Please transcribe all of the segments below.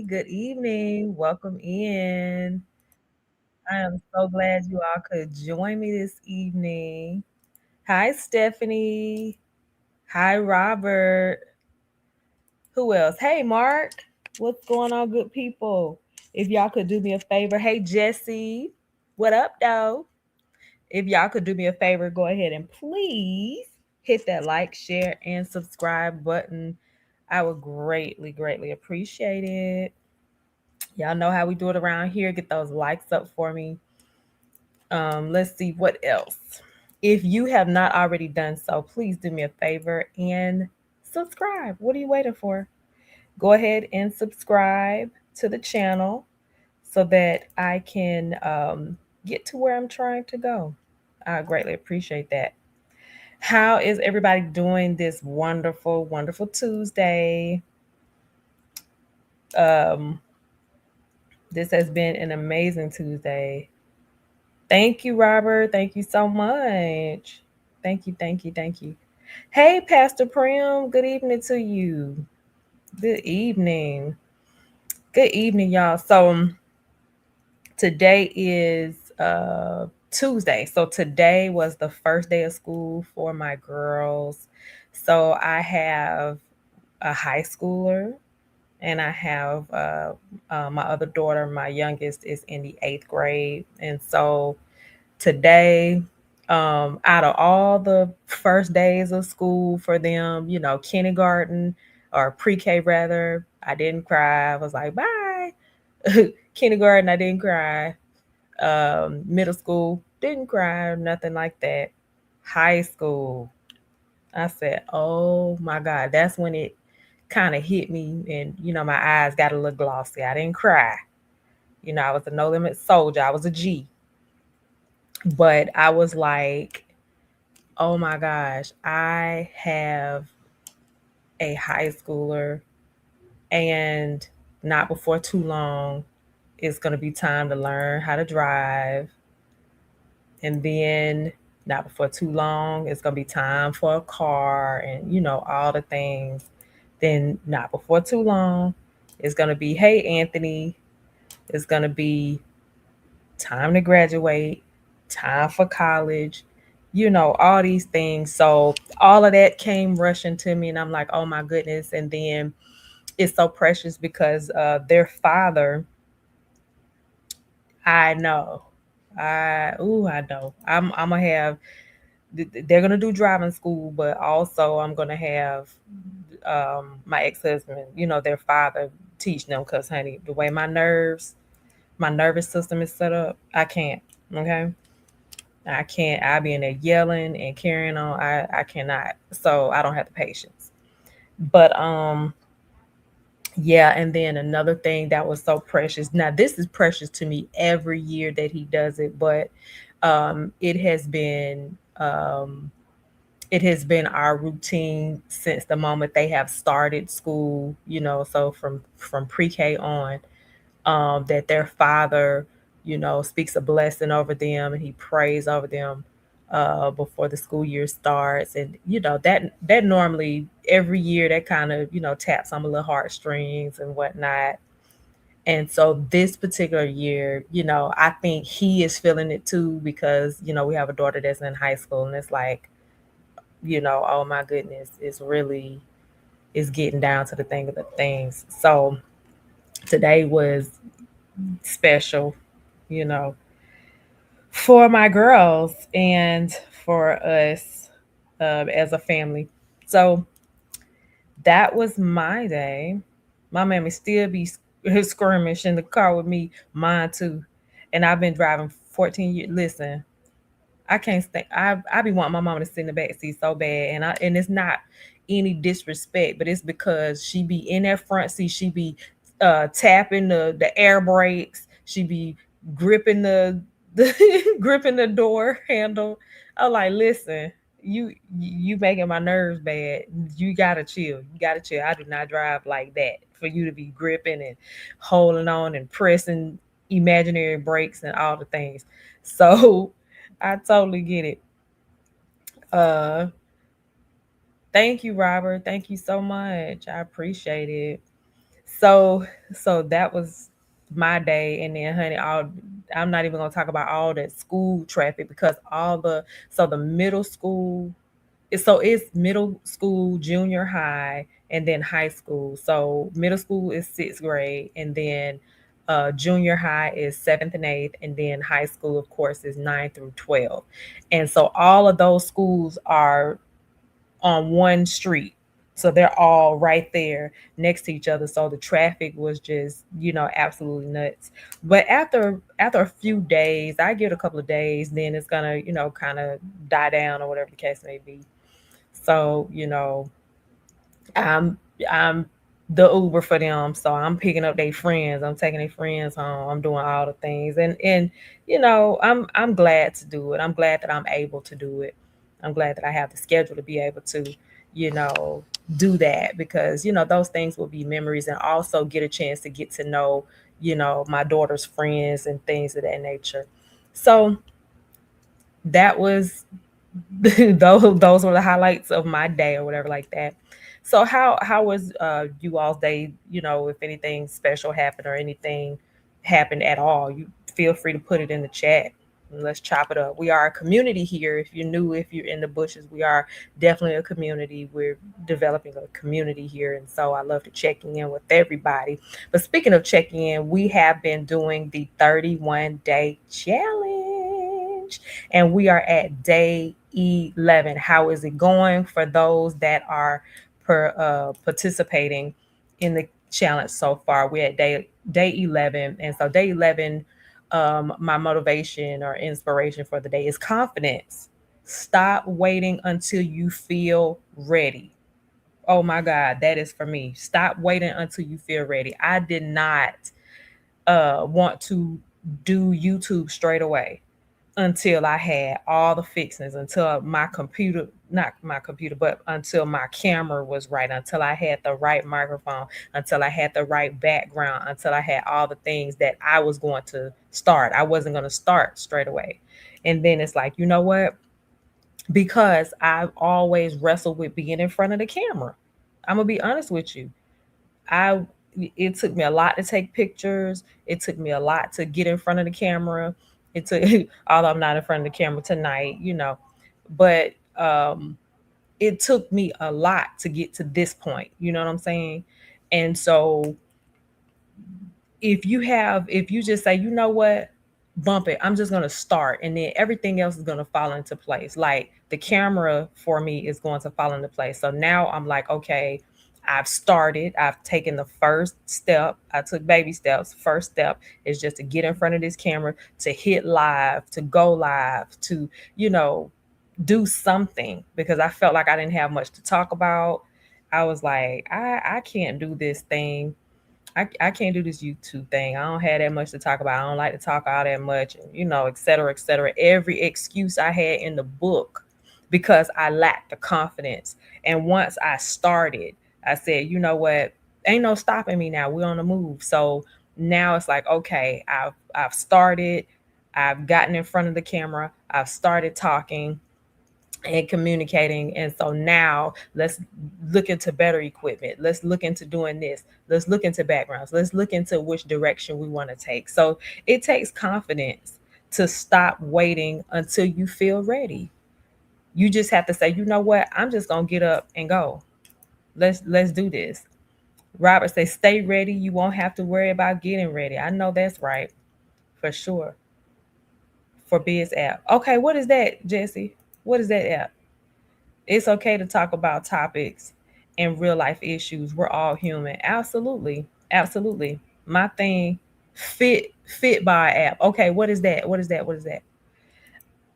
Good evening. Welcome in. I am so glad you all could join me this evening. Hi, Stephanie. Hi, Robert. Who else? Hey, Mark. What's going on, good people? If y'all could do me a favor. Hey, Jesse. What up, though? If y'all could do me a favor, go ahead and please hit that like, share, and subscribe button. I would greatly, greatly appreciate it. Y'all know how we do it around here. Get those likes up for me. Let's see what else. If you have not already done so, please do me a favor and subscribe. What are you waiting for? Go ahead and subscribe to the channel so that I can get to where I'm trying to go. I greatly appreciate that. How is everybody doing this wonderful, wonderful Tuesday? Um, this has been an amazing Tuesday. Thank you, Robert. Thank you so much. Thank you, thank you, thank you. Hey, Pastor Prim. Good evening to you. Good evening. Good evening, y'all. So today is Tuesday. So today was the first day of school for my girls. So I have a high schooler and I have my other daughter, my youngest, is in the eighth grade. And so today, out of all the first days of school for them, kindergarten or pre-K rather, I didn't cry. I was like, bye. Kindergarten, I didn't cry. Middle school, didn't cry, nothing like that. High school, I said, oh my God, that's when it kind of hit me. And, my eyes got a little glossy. I didn't cry. I was a no limit soldier. I was a G. But I was like, oh my gosh, I have a high schooler, and not before too long, it's going to be time to learn how to drive. And then, not before too long, it's going to be time for a car and, all the things. Then, not before too long, it's going to be, hey, Anthony, it's going to be time to graduate, time for college, all these things. So all of that came rushing to me, and I'm like, oh my goodness. And then it's so precious because their father, I know, I know. I'm gonna have. They're gonna do driving school, but also I'm gonna have my ex husband, their father, teach them. Cause honey, the way my nervous system is set up, I can't. Okay, I can't. I be in there yelling and carrying on. I cannot. So I don't have the patience. But yeah, and then another thing that was so precious. Now this is precious to me every year that he does it, but it has been our routine since the moment they have started school, so from pre-K on, that their father, speaks a blessing over them and he prays over them before the school year starts. And that normally every year that kind of taps on a little heartstrings and whatnot. And so this particular year, I think he is feeling it too because we have a daughter that's in high school, and it's like, oh my goodness, it's getting down to the thing of the things. So today was special, you know, for my girls and for us as a family. So that was my day. My mammy still be skirmish in the car with me, mine too. And I've been driving 14 years. Listen, I can't stay. I be wanting my mama to sit in the back seat so bad, and it's not any disrespect, but it's because she be in that front seat. She be tapping the air brakes. She be gripping the gripping the door handle. I'm like, listen, you making my nerves bad. You gotta chill. You gotta chill. I do not drive like that for you to be gripping and holding on and pressing imaginary brakes and all the things. So I totally get it. Uh, Thank you, Robert. Thank you so much. I appreciate it. So that was my day. And then honey, I'm not even gonna talk about all that school traffic because the middle school, so it's middle school, junior high, and then high school. So middle school is sixth grade, and then junior high is seventh and eighth, and then high school, of course, is 9 through 12. And so all of those schools are on one street. So they're all right there next to each other. So the traffic was just, absolutely nuts. But after a few days, I give it a couple of days, then it's gonna, kind of die down or whatever the case may be. So, I'm I'm the Uber for them. So I'm picking up their friends. I'm taking their friends home. I'm doing all the things. And I'm glad to do it. I'm glad that I'm able to do it. I'm glad that I have the schedule to be able to, you know, do that because, those things will be memories and also get a chance to get to know, my daughter's friends and things of that nature. So that was those were the highlights of my day or whatever like that. So how was you all's day? If anything special happened or anything happened at all, you feel free to put it in the chat. And let's chop it up. We are a community here. If you're new, if you're in the bushes, we are definitely a community. We're developing a community here, and so I love to check in with everybody. But speaking of checking in, we have been doing the 31-day challenge and we are at day 11. How is it going for those that are participating in the challenge so far? We're at day 11, and so day 11, my motivation or inspiration for the day is confidence. Stop waiting until you feel ready. Oh my God, that is for me. Stop waiting until you feel ready. I did not want to do YouTube straight away until I had all the fixings, until my computer, not my computer, but until my camera was right, until I had the right microphone, until I had the right background, until I had all the things that I was going to start. I wasn't going to start straight away. And then it's like, you know what? Because I've always wrestled with being in front of the camera. I'm going to be honest with you. I it took me a lot to take pictures. It took me a lot to get in front of the camera. It took although I'm not in front of the camera tonight, but it took me a lot to get to this point. You know what I'm saying? And so if you just say, you know what, bump it, I'm just going to start, and then everything else is going to fall into place. Like the camera for me is going to fall into place. So now I'm like, okay, I've started, I've taken the first step. I took baby steps. First step is just to get in front of this camera, to hit live, to go live, to you know do something, because I felt like I didn't have much to talk about. I was like, I can't do this thing. I can't do this YouTube thing. I don't have that much to talk about. I don't like to talk all that much, and et cetera, et cetera. Every excuse I had in the book because I lacked the confidence. And once I started, I said, you know what? Ain't no stopping me now. We're on the move. So now it's like, okay, I've started, I've gotten in front of the camera, I've started talking and communicating. And so now let's look into better equipment. Let's look into doing this. Let's look into backgrounds. Let's look into which direction we want to take. So it takes confidence to stop waiting until you feel ready. You just have to say, you know what? I'm just gonna get up and go. Let's do this. Robert says, stay ready. You won't have to worry about getting ready. I know that's right. For sure. For Biz app. Okay, what is that, Jesse? What is that app? It's okay to talk about topics and real life issues. We're all human. Absolutely. Absolutely. My thing, fit by app. Okay, what is that? What is that? What is that?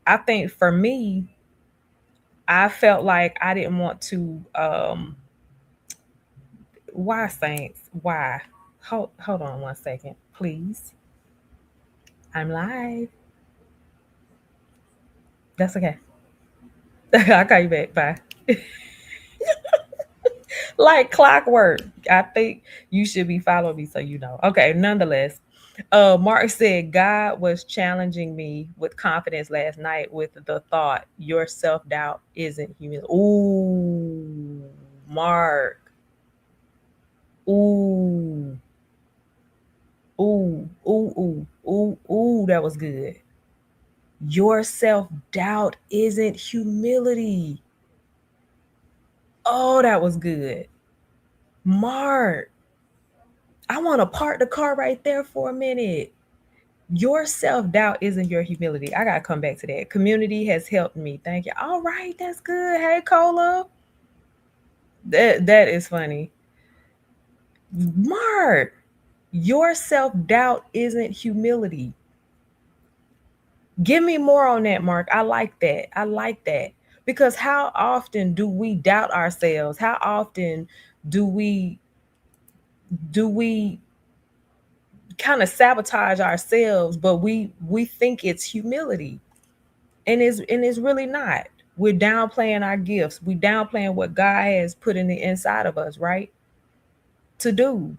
I think for me, I felt like I didn't want to why Saints? Why? Hold on one second, please. I'm live. That's okay. I'll call you back. Bye. Like clockwork. I think you should be following me so you know. Okay, nonetheless. Mark said God was challenging me with confidence last night with the thought, your self-doubt isn't human. Ooh, Mark. Ooh, ooh, ooh, ooh, ooh, ooh, that was good. Your self doubt isn't humility. Oh, that was good. Mark, I want to park the car right there for a minute. Your self doubt isn't your humility. I got to come back to that. Community has helped me. Thank you. All right, that's good. Hey, Cola. That is funny. Mark, your self doubt isn't humility. Give me more on that, Mark. I like that. I like that. Because how often do we doubt ourselves? How often do we kind of sabotage ourselves, but we think it's humility. And it's really not. We're downplaying our gifts. We downplaying what God has put in the inside of us, right? To do.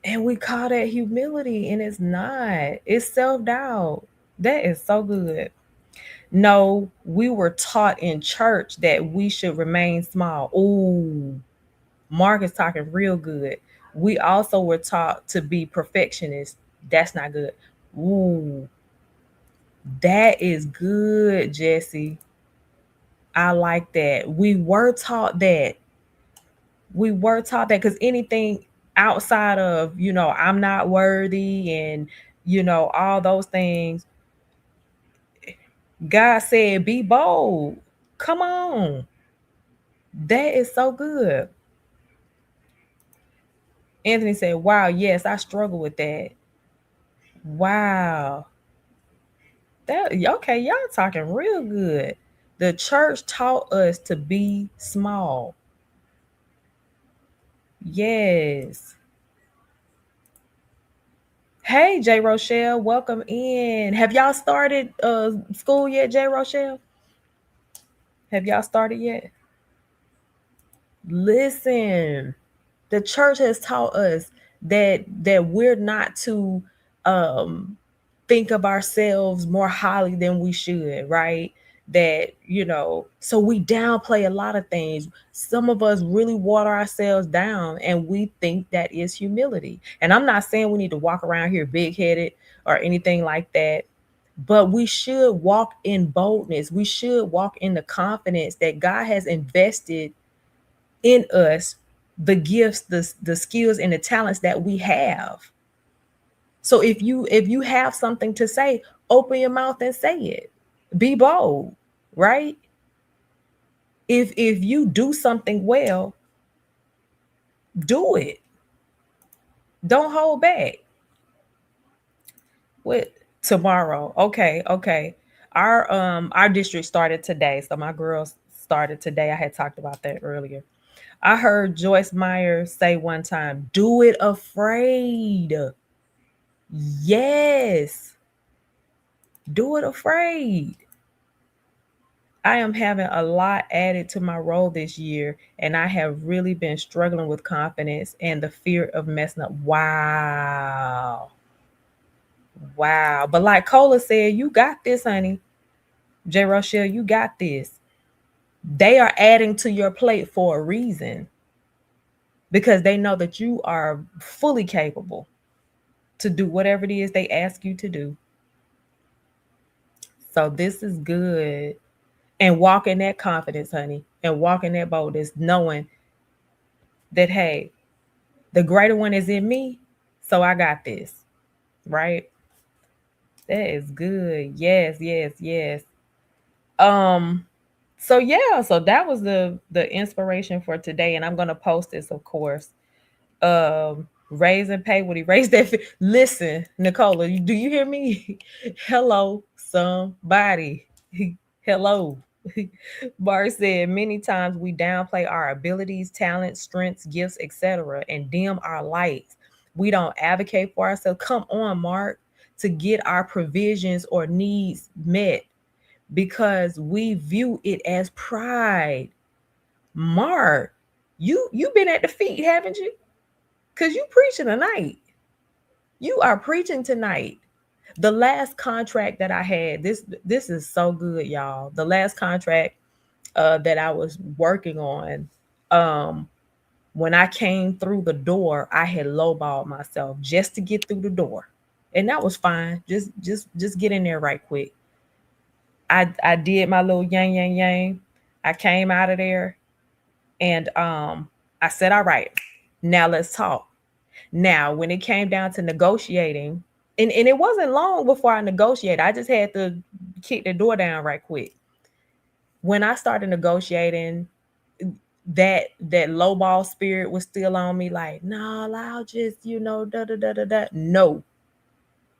And we call that humility, and it's not. It's self-doubt. That is so good. No, we were taught in church that we should remain small. Ooh, Mark is talking real good. We also were taught to be perfectionists. That's not good. Ooh, that is good, Jesse. I like that. We were taught that. We were taught that because anything outside of, I'm not worthy and, all those things, God said, be bold. Come on. That is so good. Anthony said, wow, yes, I struggle with that. Wow. That okay, y'all talking real good. The church taught us to be small. Yes. Hey, J. Rochelle, welcome in. Have y'all started school yet, J. Rochelle? Have y'all started yet? Listen, the church has taught us that we're not to um think of ourselves more highly than we should, right? That, so we downplay a lot of things. Some of us really water ourselves down and we think that is humility. And I'm not saying we need to walk around here big headed or anything like that, but we should walk in boldness. We should walk in the confidence that God has invested in us, the gifts, the skills and the talents that we have. So if you have something to say, open your mouth and say it. Be bold, right? If you do something well, do it. Don't hold back. What tomorrow? Okay, okay. Our district started today. So my girls started today. I had talked about that earlier. I heard Joyce Meyer say one time, do it afraid. Yes. Do it afraid. I am having a lot added to my role this year, and I have really been struggling with confidence and the fear of messing up. Wow. Wow. But like Cola said, you got this, honey. J. Rochelle, you got this. They are adding to your plate for a reason because they know that you are fully capable to do whatever it is they ask you to do. So this is good. And walk in that confidence, honey, and walk in that boldness, knowing that, hey, the greater one is in me, so I got this, right? That is good. Yes, yes, yes. Um, so yeah, so that was the inspiration for today, and I'm gonna post this, of course. Raise and pay what he raised that. Listen, Nicola, do you hear me? Hello, somebody. Hello. Bar said many times we downplay our abilities, talents, strengths, gifts, etc., and dim our lights. We don't advocate for ourselves. Come on, Mark, to get our provisions or needs met because we view it as pride. Mark, you've been at the feet, haven't you? Because you preaching tonight. You are preaching tonight. The last contract that I had, this is so good, y'all. The last contract that I was working on, um, When I came through the door, I had lowballed myself just to get through the door. And that was fine. Just get in there right quick. I did my little yang yang yang. I came out of there and I said, all right, now let's talk. Now, when it came down to negotiating, and it wasn't long before I negotiated. I just had to kick the door down right quick. When I started negotiating, that low ball spirit was still on me, like, no, I'll just, da da da da da. No,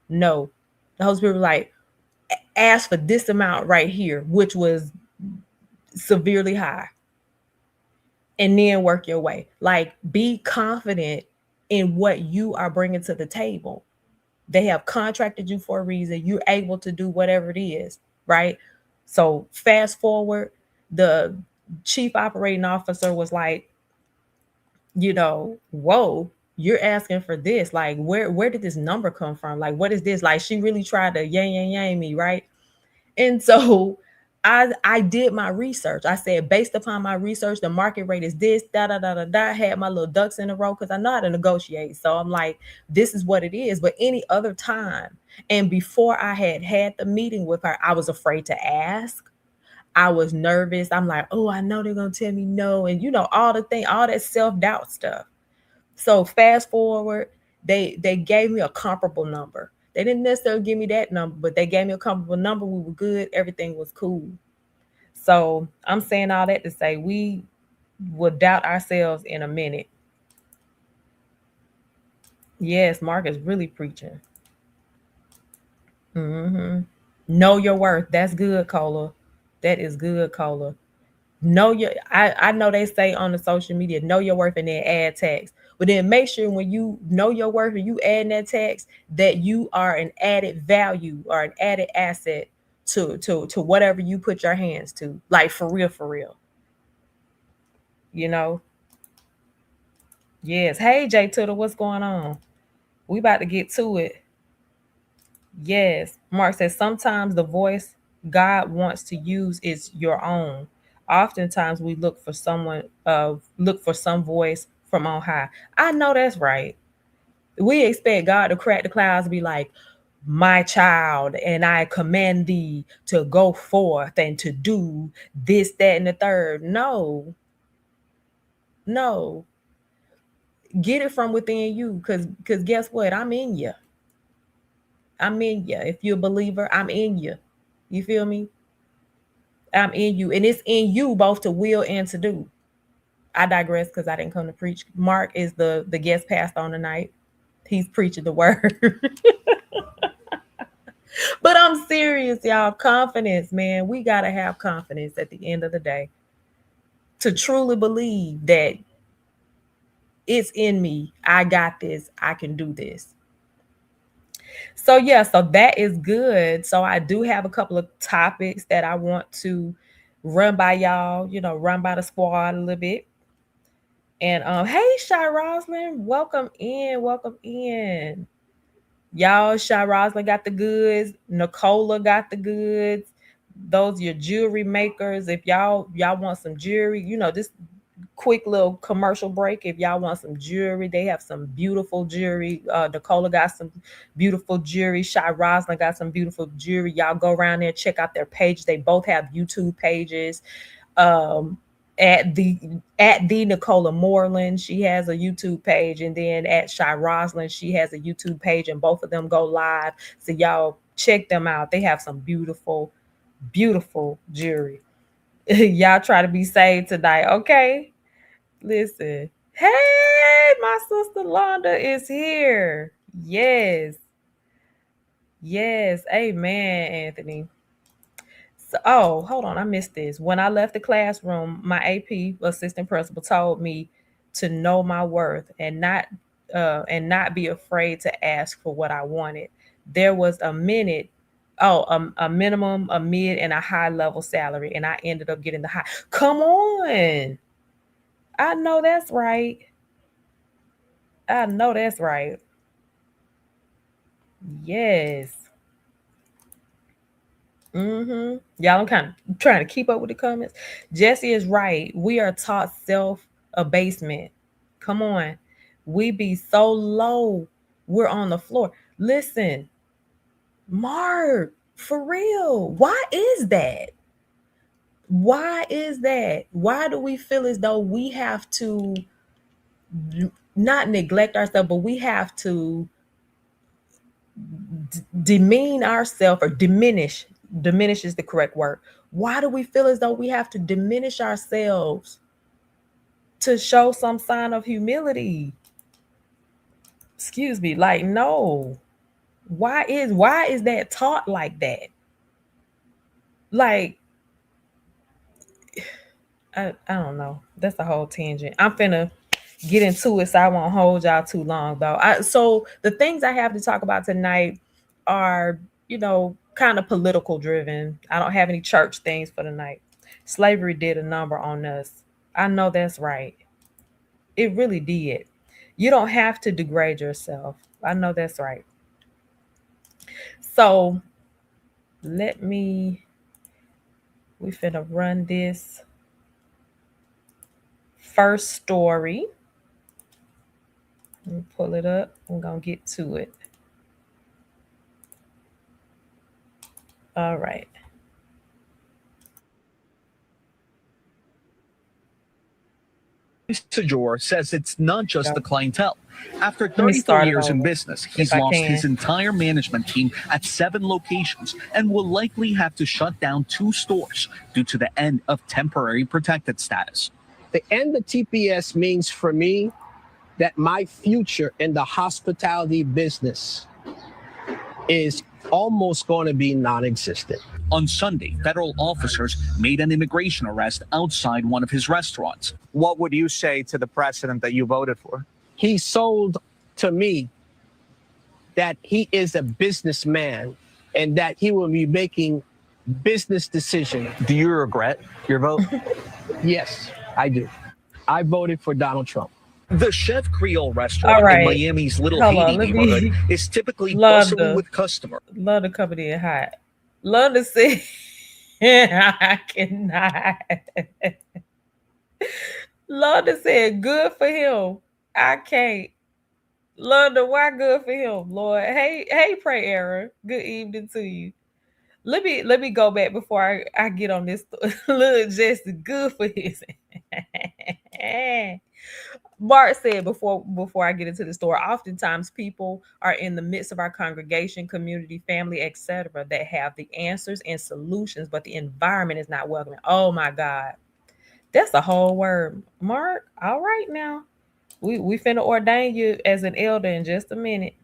no. The Holy Spirit was like, ask for this amount right here, which was severely high, and then work your way. Like, be confident in what you are bringing to the table. They have contracted you for a reason. You're able to do whatever it is, right? So fast forward, the chief operating officer was like, whoa, you're asking for this. Like, where did this number come from? Like, what is this? Like, she really tried to yang yang yang me, right? And so I did my research. I said, based upon my research, the market rate is this, da da da da da. I had my little ducks in a row because I know how to negotiate. So I'm like, this is what it is. But any other time, and before I had the meeting with her, I was afraid to ask. I was nervous. I'm like, oh, I know they're gonna tell me no, and all the thing, all that self-doubt stuff. So fast forward, they gave me a comparable number. They didn't necessarily give me that number, but they gave me a comparable number. We were good. Everything was cool. So I'm saying all that to say we will doubt ourselves in a minute. Yes, Mark is really preaching. Mm-hmm. Know your worth. That's good, Cola. That is good, Cola. Know your I know they say on the social media, know your worth and then add tax. But then make sure when you know your worth and you add that tax, that you are an added value or an added asset to whatever you put your hands to. Like, for real, for real. You know? Yes. Hey Jay Tuttle, what's going on? We about to get to it. Yes. Mark says sometimes the voice God wants to use is your own. Oftentimes we look for some voice from on high. I know that's right. We expect God to crack the clouds and be like, my child, and I command thee to go forth and to do this, that, and the third. No, no. Get it from within you, because guess what? I'm in you. I'm in you. If you're a believer, I'm in you. You feel me? I'm in you. And it's in you both to will and to do. I digress because I didn't come to preach. Mark is the guest pastor on the night. He's preaching the word. But I'm serious, y'all. Confidence, man. We got to have confidence at the end of the day to truly believe that it's in me. I got this. I can do this. So, yeah, so that is good. So, I do have a couple of topics that I want to run by y'all, run by the squad a little bit. And hey, Shy Roslyn, welcome in, welcome in. Y'all, Shy Roslyn got the goods. Nicola got the goods. Those your jewelry makers. If y'all want some jewelry, this quick little commercial break. If y'all want some jewelry, they have some beautiful jewelry. Nicola got some beautiful jewelry. Shy Roslyn got some beautiful jewelry. Y'all go around there, check out their page. They both have YouTube pages. Um, at the Nicola Moreland, she has a YouTube page, and then at Shy Roslyn, she has a YouTube page, and both of them go live. So y'all check them out. They have some beautiful, beautiful jewelry. Y'all try to be saved tonight, okay? Listen. Hey, my sister Londa is here. Yes. Yes. Amen, Anthony. So, oh, hold on. I missed this. When I left the classroom, my AP assistant principal told me to know my worth and not be afraid to ask for what I wanted. There was a minimum, a mid, and a high level salary, and I ended up getting the high. Come on. I know that's right. I know that's right. Yes. Y'all, I'm kind of trying to keep up with the comments. Jesse is right. We are taught self abasement. Come on. We be so low. We're on the floor. Listen, Mark, for real. Why is that? Why is that? Why do we feel as though we have to not neglect ourselves, but we have to demean ourselves or diminish? Diminish is the correct word. Why do we feel as though we have to diminish ourselves to show some sign of humility? Excuse me, like no. Why is that taught like that? Like I don't know. That's a whole tangent. I'm finna get into it so I won't hold y'all too long though. So the things I have to talk about tonight are, kind of political driven. I don't have any church things for tonight. Slavery did a number on us. I know that's right. It really did. You don't have to degrade yourself. I know that's right. So let me we finna run this first story. Let me pull it up. I'm gonna get to it. All right. Sajor says it's not just the clientele. After Let me 34 start it years in over business, if he's I lost can. his entire management team at 7 locations and will likely have to shut down 2 stores due to the end of temporary protected status. The end of TPS means for me that my future in the hospitality business is almost going to be non-existent. On Sunday, federal officers made an immigration arrest outside one of his restaurants. What would you say to the president that you voted for? He sold to me that he is a businessman and that he will be making business decisions. Do you regret your vote? Yes, I do. I voted for Donald Trump. The Chef Creole All restaurant in right. Miami's Little Hold on. Haiti Let neighborhood me is typically love bustling the with customers. love the coming in hot. Love to see. I cannot. Love to say good for him. I can't. Love the why good for him, Lord. Hey, pray Aaron. Good evening to you. Let me go back before I get on this. Look, just good for his. Bart said before I get into the story, oftentimes people are in the midst of our congregation, community, family, etc., that have the answers and solutions, but the environment is not welcoming. Oh my God, that's a whole word, Mark. All right, now we finna ordain you as an elder in just a minute.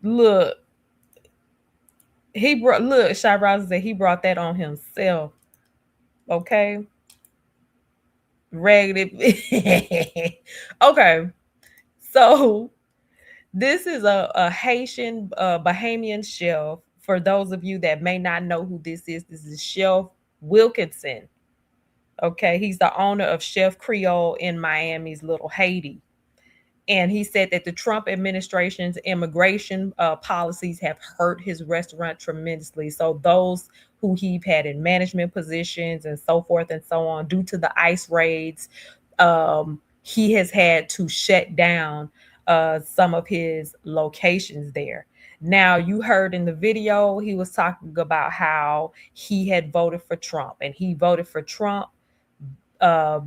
Look, Shy Rosa said he brought that on himself. Okay, raggedy. Okay, so this is a Haitian Bahamian chef. For those of you that may not know who this is Chef Wilkinson. Okay, he's the owner of Chef Creole in Miami's Little Haiti. And he said that the Trump administration's immigration policies have hurt his restaurant tremendously. So those who he've had in management positions and so forth and so on, due to the ICE raids, he has had to shut down some of his locations there. Now, you heard in the video, he was talking about how he had voted for Trump, and he voted for Trump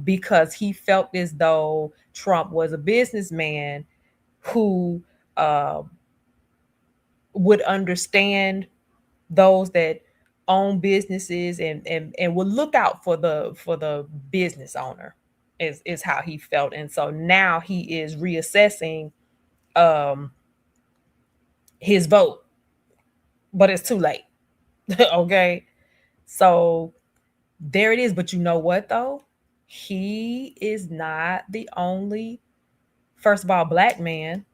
because he felt as though Trump was a businessman who uh, would understand those that own businesses and would look out for the business owner is how he felt. And so now he is reassessing um his vote, but it's too late. Okay, so there it is. But you know what though, he is not the only, first of all, black man,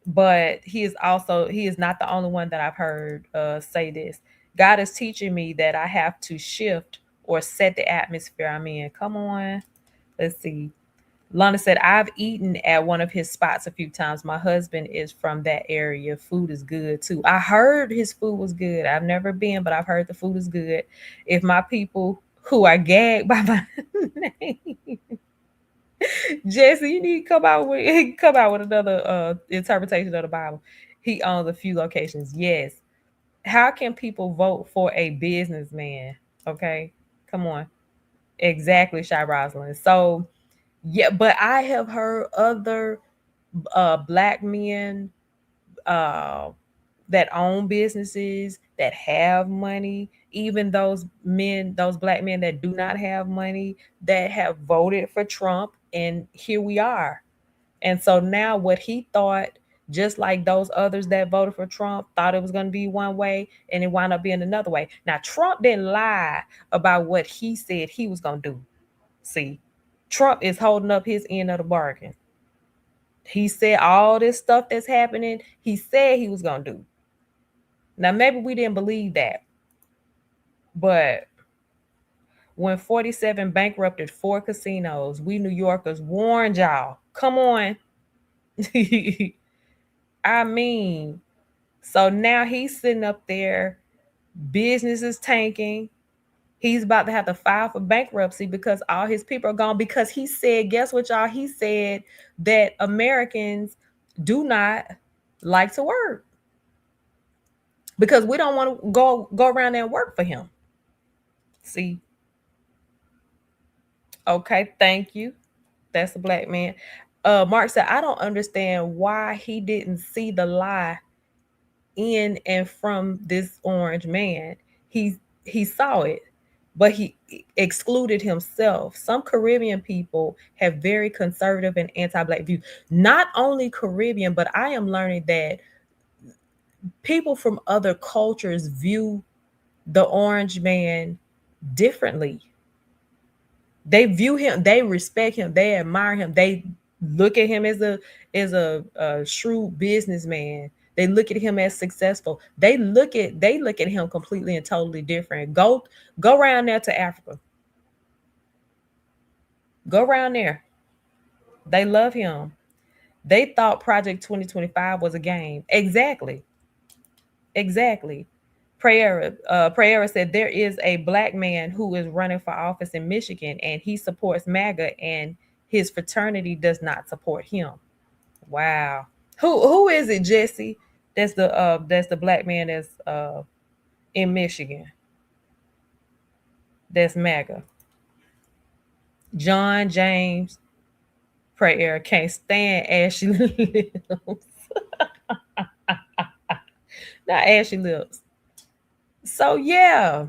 but he is not the only one that I've heard say this. God is teaching me that I have to shift or set the atmosphere I'm in. Come on. Let's see. Lana said, I've eaten at one of his spots a few times. My husband is from that area. Food is good too. I heard his food was good. I've never been, but I've heard the food is good. If my people who are gagged by my name Jesse, you need to come out with another interpretation of the Bible. He owns a few locations. Yes. How can people vote for a businessman? Okay, come on. Exactly, Shy Rosalind. So yeah, but I have heard other black men uh that own businesses, that have money, even those black men that do not have money, that have voted for Trump, and here we are. And so now what he thought, just like those others that voted for Trump thought it was going to be one way, and it wound up being another way. Now Trump didn't lie about what he said he was going to do. See, Trump is holding up his end of the bargain. He said all this stuff that's happening, he said he was going to do. Now, maybe we didn't believe that, but when 47 bankrupted 4 casinos, we New Yorkers warned y'all. Come on. I mean, so now he's sitting up there, business is tanking. He's about to have to file for bankruptcy because all his people are gone. Because he said, guess what, y'all? He said that Americans do not like to work because we don't want to go around there and work for him. See? Okay, thank you. That's a black man. Mark said, I don't understand why he didn't see the lie in and from this orange man. He saw it, but he excluded himself. Some Caribbean people have very conservative and anti-black views. Not only Caribbean, but I am learning that people from other cultures view the orange man differently. They view him, they respect him, they admire him, they look at him as a shrewd businessman. They look at him as successful. They look at him completely and totally different. Go around there to Africa. Go around there. They love him. They thought Project 2025 was a game. Exactly. Prayera said there is a black man who is running for office in Michigan, and he supports MAGA, and his fraternity does not support him. Wow. Who is it, Jesse? That's the black man that's in Michigan. That's MAGA. John James Prayera can't stand Ashley Lips. Not Ashley Lips. So yeah.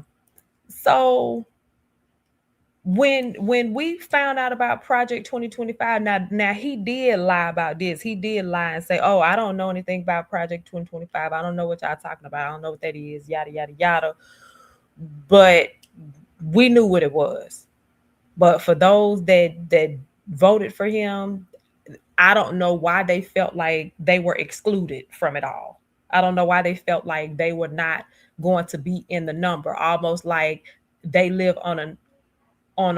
So when we found out about Project 2025, now he did lie about this. He did lie and say, oh, I don't know anything about Project 2025. I don't know what y'all talking about. I don't know what that is, yada yada yada. But we knew what it was. But for those that voted for him, I don't know why they felt like they were excluded from it all. I don't know why they felt like they were not going to be in the number, almost like they live on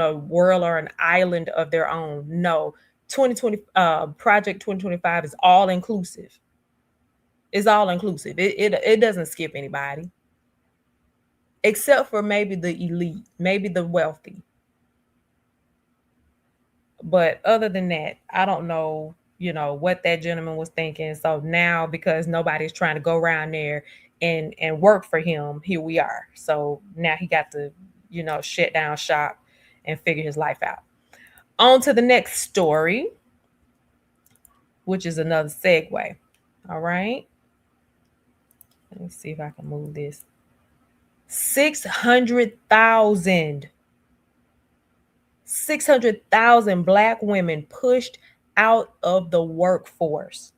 a world or an island of their own. No, 2020 Project 2025 is all inclusive. It's all inclusive. It doesn't skip anybody, except for maybe the elite, maybe the wealthy. But other than that, I don't know, what that gentleman was thinking. So now, because nobody's trying to go around there and work for him, here we are. So now he got to, shut down shop and figure his life out. On to the next story, which is another segue. All right. Let me see if I can move this. 600,000 Black women pushed out of the workforce.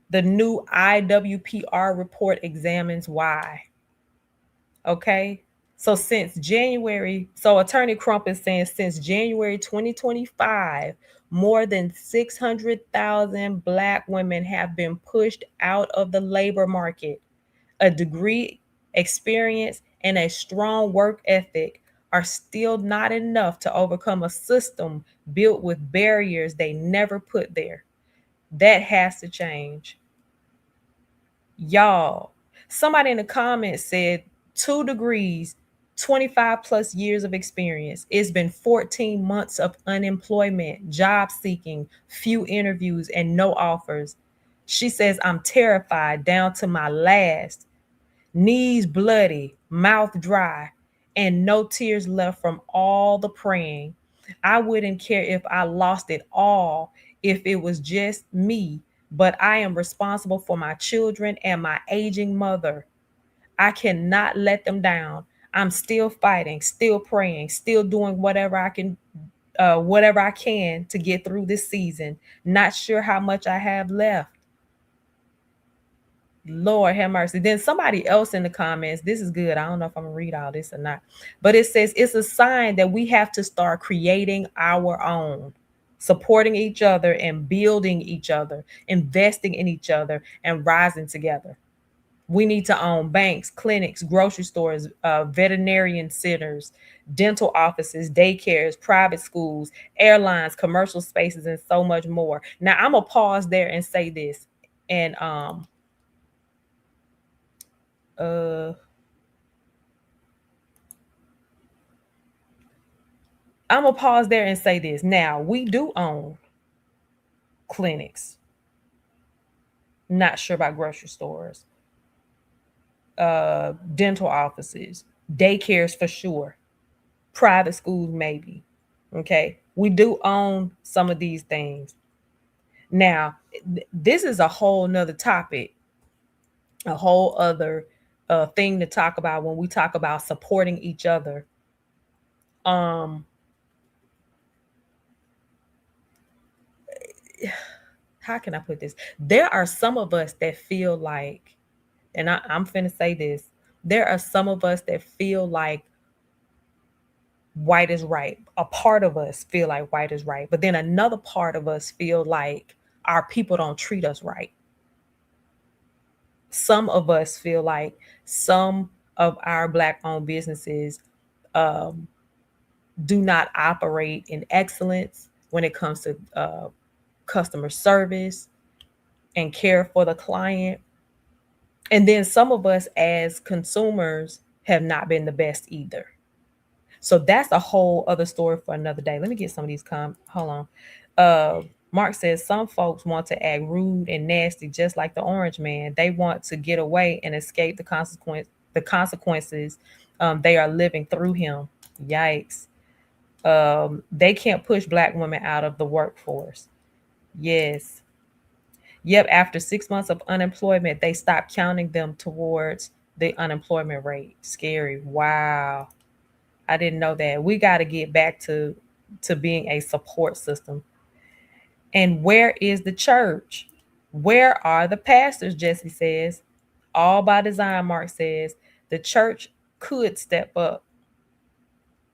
The new IWPR report examines why. Okay. So Attorney Crump is saying since January 2025, more than 600,000 Black women have been pushed out of the labor market. A degree, experience, and a strong work ethic are still not enough to overcome a system built with barriers they never put there. That has to change. Y'all, somebody in the comments said 2 degrees 25 plus years of experience. It's been 14 months of unemployment, job seeking, few interviews, and no offers. She says, I'm terrified down to my last, knees bloody, mouth dry, and no tears left from all the praying. I wouldn't care if I lost it all, if it was just me, but I am responsible for my children and my aging mother. I cannot let them down. I'm still fighting, still praying, still doing whatever I can to get through this season. Not sure how much I have left. Lord have mercy. Then somebody else in the comments, this is good. I don't know if I'm gonna read all this or not, but it says it's a sign that we have to start creating our own, supporting each other and building each other, investing in each other and rising together. We need to own banks, clinics, grocery stores, veterinarian centers, dental offices, daycares, private schools, airlines, commercial spaces, and so much more. Now, I'm going to pause there and say this. And I'm going to pause there and say this. Now, we do own clinics. Not sure about grocery stores, dental offices, daycares for sure, private schools maybe. Okay, we do own some of these things. Now, this is a whole nother topic, a whole other thing to talk about when we talk about supporting each other. How can I put this? There are some of us that feel like, and I'm finna say this, there are some of us that feel like white is right. A part of us feel like white is right, but then another part of us feel like our people don't treat us right. Some of us feel like some of our Black-owned businesses do not operate in excellence when it comes to customer service and care for the client. And then some of us as consumers have not been the best either. So that's a whole other story for another day. Let me get some of these hold on. Mark says some folks want to act rude and nasty, just like the orange man. They want to get away and escape the consequences they are living through him. Yikes. They can't push Black women out of the workforce. Yes. Yep. After 6 months of unemployment, they stopped counting them towards the unemployment rate. Scary. Wow. I didn't know that. We got to get back to being a support system. And where is the church? Where are the pastors? Jesse says. All by design, Mark says. The church could step up.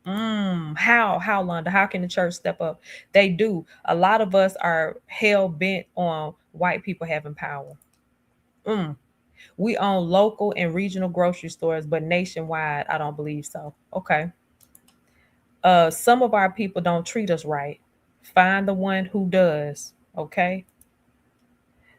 How, Londa? How can the church step up? They do. A lot of us are hell bent on white people having power. We own local and regional grocery stores, but nationwide, I don't believe so. Okay. Some of our people don't treat us right. Find the one who does. Okay.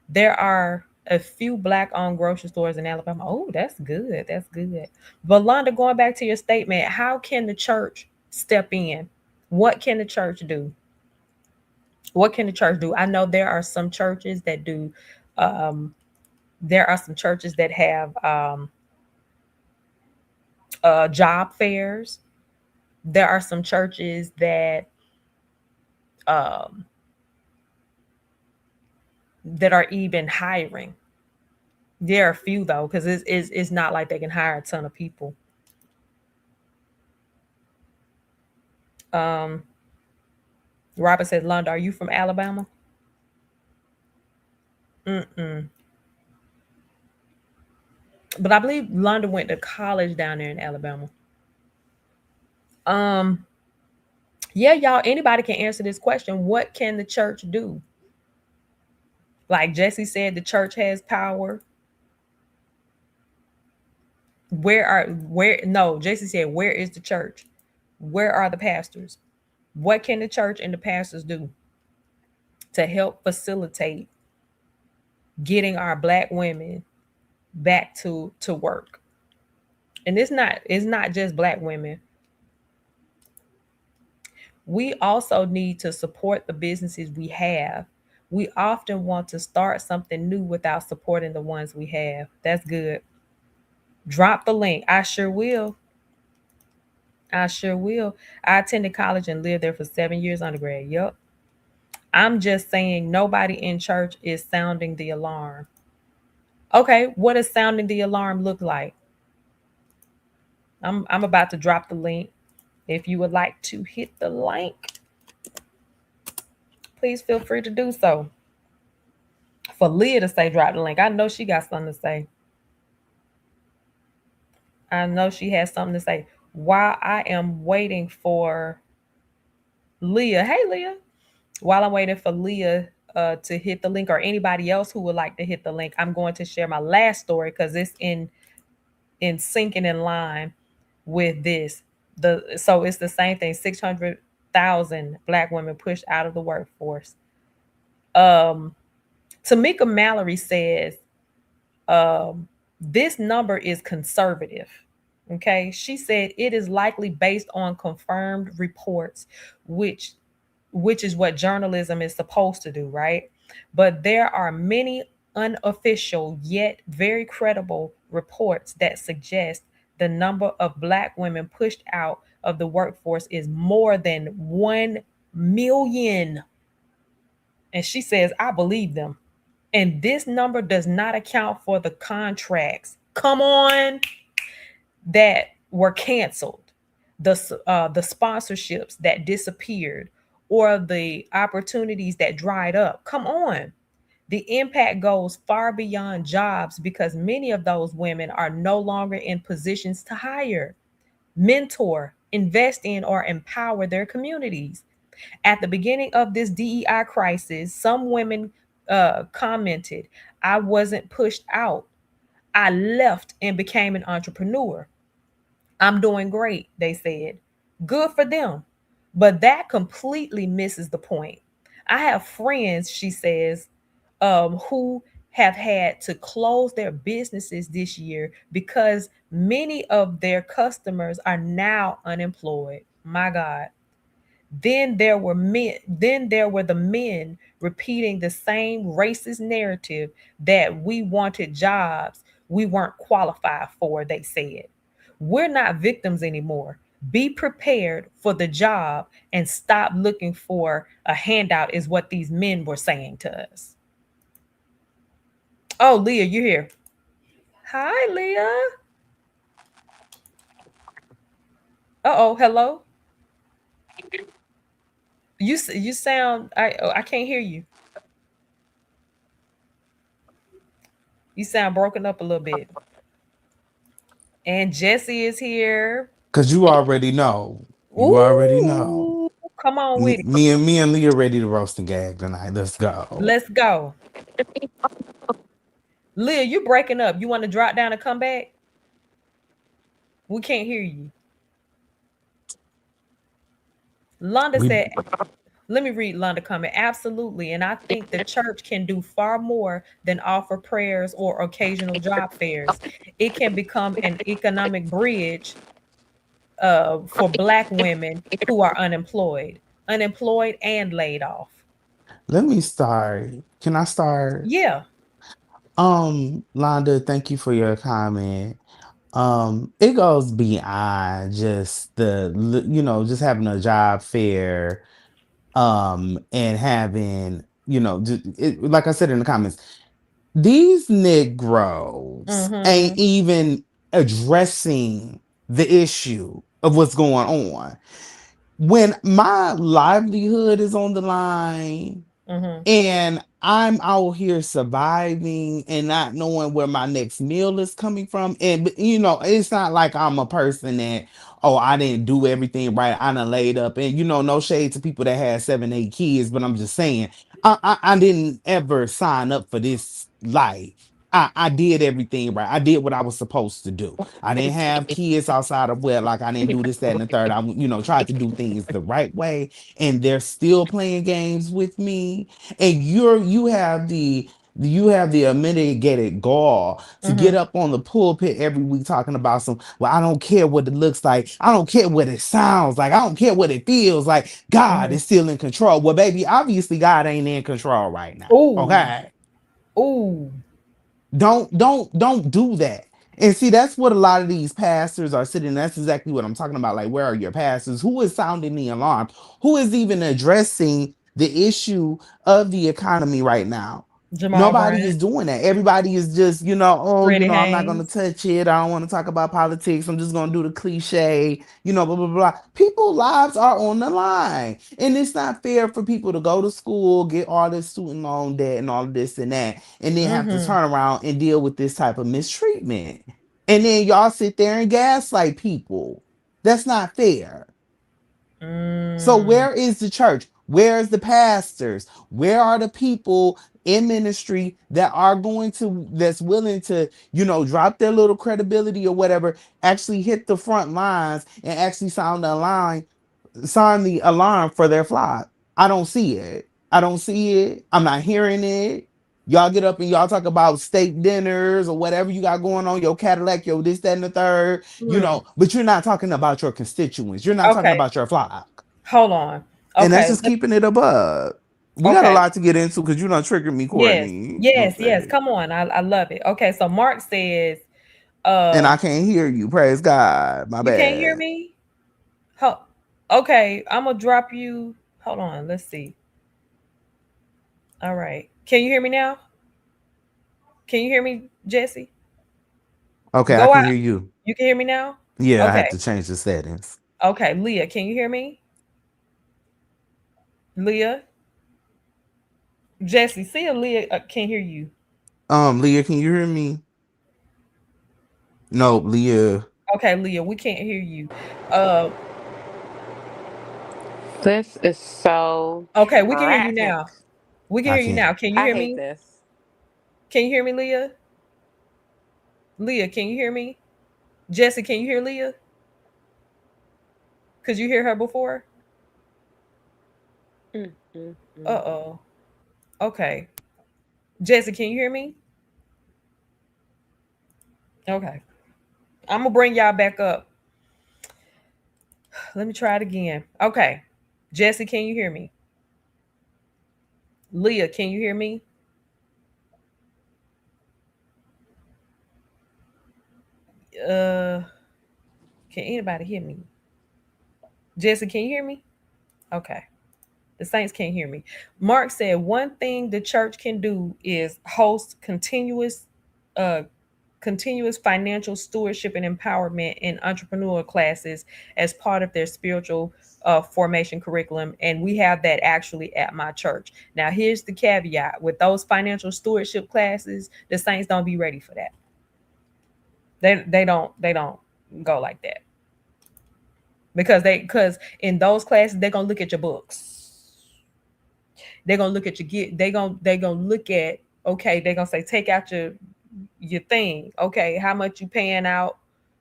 There are a few Black-owned grocery stores in Alabama. Oh, that's good. That's good. But Londa, going back to your statement, how can the church step in? What can the church do? What can the church do? I know there are some churches that do. There are some churches that have job fairs. There are some churches that that are even hiring. There are a few though, because it's not like they can hire a ton of people. Robert said, Londa, are you from Alabama? But I believe Londa went to college down there in Alabama. Yeah, y'all, anybody can answer this question. What can the church do? Like Jesse said, the church has power. Jesse said, where is the church? Where are the pastors? What can the church and the pastors do to help facilitate getting our Black women back to work? And it's not just black women. We also need to support the businesses we have. We often want to start something new without supporting the ones we have. That's good. Drop the link. I sure will. I sure will. I attended college and lived there for 7 years undergrad. Yup. I'm just saying nobody in church is sounding the alarm. Okay, what does sounding the alarm look like? I'm about to drop the link. If you would like to hit the link, please feel free to do so. For Leah to say drop the link, I know she got something to say. I know she has something to say. While I am waiting for Leah, hey Leah, while I'm waiting for Leah to hit the link or anybody else who would like to hit the link, I'm going to share my last story because it's in sync and in line with this. So it's the same thing. 600,000 black women pushed out of the workforce. Um, Tamika Mallory says this number is conservative. Okay, she said it is likely based on confirmed reports, which which is what journalism is supposed to do, right? But there are many unofficial yet very credible reports that suggest the number of black women pushed out of the workforce is more than 1 million. And she says, I believe them. And this number does not account for the contracts. Come on, that were canceled, the sponsorships that disappeared, or the opportunities that dried up. Come on. The impact goes far beyond jobs because many of those women are no longer in positions to hire, mentor, invest in, or empower their communities. At the beginning of this DEI crisis, some women commented, I wasn't pushed out. I left and became an entrepreneur. I'm doing great, they said. Good for them. But that completely misses the point. I have friends, she says, who have had to close their businesses this year because many of their customers are now unemployed. My God. Then there were the men repeating the same racist narrative that we wanted jobs we weren't qualified for, they said. We're not victims anymore. Be prepared for the job and stop looking for a handout, is what these men were saying to us. Oh, Leah, you're here. Hi, Leah. Uh-oh, hello. You sound I can't hear you. You sound broken up a little bit. And Jesse is here. Cause you already know. You already know. Ooh, come on Me, with it. me and me and Lee are ready to roast and gag tonight. Let's go. Let's go. Leah, you breaking up. You want to drop down and come back? We can't hear you. Londa We said, let me read Londa comment. Absolutely. And I think the church can do far more than offer prayers or occasional job fairs. It can become an economic bridge for black women who are unemployed and laid off. let me start. Can I start? Yeah. Londa, thank you for your comment. It goes beyond just just having a job fair, and having, like I said in the comments, these Negroes ain't Mm-hmm. even addressing the issue of what's going on. When my livelihood is on the line Mm-hmm. and I'm out here surviving and not knowing where my next meal is coming from. And it's not like I'm a person that, oh, I didn't do everything right. I done laid up. And no shade to people that had 7, 8 kids, but I'm just saying, I didn't ever sign up for this life. I did everything right. I did what I was supposed to do. I didn't have kids outside of wedlock. I didn't do this, that, and the third. I, tried to do things the right way, and they're still playing games with me. And you have the You have the unmitigated gall to get up on the pulpit every week talking about some, well, I don't care what it looks like. I don't care what it sounds like. I don't care what it feels like. God is still in control. Well, baby, obviously God ain't in control right now. Ooh. Okay. Ooh. Don't do that. And see, that's what a lot of these pastors are sitting. That's exactly what I'm talking about. Like, where are your pastors? Who is sounding the alarm? Who is even addressing the issue of the economy right now? Jamal Nobody Bryant, is doing that. Everybody is just, oh, Freddie I'm not going to Haynes. touch it. I don't want to talk about politics. I'm just going to do the cliche, blah, blah, blah. People's lives are on the line. And it's not fair for people to go to school, get all this student loan debt and all of this and that, and then have to turn around and deal with this type of mistreatment. And then y'all sit there and gaslight people. That's not fair. So where is the church? Where is the pastors? Where are the people in ministry that's willing to, drop their little credibility or whatever, actually hit the front lines and actually sound the alarm for their flock? I don't see it. I'm not hearing it. Y'all get up and y'all talk about steak dinners or whatever you got going on, your Cadillac, your this, that, and the third, but you're not talking about your constituents. You're not talking about your flock. Hold on. Okay. And that's just keeping it above. We got a lot to get into because you don't trigger me, Courtney. Yes. Come on. I love it. Okay, so Mark says and I can't hear you. Praise God. My bad. You can't hear me? Okay, I'm gonna drop you. Hold on, let's see. All right. Can you hear me now? Can you hear me, Jesse? Okay, I can hear you. You can hear me now? Yeah, okay. I have to change the settings. Okay, Leah, can you hear me? Leah? Jesse, see if Leah can't hear you. Leah, can you hear me? No, Leah. Okay, Leah, we can't hear you. This is so okay. We can hear you now. We can hear you now. Can you hear me? This. Can you hear me, Leah? Leah, can you hear me? Jesse, can you hear Leah? Could you hear her before? Uh-oh. Okay. Jesse, can you hear me? Okay. I'm going to bring y'all back up. Let me try it again. Okay. Jesse, can you hear me? Leah, can you hear me? Can anybody hear me? Jesse, can you hear me? Okay. The saints can't hear me. Mark said one thing the church can do is host continuous financial stewardship and empowerment in entrepreneurial classes as part of their spiritual formation curriculum. And we have that actually at my church. Now, here's the caveat. With those financial stewardship classes, the saints don't be ready for that. They don't go like that. Because in those classes, they're going to look at your books. They're going to look at they're going to look at, okay, they're going to say, take out your thing. Okay, how much you paying out,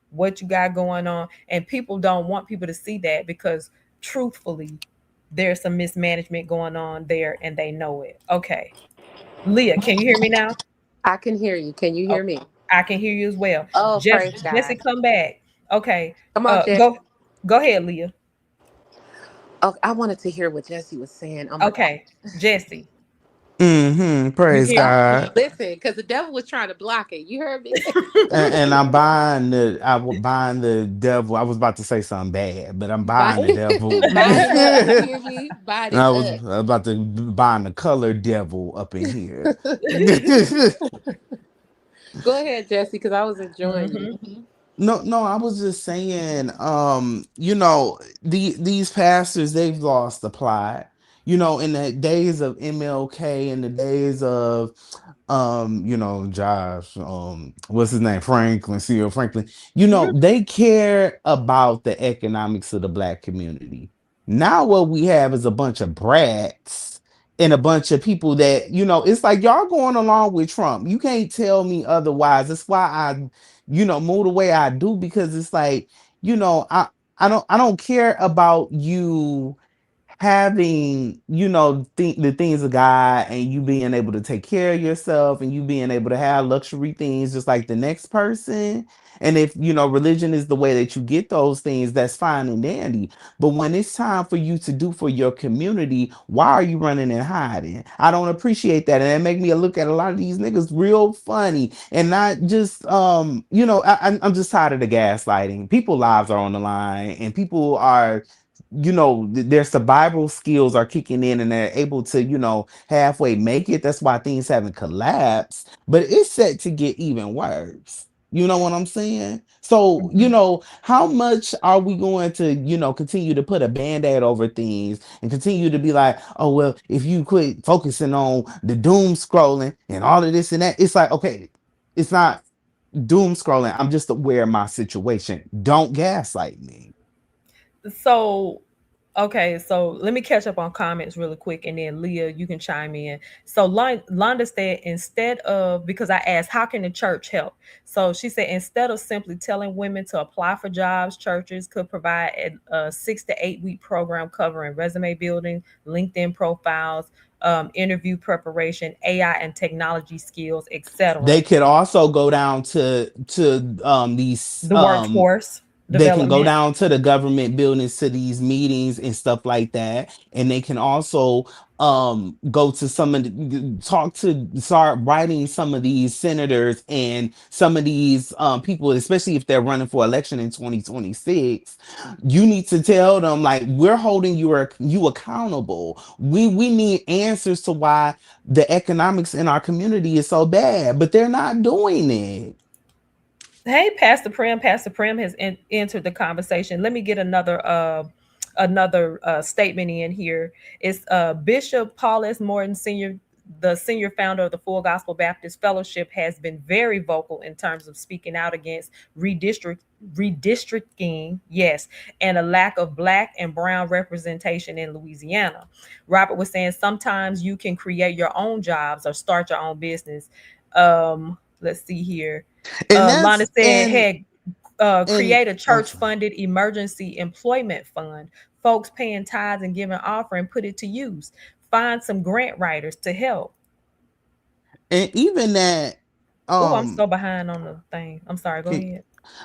what you got going on. And people don't want people to see that because truthfully, there's some mismanagement going on there and they know it. Okay. Leah, can you hear me now? I can hear you. Can you hear me? I can hear you as well. Oh, praise God. Jesse, come back. Okay. Come on, Jesse. Go ahead, Leah. Oh, I wanted to hear what Jesse was saying. Okay, Jesse. Praise God. Listen, because the devil was trying to block it. You heard me. and I'm buying the devil. I was about to say something bad, but I'm buying the devil. I was about to buy the color devil up in here. Go ahead, Jesse, because I was enjoying it. No, I was just saying, these pastors, they've lost the plot. In the days of MLK, in the days of, Josh, what's his name? Franklin, C.L. Franklin, they care about the economics of the Black community. Now what we have is a bunch of brats and a bunch of people that, it's like y'all going along with Trump. You can't tell me otherwise. That's why I move the way I do, because it's like, I don't care about you having, the things of God, and you being able to take care of yourself, and you being able to have luxury things just like the next person. And if, religion is the way that you get those things, that's fine and dandy. But when it's time for you to do for your community, why are you running and hiding? I don't appreciate that. And it make me look at a lot of these niggas real funny, and not just, I'm just tired of the gaslighting. People lives are on the line, and people are, their survival skills are kicking in, and they're able to, halfway make it. That's why things haven't collapsed, but it's set to get even worse. You know what I'm saying? So, Mhm. how much are we going to, continue to put a band-aid over things and continue to be like, oh, well, if you quit focusing on the doom scrolling and all of this and that, it's like, okay, it's not doom scrolling. I'm just aware of my situation. Don't gaslight me. So, okay, so let me catch up on comments really quick, and then Leah, you can chime in. So Londa said, instead of, because I asked, how can the church help? So she said, instead of simply telling women to apply for jobs, churches could provide a 6 to 8 week program covering resume building, LinkedIn profiles, interview preparation, AI and technology skills, They etc. could also go down to these The workforce they can go development. down to the government buildings, to these meetings and stuff like that. And they can also go to some of start writing some of these senators and some of these people, especially if they're running for election in 2026. You need to tell them, like, we're holding you accountable. We need answers to why the economics in our community is so bad, but they're not doing it. Hey, Pastor Prim. Pastor Prim has entered the conversation. Let me get another statement in here. It's Bishop Paul S. Morton Sr., the senior founder of the Full Gospel Baptist Fellowship, has been very vocal in terms of speaking out against redistricting, yes, and a lack of Black and brown representation in Louisiana. Robert was saying sometimes you can create your own jobs or start your own business. Let's see here. And Londa that's said, hey, and create a I'm church sorry. funded emergency employment fund. Folks paying tithes and giving offering, put it to use. Find some grant writers to help. And even that, Oh, I'm um, so behind on the thing. I'm sorry. Go can, ahead.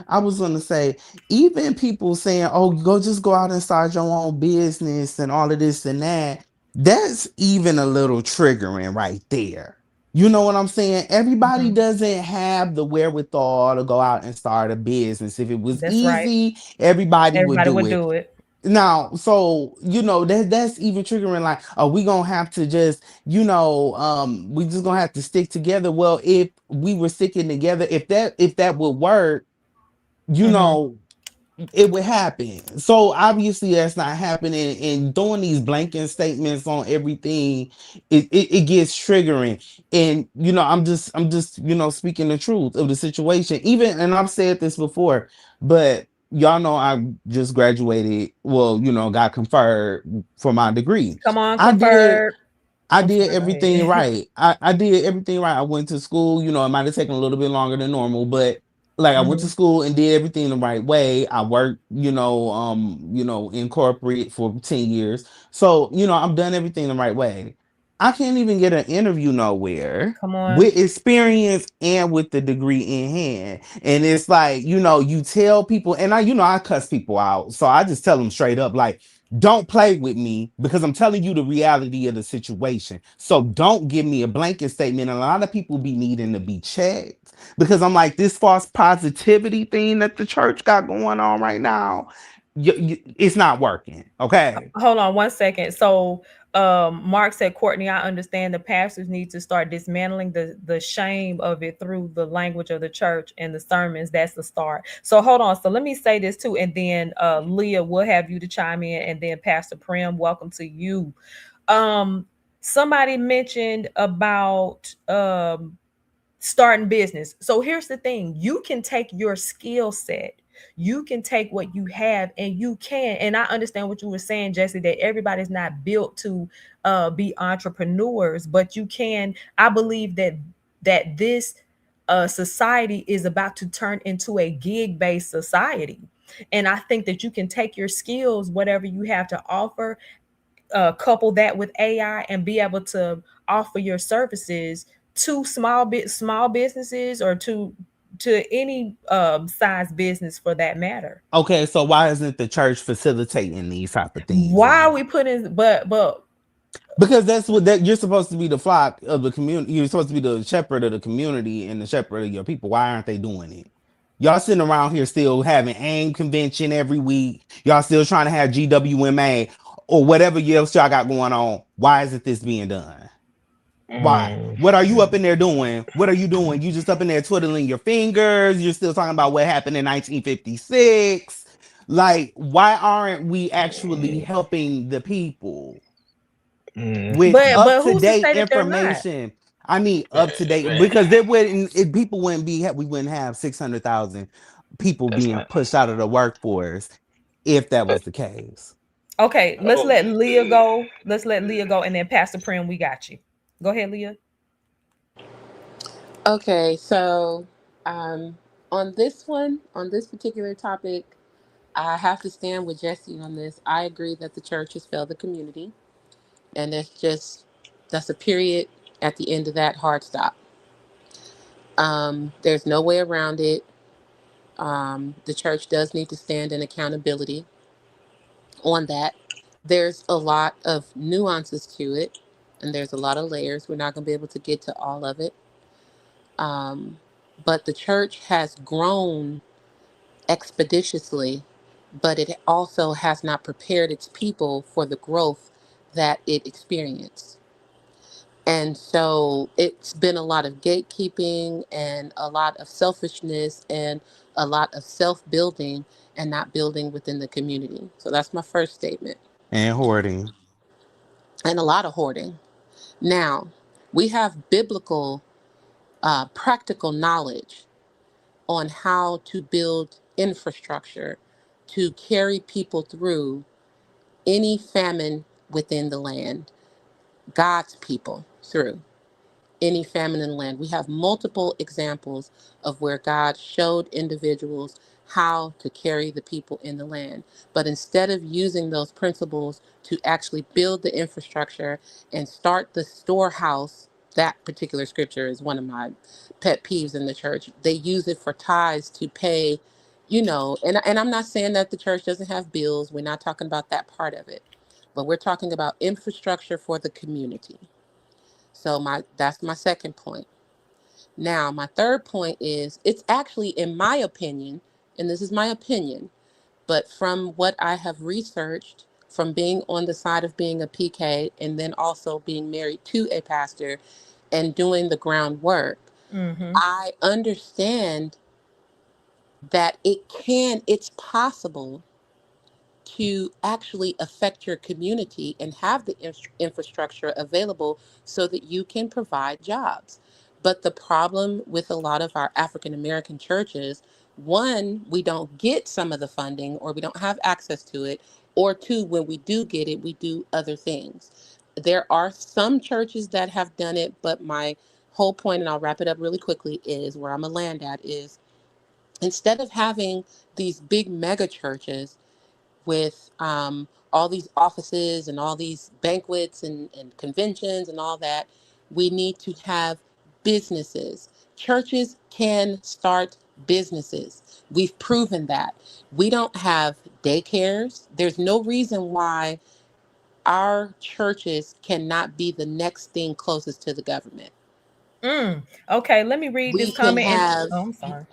I was gonna say, even people saying, "Oh, go out and start your own business," and all of this and that. That's even a little triggering right there. You know what I'm saying? Everybody Mhm. doesn't have the wherewithal to go out and start a business. If it was That's right. easy, everybody would Everybody do would it. do it. Now, so that's even triggering, like, are we gonna have to just, we just gonna have to stick together? Well, if we were sticking together, if that would work, you Hmm. know it would happen. So obviously that's not happening, and doing these blanket statements on everything, it gets triggering. And I'm just speaking the truth of the situation. Even, and I've said this before, but y'all know I just graduated, well, got conferred for my degree. Come on, I did confer. I I'm did sorry. Go everything ahead. right. I did everything right. I went to school, it might have taken a little bit longer than normal, but like, I went to Hmm. school and did everything the right way. I worked, in corporate for 10 years. So, I've done everything the right way. I can't even get an interview nowhere Come on. with experience and with the degree in hand. And it's like, you tell people, and I cuss people out. So I just tell them straight up, like, don't play with me, because I'm telling you the reality of the situation. So don't give me a blanket statement. And a lot of people be needing to be checked, because I'm like, this false positivity thing that the church got going on right now, it's not working. Okay. Hold on 1 second. So Mark said, Courtney, I understand the pastors need to start dismantling the shame of it through the language of the church and the sermons. That's the start. So hold on. So let me say this too, and then Leah will have you to chime in, and then Pastor Prim, welcome to you. Um, Somebody mentioned about starting business. So here's the thing, you can take your skill set, you can take what you have, and you can, and I understand what you were saying, Jesse, that everybody's not built to be entrepreneurs, but you can. I believe that this society is about to turn into a gig based society, and I think that you can take your skills, whatever you have to offer, couple that with AI and be able to offer your services to small businesses or to any size business for that matter. Okay, so why isn't the church facilitating these type of things? Why are then? we putting but Because that's what that you're supposed to be, the flock of the community. You're supposed to be the shepherd of the community and the shepherd of your people. Why aren't they doing it? Y'all sitting around here still having AIM convention every week. Y'all still trying to have GWMA or whatever else y'all got going on. Why isn't this being done? Why? What are you up in there doing? What are you doing? You just up in there twiddling your fingers. You're still talking about what happened in 1956. Like, why aren't we actually helping the people with up but to who's to date say that they're not? information? I mean, up to date, because there wouldn't, if people wouldn't be, we wouldn't have 600,000 people being pushed out of the workforce if that was the case. Okay, let's let Leah go. Let's let Leah go, and then Pastor Prim, we got you. Go ahead, Leah. Okay, so um, on this particular topic, I have to stand with Jesse on this. I agree that the church has failed the community, and that's a period at the end of that hard stop. There's no way around it. The church does need to stand in accountability on that. There's a lot of nuances to it, and there's a lot of layers. We're not going to be able to get to all of it. Um, but the church has grown expeditiously, but it also has not prepared its people for the growth that it experienced. And so it's been a lot of gatekeeping and a lot of selfishness and a lot of self building and not building within the community. So that's my first statement. And hoarding. And a lot of hoarding. Now, we have biblical, practical knowledge on how to build infrastructure to carry people through any famine within the land, God's people through any famine in the land. We have multiple examples of where God showed individuals how to carry the people in the land. But instead of using those principles to actually build the infrastructure and start the storehouse, that particular scripture is one of my pet peeves in the church. They use it for tithes to pay, and I'm not saying that the church doesn't have bills. We're not talking about that part of it. But we're talking about infrastructure for the community. So that's my second point. Now, my third point is it's actually, in my opinion, and this is my opinion, but from what I have researched, from being on the side of being a PK and then also being married to a pastor and doing the groundwork, Mm-hmm. I understand that it's possible to actually affect your community and have the infrastructure available so that you can provide jobs. But the problem with a lot of our African American churches, one, we don't get some of the funding or we don't have access to it, or two, when we do get it, we do other things. There are some churches that have done it, but my whole point, and I'll wrap it up really quickly, is where I'm a land at is instead of having these big mega churches with all these offices and all these banquets and conventions and all that, we need to have businesses. Churches can start businesses. We've proven that. We don't have daycares. There's no reason why our churches cannot be the next thing closest to the government. Okay, let me read this We can comment. have, Oh, I'm sorry.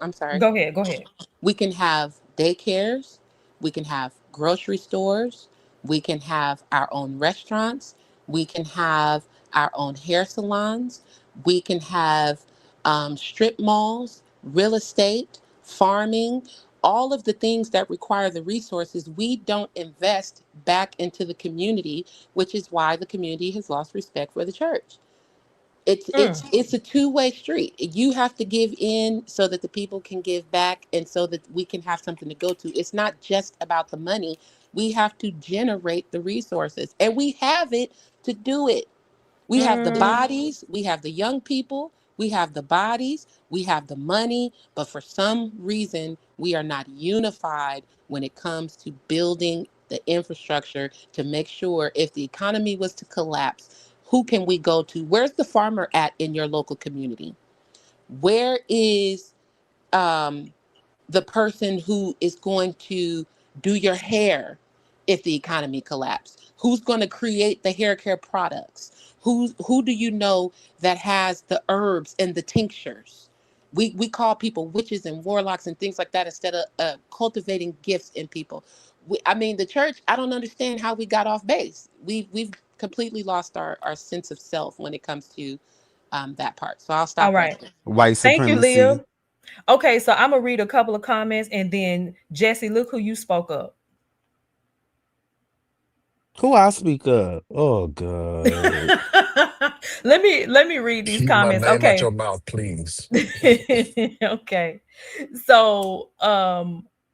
I'm sorry. Go ahead. Go ahead. We can have daycares, we can have grocery stores, we can have our own restaurants, we can have our own hair salons, we can have strip malls, real estate, farming, all of the things that require the resources. We don't invest back into the community, which is why the community has lost respect for the church. It's a two-way street. You have to give in so that the people can give back and so that we can have something to go to. It's not just about the money. We have to generate the resources and we have it to do it. We have the bodies, we have the young people, we have the bodies, we have the money, but for some reason we are not unified when it comes to building the infrastructure to make sure if the economy was to collapse, who can we go to? Where's the farmer at in your local community? Where is um, the person who is going to do your hair if the economy collapsed? Who's going to create the hair care products? Who do you know that has the herbs and the tinctures? We call people witches and warlocks and things like that instead of cultivating gifts in people. I mean, the church, I don't understand how we got off base. We've completely lost our sense of self when it comes to that part. So I'll All stop right. right there. White Thank you, Leah. supremacy. Okay, so I'm gonna read a couple of comments, and then Jesse, look who you spoke up. Who I speak of? Oh God. let me read these Keep my comments. name out Okay. your mouth, please. Okay. So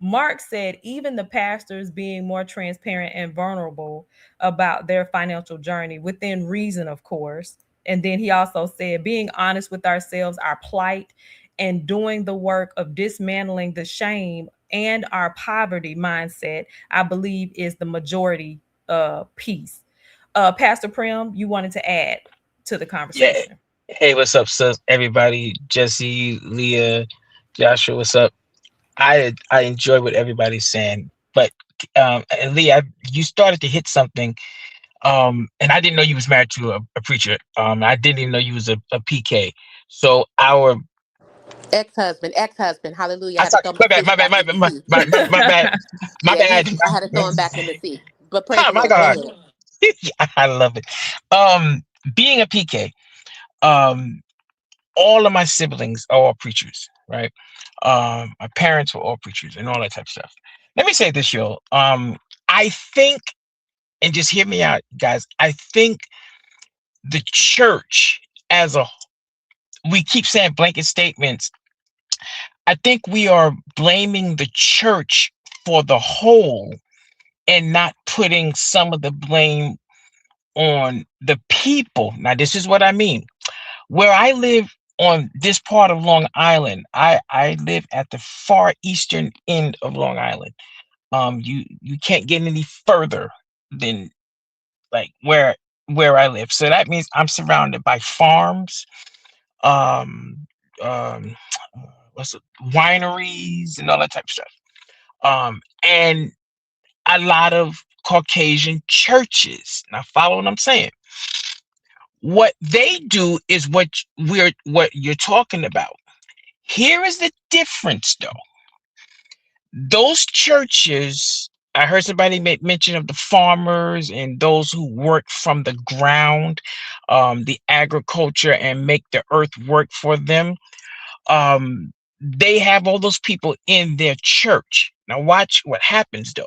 Mark said even the pastors being more transparent and vulnerable about their financial journey within reason, of course. And then he also said being honest with ourselves, our plight, and doing the work of dismantling the shame and our poverty mindset, I believe is the majority piece. Pastor Prim, you wanted to add to the Yeah. conversation. Hey, what's up, sis? Everybody, Jesse, Leah, Joshua, what's up? I enjoy what everybody's saying, but and Leah, you started to hit something. And I didn't know you was married to a preacher. I didn't even know you was a PK. So our Ex-husband, hallelujah. I I had to sorry, throw my my bad, fish my bad, back my in bad, the my, sea. my bad, my Yeah, bad. I had to throw him back in the sea. But praise Oh the my Lord. Go God, ahead. I love it. Um, Being a PK, um, all of my siblings are all preachers, right? My parents were all preachers and all that type of stuff. Let me say this, y'all. I think, and just hear me out, guys. I think the church as a we keep saying blanket statements. I think we are blaming the church for the whole and not putting some of the blame on the people. Now, this is what I mean. Where I live on this part of Long Island, I live at the far eastern end of Long Island. You can't get any further than like where I live. So that means I'm surrounded by farms, um, um, what's it, wineries, and all that type of stuff. And a lot of Caucasian churches. Now, follow what I'm saying. What they do is what you're talking about. Here is the difference, though. Those churches, I heard somebody make mention of the farmers and those who work from the ground, the agriculture, and make the earth work for them. They have all those people in their church. Now, watch what happens, though.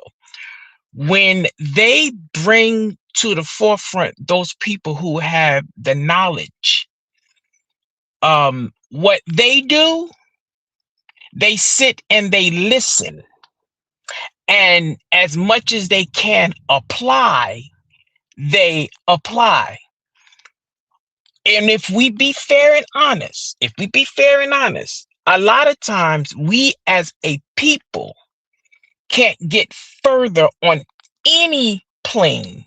When they bring to the forefront those people who have the knowledge, what they do, they sit and they listen, and as much as they can apply, they apply. And if we be fair and honest, a lot of times we as a people can't get further on any plane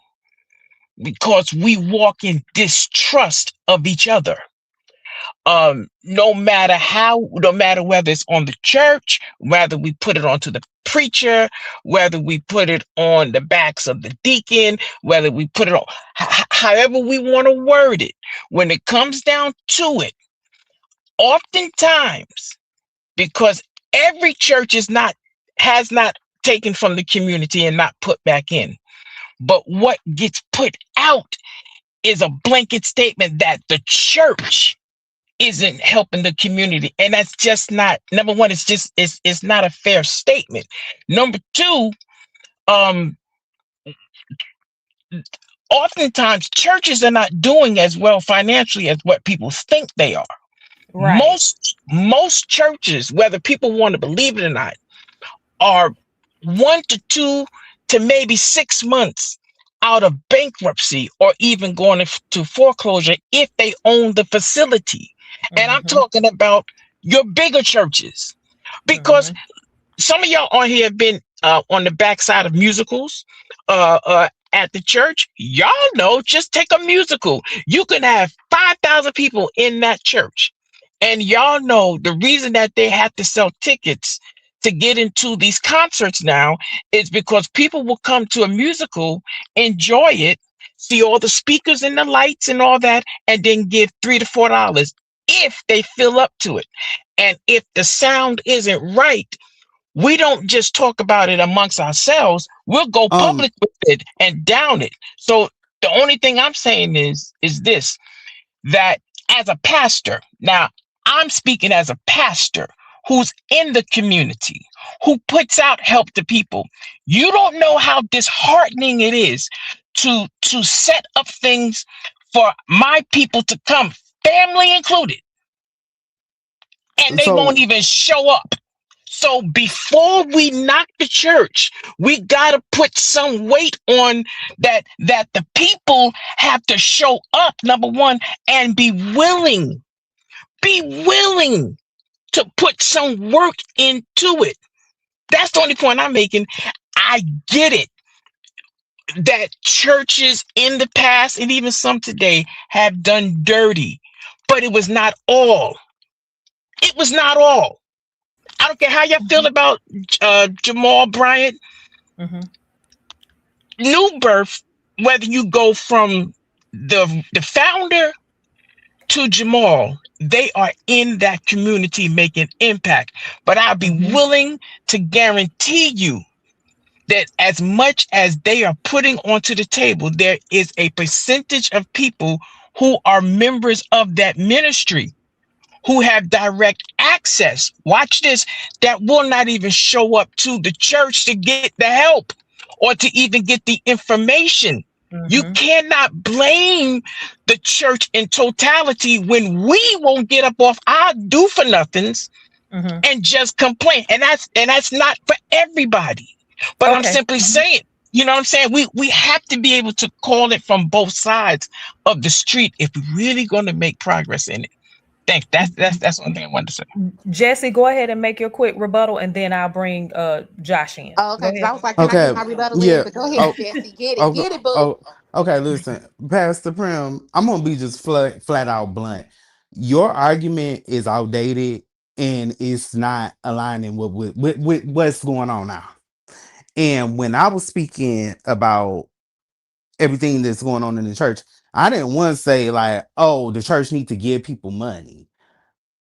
because we walk in distrust of each other. No matter whether it's on the church, whether we put it onto the preacher, whether we put it on the backs of the deacon, whether we put it on, however we want to word it, when it comes down to it, oftentimes, because every church has not taken from the community and not put back in, but what gets put out is a blanket statement that the church isn't helping the community, and that's just not, number one, it's not a fair statement. Number two, oftentimes churches are not doing as well financially as what people think they are. Right. Most churches, whether people want to believe it or not, are 1 to 2 to maybe 6 months out of bankruptcy or even going to foreclosure if they own the facility. And I'm talking about your bigger churches, because some of y'all on here have been on the backside of musicals. at the church, y'all know, just take a musical. You can have 5,000 people in that church. And y'all know the reason that they have to sell tickets to get into these concerts now is because people will come to a musical, enjoy it, see all the speakers and the lights and all that, and then give $3 to $4 if they fill up to it. And if the sound isn't right, we don't just talk about it amongst ourselves. We'll go Um, public with it and down it. So the only thing I'm saying is this, that as a pastor, now I'm speaking as a pastor who's in the community, who puts out help to people. You don't know how disheartening it is to set up things for my people to come, family included, and they won't so even show up. So before we knock the church, we got to put some weight on that the people have to show up, number one, and be willing to put some work into it. That's the only point I'm making. I get it that churches in the past and even some today have done dirty, but it was not all. It was not all. I don't care how y'all feel about Jamal Bryant. Mm-hmm. New Birth, whether you go from the founder to Jamal, they are in that community making impact. But I'll be willing to guarantee you that as much as they are putting onto the table, there is a percentage of people who are members of that ministry who have direct access. Watch this, that will not even show up to the church to get the help or to even get the information. You Mm-hmm. cannot blame the church in totality when we won't get up off our do for nothings Mm-hmm. and just complain. And that's not for everybody. But I'm Okay. simply saying, you know what I'm saying? We have to be able to call it from both sides of the street if we're really going to make progress in it. Thanks. That's one thing I wanted to say. Jesse, go ahead and make your quick rebuttal, and then I'll bring Josh in. Oh, Go okay, because ahead. I was like, can I get okay, my rebuttal in? yeah. But go ahead, Oh, Jesse. oh, Get it, boo. oh. Okay, listen, Pastor Prim. I'm gonna be just flat out blunt. Your argument is outdated and it's not aligning with what's going on now. And when I was speaking about everything that's going on in the church, I didn't want to say like, oh, the church need to give people money.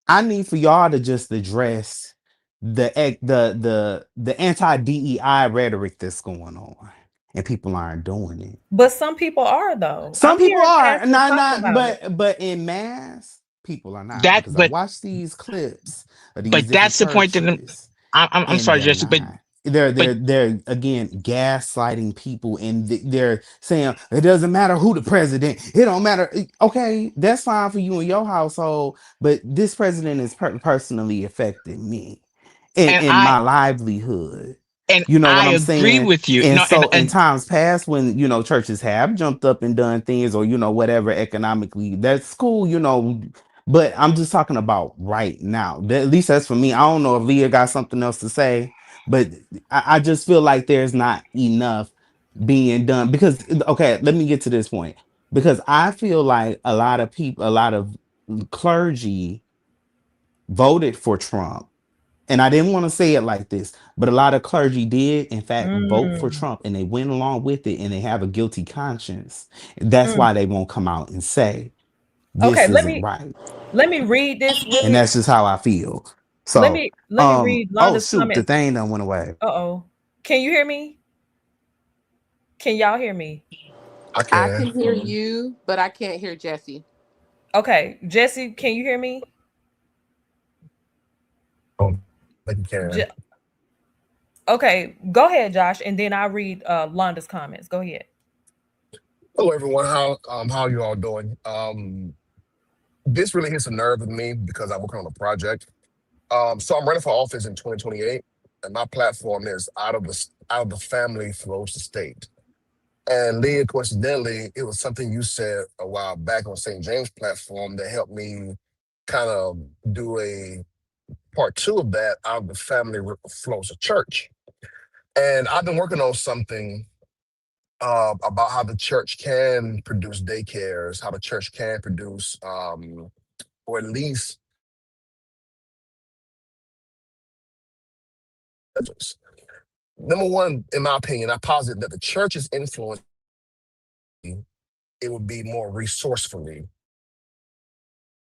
I need for y'all to just address the anti DEI rhetoric that's going on, and people aren't doing it. But some people are though. Some I'm people hearing are pastors talk not, about it. but in mass, people are not That, because I but watched these clips of these but different that's the point that churches, I'm and sorry, they're Jesse, not. They're but they're they're again gaslighting people, and they're saying it doesn't matter who the president. It don't matter. Okay, that's fine for you and your household, but this president is personally affecting me in and my livelihood. and You know what I I'm agree saying? with you. And No, so in and times past when, churches have jumped up and done things or, whatever economically, that's cool, but I'm just talking about right now. At least that's for me. I don't know if Leah got something else to say, but I just feel like there's not enough being done because, okay, let me get to this point because I feel like a lot of people, a lot of clergy voted for Trump, and I didn't want to say it like this, but a lot of clergy did, in fact, vote for Mm, Trump and they went along with it and they have a guilty conscience. That's mm. why they won't come out and say, Okay, this isn't right. let me read this And really. that's just how I feel. Let So, me let me read oh, Londa's shoot, the comments. thing done went away. Uh-oh. Can you hear me? Can y'all hear me? I I can. can hear you, but I can't hear Jesse. Okay, Jesse, can you hear me? Oh, like you can. Je- okay, go ahead, Josh, and then I'll read Londa's comments. Go ahead. Hello, everyone. How you all doing? This really hits a nerve with me because I'm working on a project. So I'm running for office in 2028, and my platform is out of the family flows the state. And Leah, coincidentally, it was something you said a while back on St. James platform that helped me kind of do a part two of that out of the family flows a church. And I've been working on something about how the church can produce daycares, how the church can produce, or at least number one, in my opinion, I posit that the church's influence, it would be more resourcefully.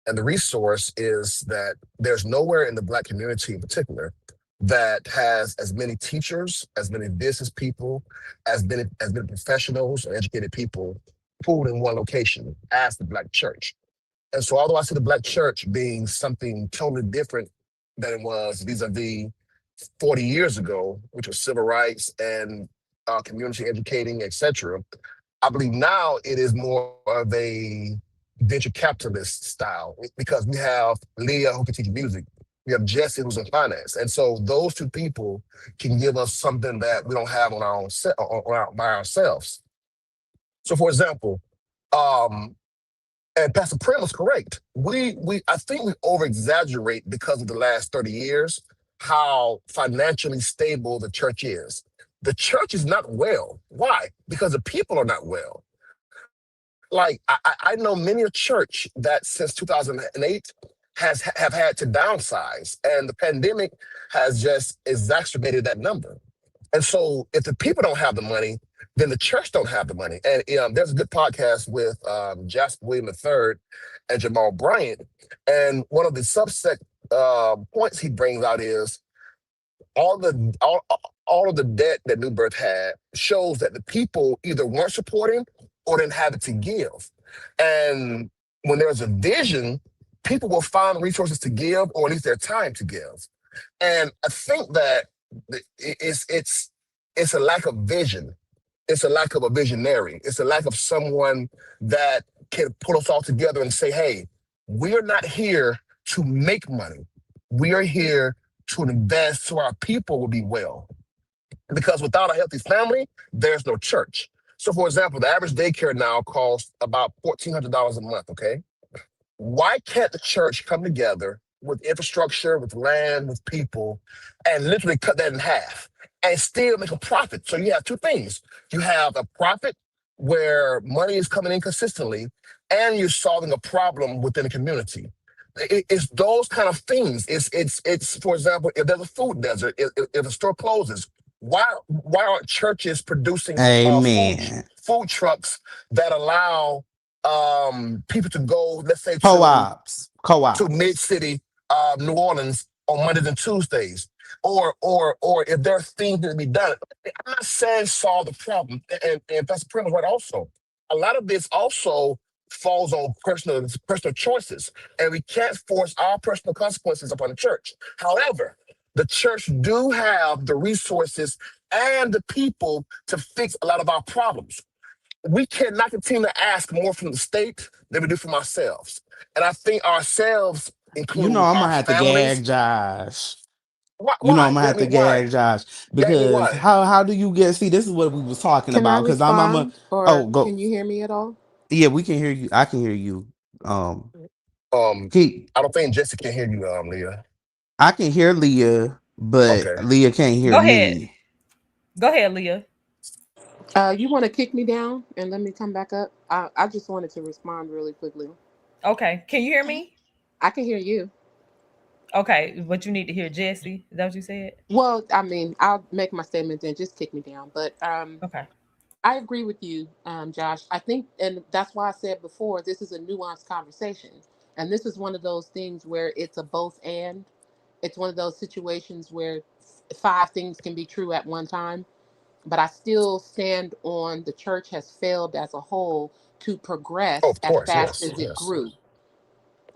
And the resource is that there's nowhere in the Black community in particular that has as many teachers, as many business people, as many professionals or educated people pooled in one location as the Black church. And so, although I see the Black church being something totally different than it was vis-a-vis 40 years ago, which was civil rights and community educating, etc., I believe now it is more of a venture capitalist style because we have Leah who can teach music. We have Jesse who's in finance. And so those two people can give us something that we don't have on our own by ourselves. So for example, and Pastor Prim was correct. I think we over exaggerate because of the last 30 years how financially stable the church is. The church is not well. Why? Because the people are not well. Like I know many a church that since 2008 have had to downsize, and the pandemic has just exacerbated that number. And so, if the people don't have the money, then the church don't have the money. And there's a good podcast with Jasper William III and Jamal Bryant, and one of the subset points he brings out is all the all of the debt that New Birth had shows that the people either weren't supporting or didn't have it to give. And when there's a vision, people will find resources to give, or at least their time to give. And I think that it's a lack of vision. It's a lack of a visionary. It's a lack of someone that can pull us all together and say, hey, we're not here to make money. We are here to invest so our people will be well. Because without a healthy family, there's no church. So, for example, the average daycare now costs about $1,400 a month, okay? Why can't the church come together with infrastructure, with land, with people, and literally cut that in half and still make a profit? So you have two things. You have a profit where money is coming in consistently, and you're solving a problem within the community. It's those kind of things. It's for example, if there's a food desert, if a store closes, why aren't churches producing Amen. food trucks that allow people to go, let's say, Co-ops. to mid city New Orleans on Mondays and Tuesdays, or if there are things that can be done. I'm not saying solve the problem, and Pastor Prim was right also. A lot of this also falls on personal choices, and we can't force our personal consequences upon the church. However, the church do have the resources and the people to fix a lot of our problems. We cannot continue to ask more from the state than we do from ourselves. And I think ourselves You know include I'm our gonna have to gag families. Josh. Why? You know I'm Why? gonna have Gag me to why? gag Josh Gag me because why? how do you get? See, this is what we was talking Can I about. Because I'm a respond, or oh go can you hear me at all? yeah, we can hear you. I can hear you. Um, Um, he I don't think Jesse can hear you, Leah. I can hear Leah, but Okay. Leah can't hear Go ahead. me. Go ahead, Leah. You want to kick me down and let me come back up? I just wanted to respond really quickly. Okay. Can you hear me? I can hear you. Okay, but you need to hear Jesse. Is that what you said? Well, I mean, I'll make my statement then. Just kick me down. But Okay. I agree with you, Josh. I think, and that's why I said before, this is a nuanced conversation, and this is one of those things where it's a both and. It's one of those situations where five things can be true at one time. But I still stand on the church has failed as a whole to Oh, progress of as course. fast Yes. as it Yes. grew.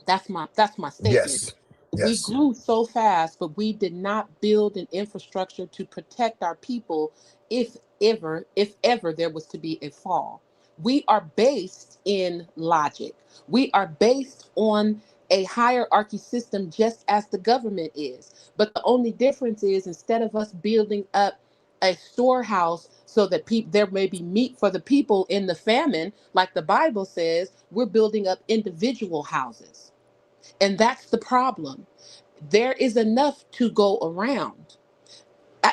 That's my statement. Yes. We Yes. grew so fast, but we did not build an infrastructure to protect our people if ever there was to be a fall. We are based in logic. We are based on a hierarchy system just as the government is. But the only difference is instead of us building up a storehouse so that there may be meat for the people in the famine, like the Bible says, we're building up individual houses. And that's the problem. There is enough to go around.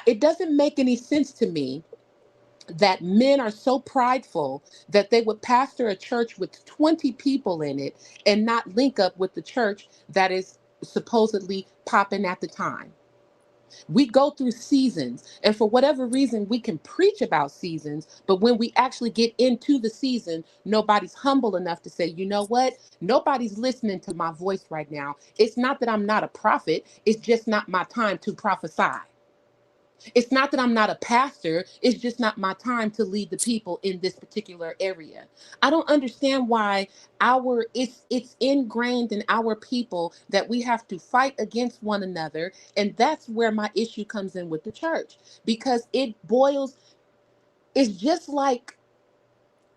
It doesn't make any sense to me that men are so prideful that they would pastor a church with 20 people in it and not link up with the church that is supposedly popping at the time. We go through seasons, and for whatever reason, we can preach about seasons, but when we actually get into the season, nobody's humble enough to say, you know what? Nobody's listening to my voice right now. It's not that I'm not a prophet, it's just not my time to prophesy. It's not that I'm not a pastor, it's just not my time to lead the people in this particular area. I don't understand why it's ingrained in our people that we have to fight against one another, and that's where my issue comes in with the church, because it's just like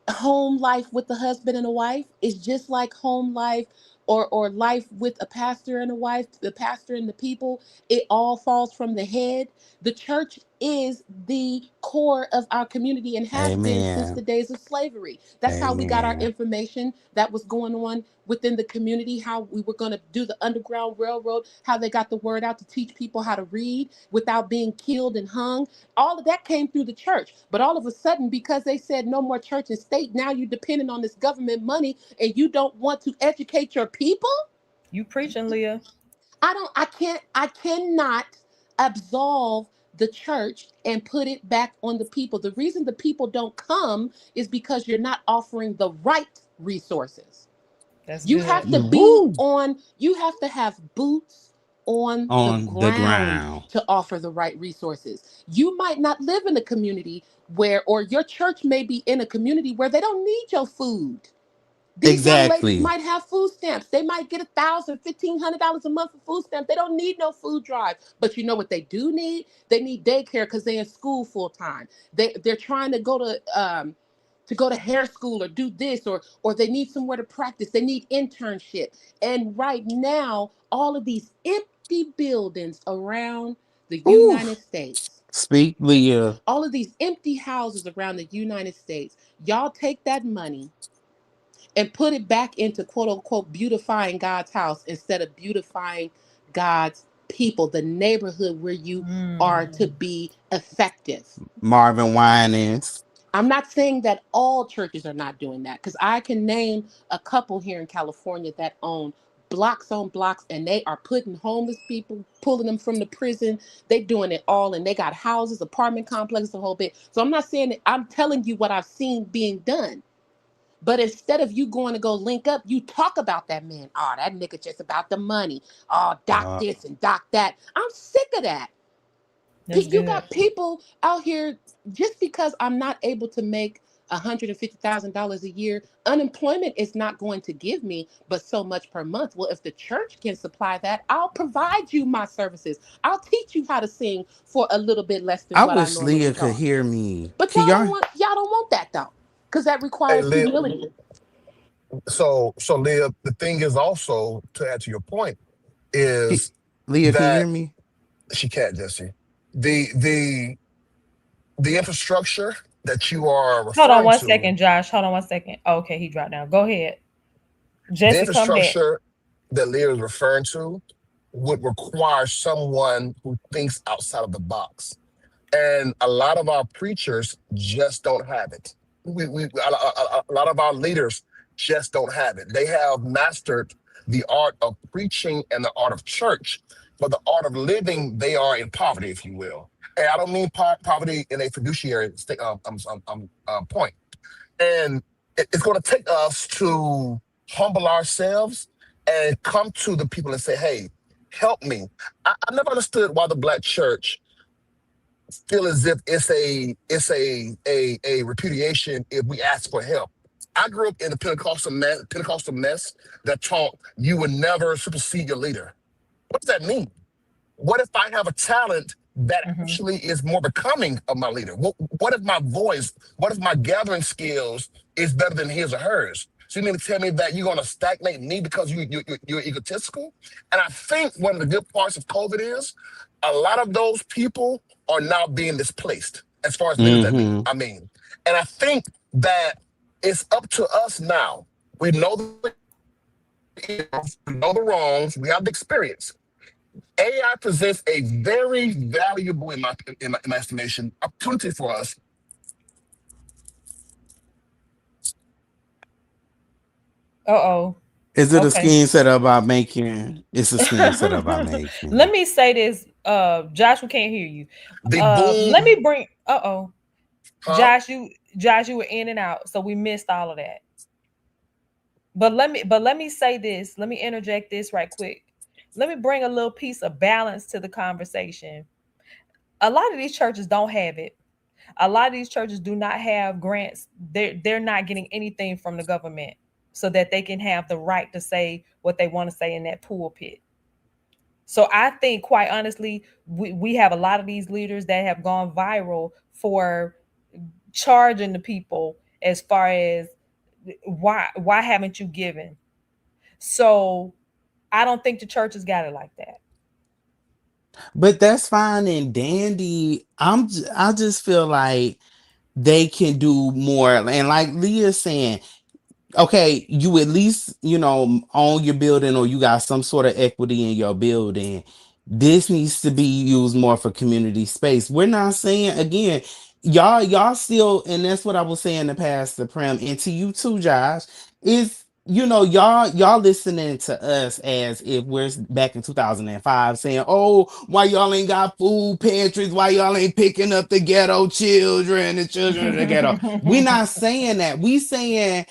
home life with the husband and a wife. Is just like home life or life with a pastor and a wife, the pastor and the people. It all falls from the head. The church is the core of our community and has been since the Amen. days of slavery. That's how we got our Amen. information that was going on within the community, how we were going to do the Underground Railroad, how they got the word out to teach people how to read without being killed and hung. All of that came through the church. But all of a sudden, because they said no more church and state, now you're dependent on this government money and you don't want to educate your people. You preaching, Leah. I cannot absolve the church and put it back on the people. The reason the people don't come is because you're not offering the right resources. That's You good. have to Woo! you have to have boots on the On the ground ground. to offer the right resources. You might not live in a community or your church may be in a community where they don't need your food. These young ladies Exactly. might have food stamps. They might get $1,000, $1,500 a month for food stamps. They don't need no food drive. But you know what they do need? They need daycare because they're in school full time. They're trying to go to hair school or do this or they need somewhere to practice. They need internship. And right now, all of these empty buildings around the Ooh. United States, Speak, Leah. all of these empty houses around the United States, y'all take that money and put it back into quote unquote beautifying God's house instead of beautifying God's people, the neighborhood where you are to Mm. be effective. Marvin Winans. I'm not saying that all churches are not doing that because I can name a couple here in California that own blocks on blocks and they are putting homeless people, pulling them from the prison. They doing it all and they got houses, apartment complexes, the whole bit. So I'm not saying that, I'm telling you what I've seen being done. But instead of you going to go link up, you talk about that man. Oh, that nigga just about the money. Oh, doc Uh, this and doc that. I'm sick of that. That's You good. got people out here just because I'm not able to make $150,000 a year. Unemployment is not going to give me but so much per month. Well, if the church can supply that, I'll provide you my services. I'll teach you how to sing for a little bit less than I what I wish normally Leah could charge. hear me. But Can y'all? y'all don't want that though, because that Hey, requires Leah. humility. So Leah, the thing is also to add to your point Can, is Leah, can you that hear me? she can't, Jesse. The the infrastructure that you are Hold on referring one to, second, Josh. Hold on one second. Okay, he dropped down. Go ahead. the Jesse, come back. infrastructure that Leah is referring to would require someone who thinks outside of the box. And a lot of our preachers just don't have it. A lot of our leaders just don't have it. They have mastered the art of preaching and the art of church, but the art of living, they are in poverty, if you will. And I don't mean poverty in a fiduciary point. And it's going to take us to humble ourselves and come to the people and say, hey, help me. I never understood why the Black church feel as if it's a repudiation if we ask for help. I grew up in a Pentecostal mess that taught you would never supersede your leader. What does that mean? What if I have a talent that Hmm. actually is more becoming of my leader? What if my voice, what if my gathering skills is better than his or hers? So you mean to tell me that you're going to stagnate me because you're egotistical? And I think one of the good parts of COVID is a lot of those people are now being displaced as far as leaders that Mm-hmm. I mean. And I think that it's up to us now. We know the evils, we know the wrongs, we have the experience. AI presents a very valuable, in my estimation, opportunity for us Uh-oh. Is it a Okay. scheme set up by making? It's a scheme set up by Let making. me say this. Josh, we can't hear you. The boom, Let me bring uh-oh. huh? Josh, you were in and out, so we missed all of that. But let me say this. Let me interject this right quick. Let me bring a little piece of balance to the conversation. A lot of these churches don't have it. A lot of these churches do not have grants. They're not getting anything from the government so that they can have the right to say what they want to say in that pulpit. So I think, quite honestly, we have a lot of these leaders that have gone viral for charging the people as far as why haven't you given? So I don't think the church has got it like that. But that's fine and dandy. I just feel like they can do more. And like Leah's saying, okay, you at least, own your building or you got some sort of equity in your building. This needs to be used more for community space. We're not saying again, y'all still, and that's what I was saying in the past, the Prem, and to you too, Josh, is y'all listening to us as if we're back in 2005 saying, oh, why y'all ain't got food pantries, why y'all ain't picking up the ghetto children, the children of the ghetto. We're not saying that. We saying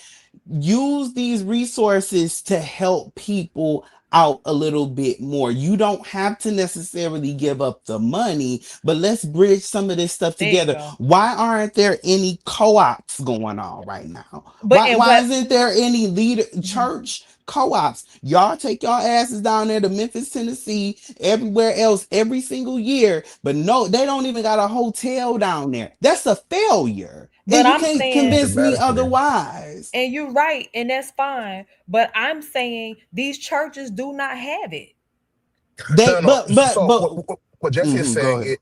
use these resources to help people out a little bit more. You don't have to necessarily give up the money, but let's bridge some of this stuff There you together. go. Why aren't there any co-ops going on right now? But Why and why what? isn't there any leader Mhm. church co-ops? Y'all take y'all asses down there to Memphis, Tennessee, everywhere else every single year, but no, they don't even got a hotel down there. That's a failure. And But you I'm can't saying, convince me systematically. otherwise. and you're right, and that's fine. But I'm saying these churches do not have it. No, They no, no. So but what Jesse is go saying, ahead.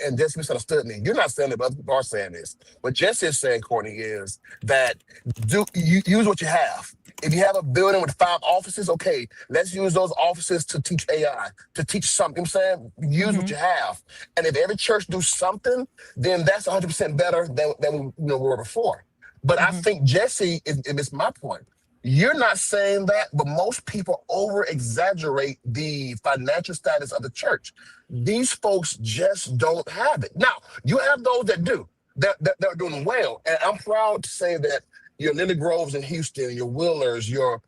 and Jesse misunderstood me. You're not saying it, but other people are saying this. What Jesse is saying, Courtney, is that do you use what you have. If you have a building with 5 offices, okay, let's use those offices to teach AI, to teach something. You know what I'm saying, use what Hmm. you have. And if every church do something, then that's 100% better than we were before. But I Hmm. think Jesse is, and it's my point. You're not saying that, but most people over exaggerate the financial status of the church. These folks just don't have it. Now, you have those that do, that are doing well. And I'm proud to say that your Lily Groves in Houston, your Willers, your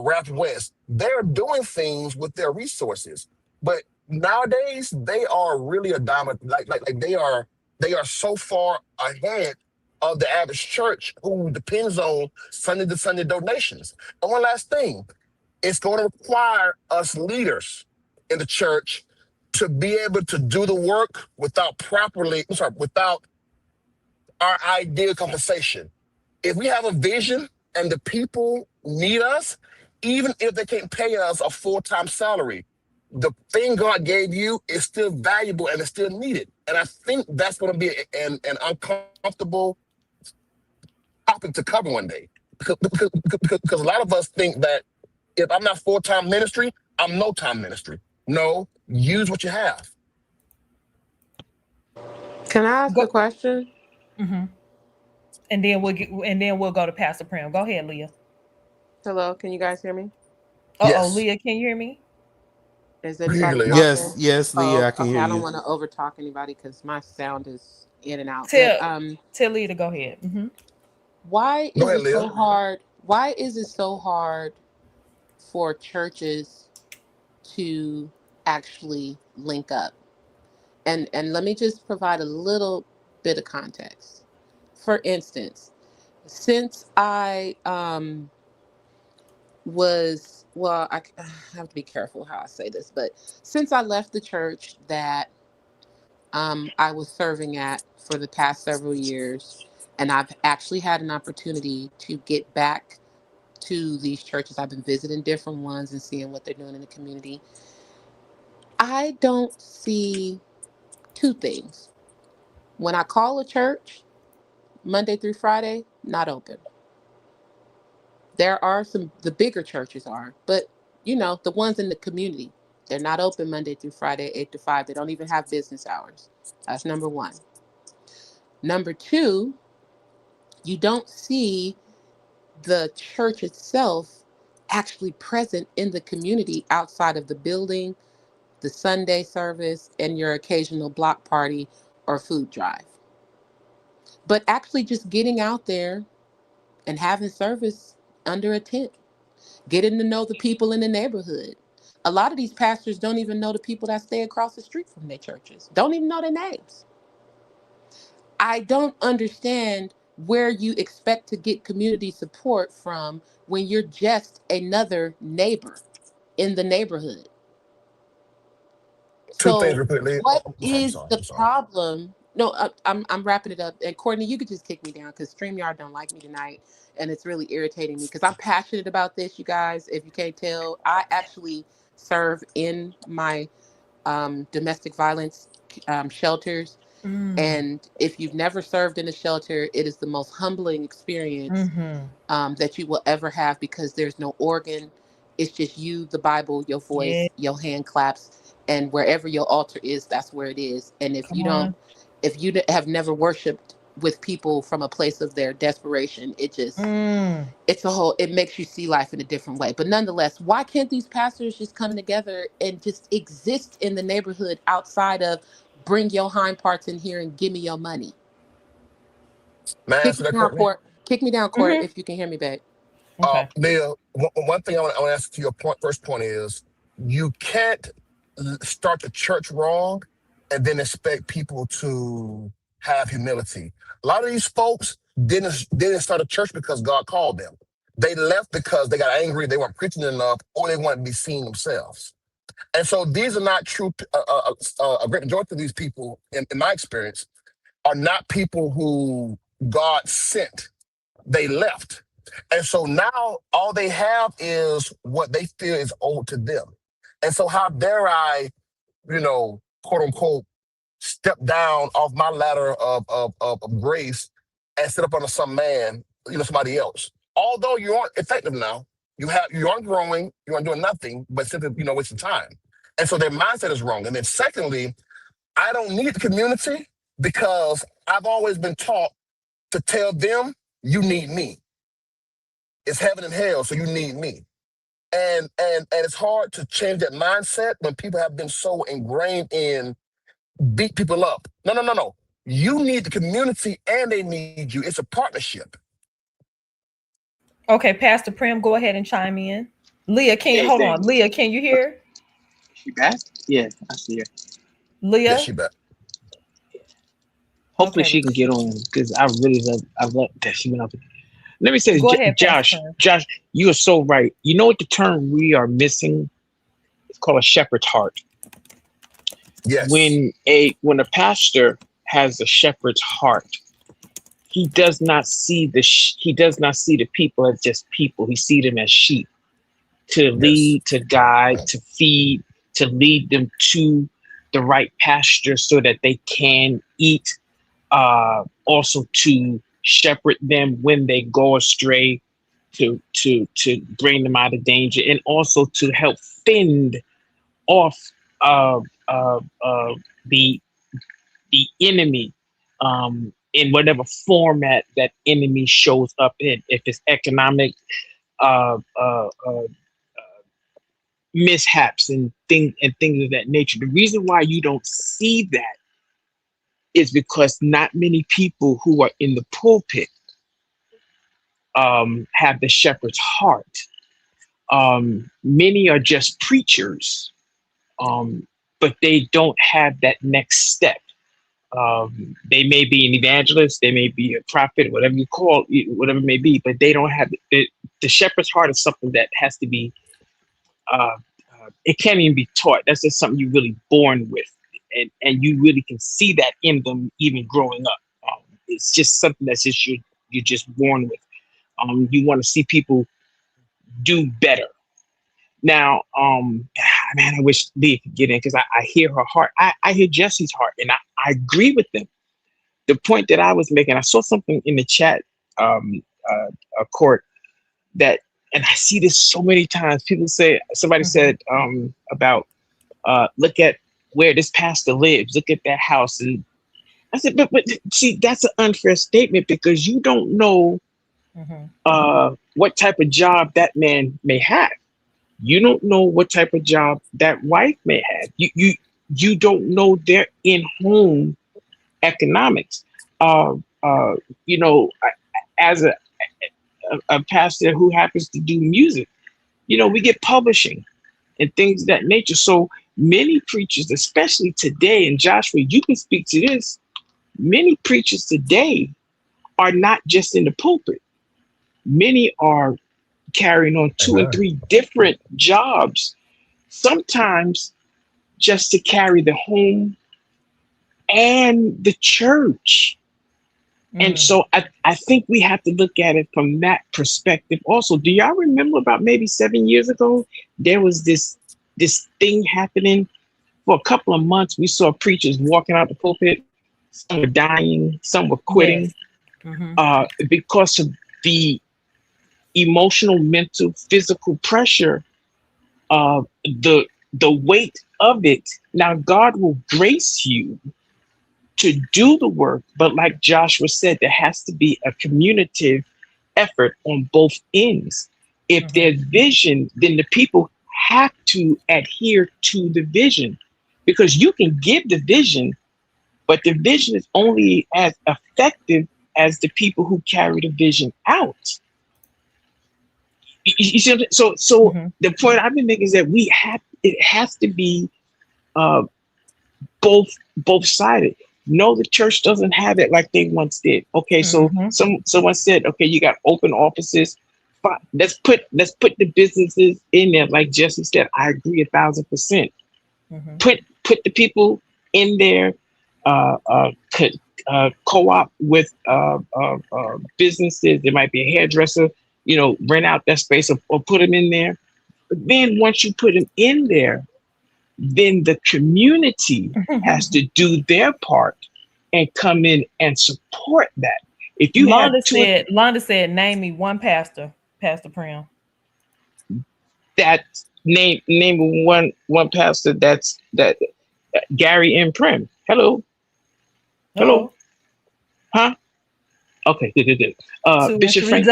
Rap West, they're doing things with their resources. But nowadays, they are really a diamond, like they are so far ahead of the average church who depends on Sunday to Sunday donations. And one last thing, it's going to require us leaders in the church to be able to do the work without our ideal compensation. If we have a vision and the people need us, even if they can't pay us a full-time salary, the thing God gave you is still valuable and it's still needed. And I think that's going to be an uncomfortable topic to cover one day. Because a lot of us think that if I'm not full-time ministry, I'm no-time ministry. No, use what you have. Can I ask a Go. question? Hmm. And then we'll go to Pastor Prim. Go ahead, Leah. Hello, can you guys hear me? Uh-oh, Yes, Leah, can you hear me? Is we can hear you, anybody Leah. Yes, talking? yes, Leah, I Oh, can hear okay. I don't you. want to over talk anybody because my sound is in and out. But Tell tell Leah to go ahead. Hmm. why Go is ahead, it Leah. so hard? Why is it so hard for churches to actually link up? And let me just provide a little bit of context. For instance, since I was well, I have to be careful how I say this, but since I left the church that I was serving at for the past several years, and I've actually had an opportunity to get back to these churches. I've been visiting different ones and seeing what they're doing in the community. I don't see two things. When I call a church, Monday through Friday, not open. There are some, the bigger churches are, but the ones in the community, they're not open Monday through Friday, 8 to 5. They don't even have business hours. That's number one. Number two, you don't see the church itself actually present in the community outside of the building, the Sunday service, and your occasional block party or food drive. But actually just getting out there and having service under a tent, getting to know the people in the neighborhood. A lot of these pastors don't even know the people that stay across the street from their churches, don't even know their names. I don't understand where you expect to get community support from when you're just another neighbor in the neighborhood. Two things So, repeatedly. what I'm is sorry. the I'm sorry. problem? No, I'm wrapping it up. And Courtney, you could just kick me down because StreamYard don't like me tonight, and it's really irritating me because I'm passionate about this. You guys, if you can't tell, I actually serve in my domestic violence shelters. And if you've never served in a shelter, it is the most humbling experience that you will ever have because there's no organ. It's just you, the Bible, your Yeah. voice, your hand claps, and wherever your altar is, that's where it is. And Come on. if you have never worshipped with people from a place of their desperation, it's a whole, it makes you see life in a different way. But nonetheless, why can't these pastors just come together and just exist in the neighborhood outside of bring your hind parts in here and give me your money? May I Kick answer me that, down, Courtney? Court. Kick me down, Court, if you can hear me, babe. Okay. Leah, one thing I want to ask to your first point is you can't start the church wrong and then expect people to have humility. A lot of these folks didn't start a church because God called them. They left because they got angry, they weren't preaching enough, or they wanted to be seen themselves. And so these are not true. A great majority of these people, in my experience, are not people who God sent. They left. And so now all they have is what they feel is owed to them. And so how dare I, quote unquote, step down off my ladder of grace and sit up under some man, somebody else. Although you aren't effective now, you aren't growing, you aren't doing nothing, but simply, wasting time. And so their mindset is wrong. And then secondly, I don't need the community because I've always been taught to tell them you need me. It's heaven and hell, so you need me. And it's hard to change that mindset when people have been so ingrained in beat people up. No. You need the community and they need you. It's a partnership. Okay, Pastor Prim, go ahead and chime in. Leah, hold on. Leah, can you hear? She back? Yeah, I see her. Leah? Yes, she bet. Hopefully Okay. she can get on because I love that she went up. Let me say this, Go ahead, Josh. Pastor Prim. Josh, you are so right. You know what the term we are missing? It's called a shepherd's heart. Yes. When a pastor has a shepherd's heart, he does not see the people as just people. He sees them as sheep to lead, to guide, to feed, to lead them to the right pasture so that they can eat. Also to shepherd them when they go astray, to bring them out of danger, and also to help fend off the enemy in whatever format that enemy shows up in. If it's economic mishaps and things of that nature. The reason why you don't see that is because not many people who are in the pulpit have the shepherd's heart. Many are just preachers, but they don't have that next step. They may be an evangelist, they may be a prophet, whatever you call it, whatever it may be, but they don't have the shepherd's heart is something that has to be, it can't even be taught. That's just something you're really born with. And you really can see that in them even growing up. It's just something that's just you're just born with. You want to see people do better. Now, man, I wish Leah could get in because I hear her heart. I hear Jesse's heart, and I agree with them. The point that I was making, I saw something in the chat, Court, that, and I see this so many times. People say, somebody said about, look at where this pastor lives. Look at that house. And I said, but see, that's an unfair statement because you don't know what type of job that man may have. You don't know what type of job that wife may have. You don't know their in-home economics. You know, as a pastor who happens to do music, you know, we get publishing and things of that nature. So many preachers, especially today, and Joshua, you can speak to this, many preachers today are not just in the pulpit. Many are carrying on 2 and 3 different jobs, sometimes just to carry the home and the church. And so I think we have to look at it from that perspective also. Do y'all remember about maybe 7 years ago, there was this thing happening for a couple of months? We saw preachers walking out the pulpit. Some were dying, some were quitting, because of the emotional, mental, physical pressure of the weight of it. Now, God will grace you to do the work, but like Joshua said, there has to be a communicative effort on both ends. If there's vision, then the people have to adhere to the vision, because you can give the vision, but the vision is only as effective as the people who carry the vision out. You see, so the point I've been making is that it has to be both sided. No, the church doesn't have it like they once did. Okay, so someone said, okay, you got open offices. Fine. Let's put the businesses in there, like Jesse said. I agree 1,000%. Put the people in there. Co-op with businesses. There might be a hairdresser. You know, rent out that space or put them in there. But then once you put them in there, then the community has to do their part and come in and support that. If you Londa said, name me one pastor, Pastor Prim. That name one pastor that Gary M. Prim. Hello. Huh? Okay, good. Bishop Frank.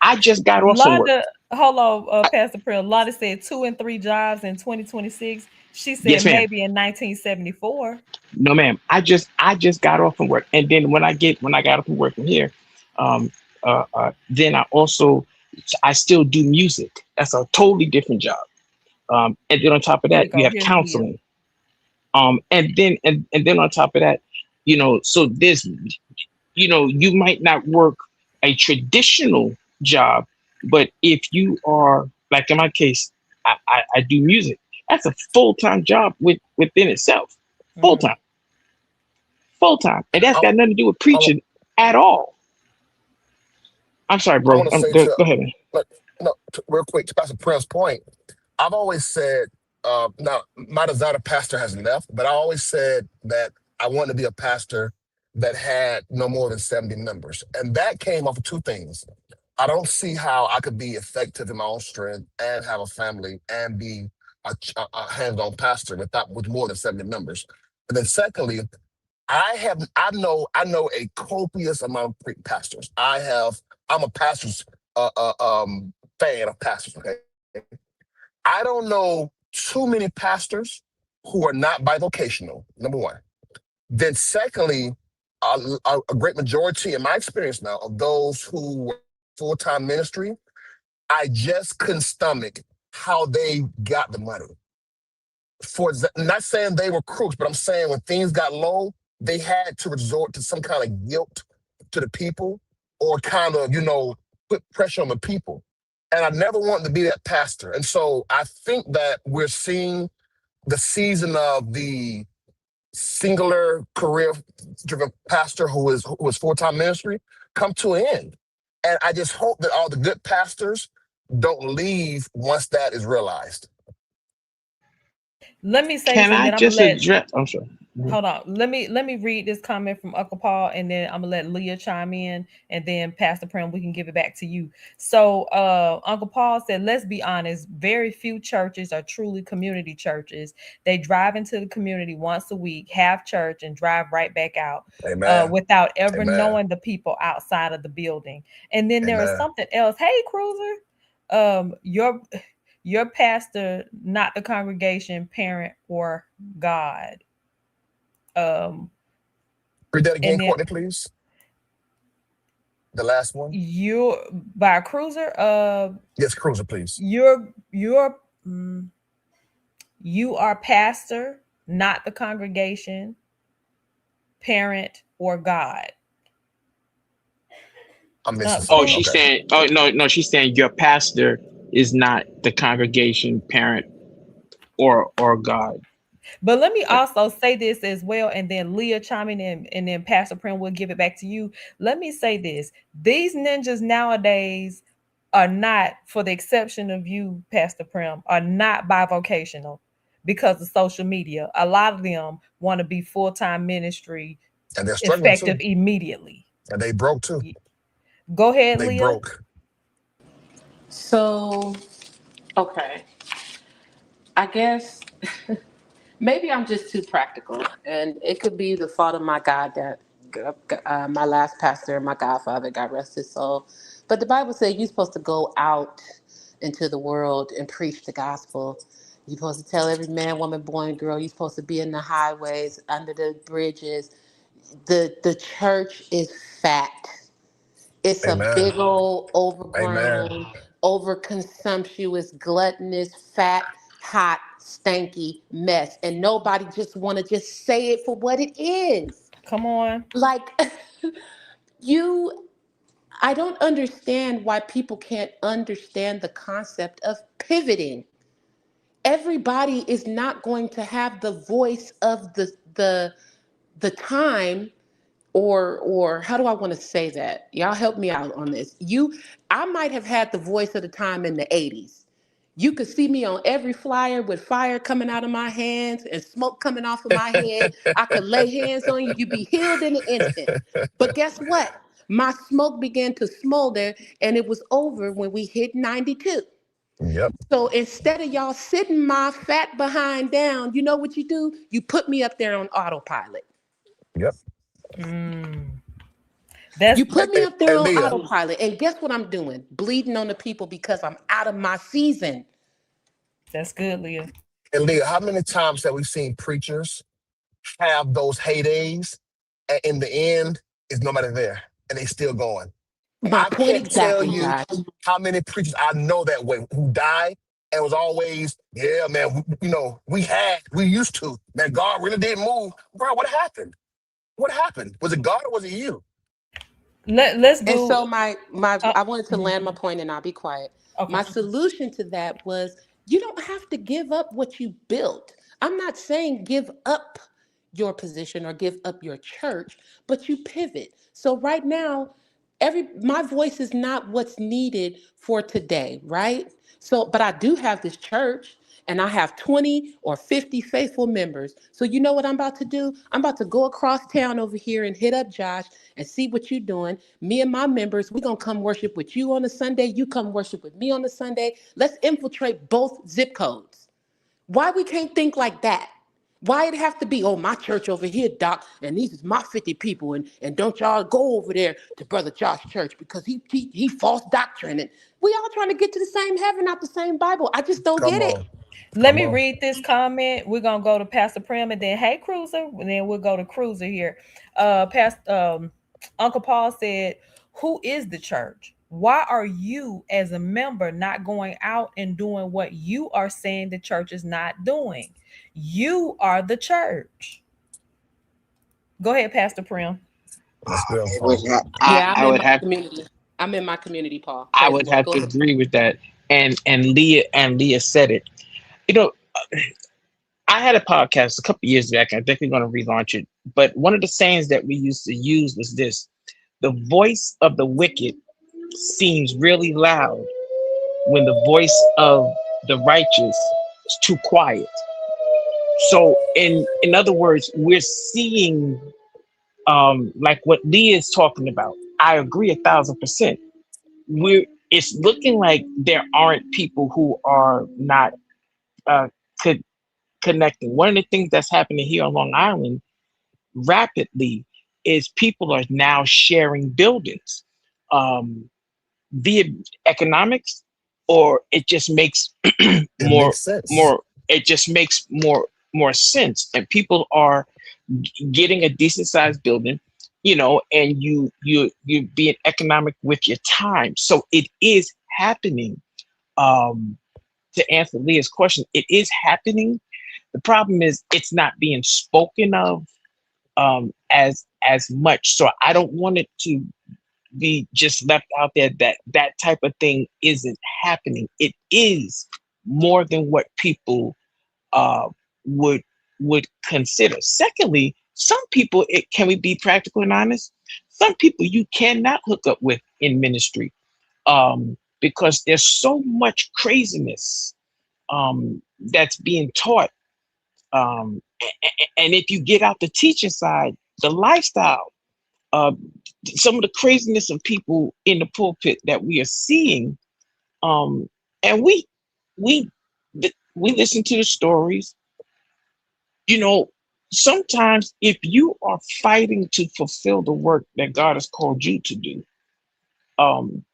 I just got off some work. Hold on, Pastor Prim. Londa said 2 and 3 jobs in 2026. She said Yes, maybe in 1974. No, ma'am. I just got off from work, and then when I got off from work from here, then I still do music. That's a totally different job. And then on top of that, you have counseling. And then on top of that, you know, so there's, you know, you might not work a traditional job, but if you are, like in my case, I do music. That's a full-time job within itself. Full-time. And that's got nothing to do with preaching at all. I'm sorry, bro. Go ahead, man. No, real quick, to Pastor Prim's point, I've always said, now my designer pastor has left, but I always said that I wanted to be a pastor that had no more than 70 members. And that came off of 2 things. I don't see how I could be effective in my own strength and have a family and be a hands-on pastor with more than 70 members. And then secondly, I know a copious amount of pastors. I'm a pastor's fan of pastors. Okay, I don't know too many pastors who are not bivocational. Number one. Then secondly, a great majority, in my experience now, of those who were full-time ministry, I just couldn't stomach how they got the money. Not saying they were crooks, but I'm saying when things got low, they had to resort to some kind of guilt to the people or kind of, you know, put pressure on the people. And I never wanted to be that pastor. And so I think that we're seeing the season of the singular career-driven pastor who is full-time ministry come to an end. And I just hope that all the good pastors don't leave once that is realized. Let me say Can something. I just address? I'm sorry. hold on. Let me read this comment from Uncle Paul, and then I'm gonna let Leah chime in, and then Pastor Prim, we can give it back to you. So Uncle Paul said, let's be honest, very few churches are truly community churches. They drive into the community once a week, have church, and drive right back out Amen. without ever Amen. knowing the people outside of the building. And then there is Amen. something else. Hey, Cruiser, your pastor, not the congregation, parent, or God. Read that again, And then Courtney, please. The last one. you by Cruiser, Yes, Cruiser, please. you are pastor, not the congregation, parent, or God. I'm missing Oh, something. she's Okay. saying. Oh no, she's saying your pastor is not the congregation, parent, or God. But let me also say this as well, and then Leah chiming in, and then Pastor Prim will give it back to you. Let me say this: these ninjas nowadays are not, for the exception of you, Pastor Prim, are not bivocational because of social media. A lot of them want to be full-time ministry, And they're struggling effective too. immediately. And they broke too. Go ahead, They Leah. broke. So, okay, I guess maybe I'm just too practical, and it could be the fault of my goddad, my last pastor, my godfather, God rest his soul. But the Bible says you're supposed to go out into the world and preach the gospel. You're supposed to tell every man, woman, boy, and girl. You're supposed to be in the highways, under the bridges. The church is fat. It's a Amen. big old Amen. overgrown, overconsumptuous, gluttonous, fat, hot, stanky mess. And nobody just want to just say it for what it is. Come on. Like I don't understand why people can't understand the concept of pivoting. Everybody is not going to have the voice of the time, or how do I want to say that? Y'all help me out on this. I might have had the voice of the time in the 80s. You could see me on every flyer with fire coming out of my hands and smoke coming off of my head. I could lay hands on you. You'd be healed in an instant. But guess what? My smoke began to smolder, and it was over when we hit 92. Yep. So instead of y'all sitting my fat behind down, you know what you do? You put me up there on autopilot. Yep. You put me up there on Leah. autopilot, and guess what I'm doing? Bleeding on the people because I'm out of my season. That's good, Leah. And Leah, how many times have we seen preachers have those heydays, and in the end, is nobody there, and they still going? My I point can't tell exactly, you Josh. how many preachers I know that way who died and was always, yeah, man, we used to. Man, God really didn't move. Bro, what happened? What happened? Was it God or was it you? Let's do. And so I wanted to land my point, and I'll be quiet. Okay. My solution to that was you don't have to give up what you built. I'm not saying give up your position or give up your church, but you pivot. So right now, my voice is not what's needed for today, right? So, but I do have this church, and I have 20 or 50 faithful members. So you know what I'm about to do? I'm about to go across town over here and hit up Josh and see what you're doing. Me and my members, we're going to come worship with you on a Sunday. You come worship with me on a Sunday. Let's infiltrate both zip codes. Why we can't think like that? Why it have to be, oh, my church over here, Doc, and these is my 50 people, and don't y'all go over there to Brother Josh Church because he false doctrine. And we all trying to get to the same heaven, not the same Bible. I just don't get it. Let me read this comment. We're gonna go to Pastor Prim, and then hey Cruiser, and then we'll go to Cruiser here. Uncle Paul said, who is the church? Why are you as a member not going out and doing what you are saying the church is not doing? You are the church. Go ahead, Pastor Prim. I'm in my community, Paul. I would have to agree with that. And Leah said it. You know, I had a podcast a couple years back. I'm definitely going to relaunch it. But one of the sayings that we used to use was this: the voice of the wicked seems really loud when the voice of the righteous is too quiet. So in other words, we're seeing like what Lee is talking about. I agree 1,000%. It's looking like there aren't people who are not uh, co- connecting. One of the things that's happening here on Long Island rapidly is people are now sharing buildings via economics, or it just makes It more makes sense. more it just makes more sense, and people are getting a decent sized building, and you being economic with your time. So it is happening. um to answer Leah's question, it is happening. The problem is it's not being spoken of as much. So I don't want it to be just left out there that that type of thing isn't happening. It is more than what people uh, would would consider. Secondly, some people, can we be practical and honest? Some people you cannot hook up with in ministry because there's so much craziness that's being taught. And if you get out the teaching side, the lifestyle, uh, some of the craziness of people in the pulpit that we are seeing, and we we listen to the stories. Sometimes if you are fighting to fulfill the work that God has called you to do, um,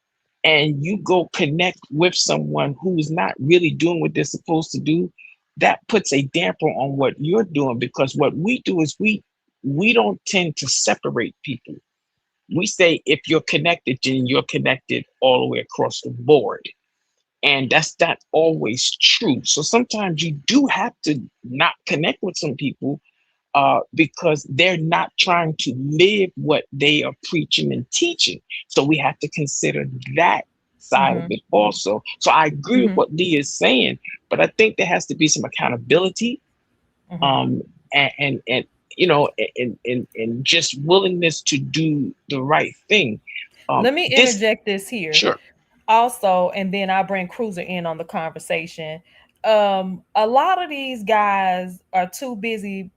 and you go connect with someone who's not really doing what they're supposed to do, that puts a damper on what you're doing, because what we do is we don't tend to separate people. We say if you're connected, then you're connected all the way across the board. And that's not always true. So sometimes you do have to not connect with some people because they're not trying to live what they are preaching and teaching. So we have to consider that side of it also. So I agree with what Lee is saying, but I think there has to be some accountability, and and just willingness to do the right thing. Let me interject this here. Sure. Also, and then I'll bring Cruiser in on the conversation. A lot of these guys are too busy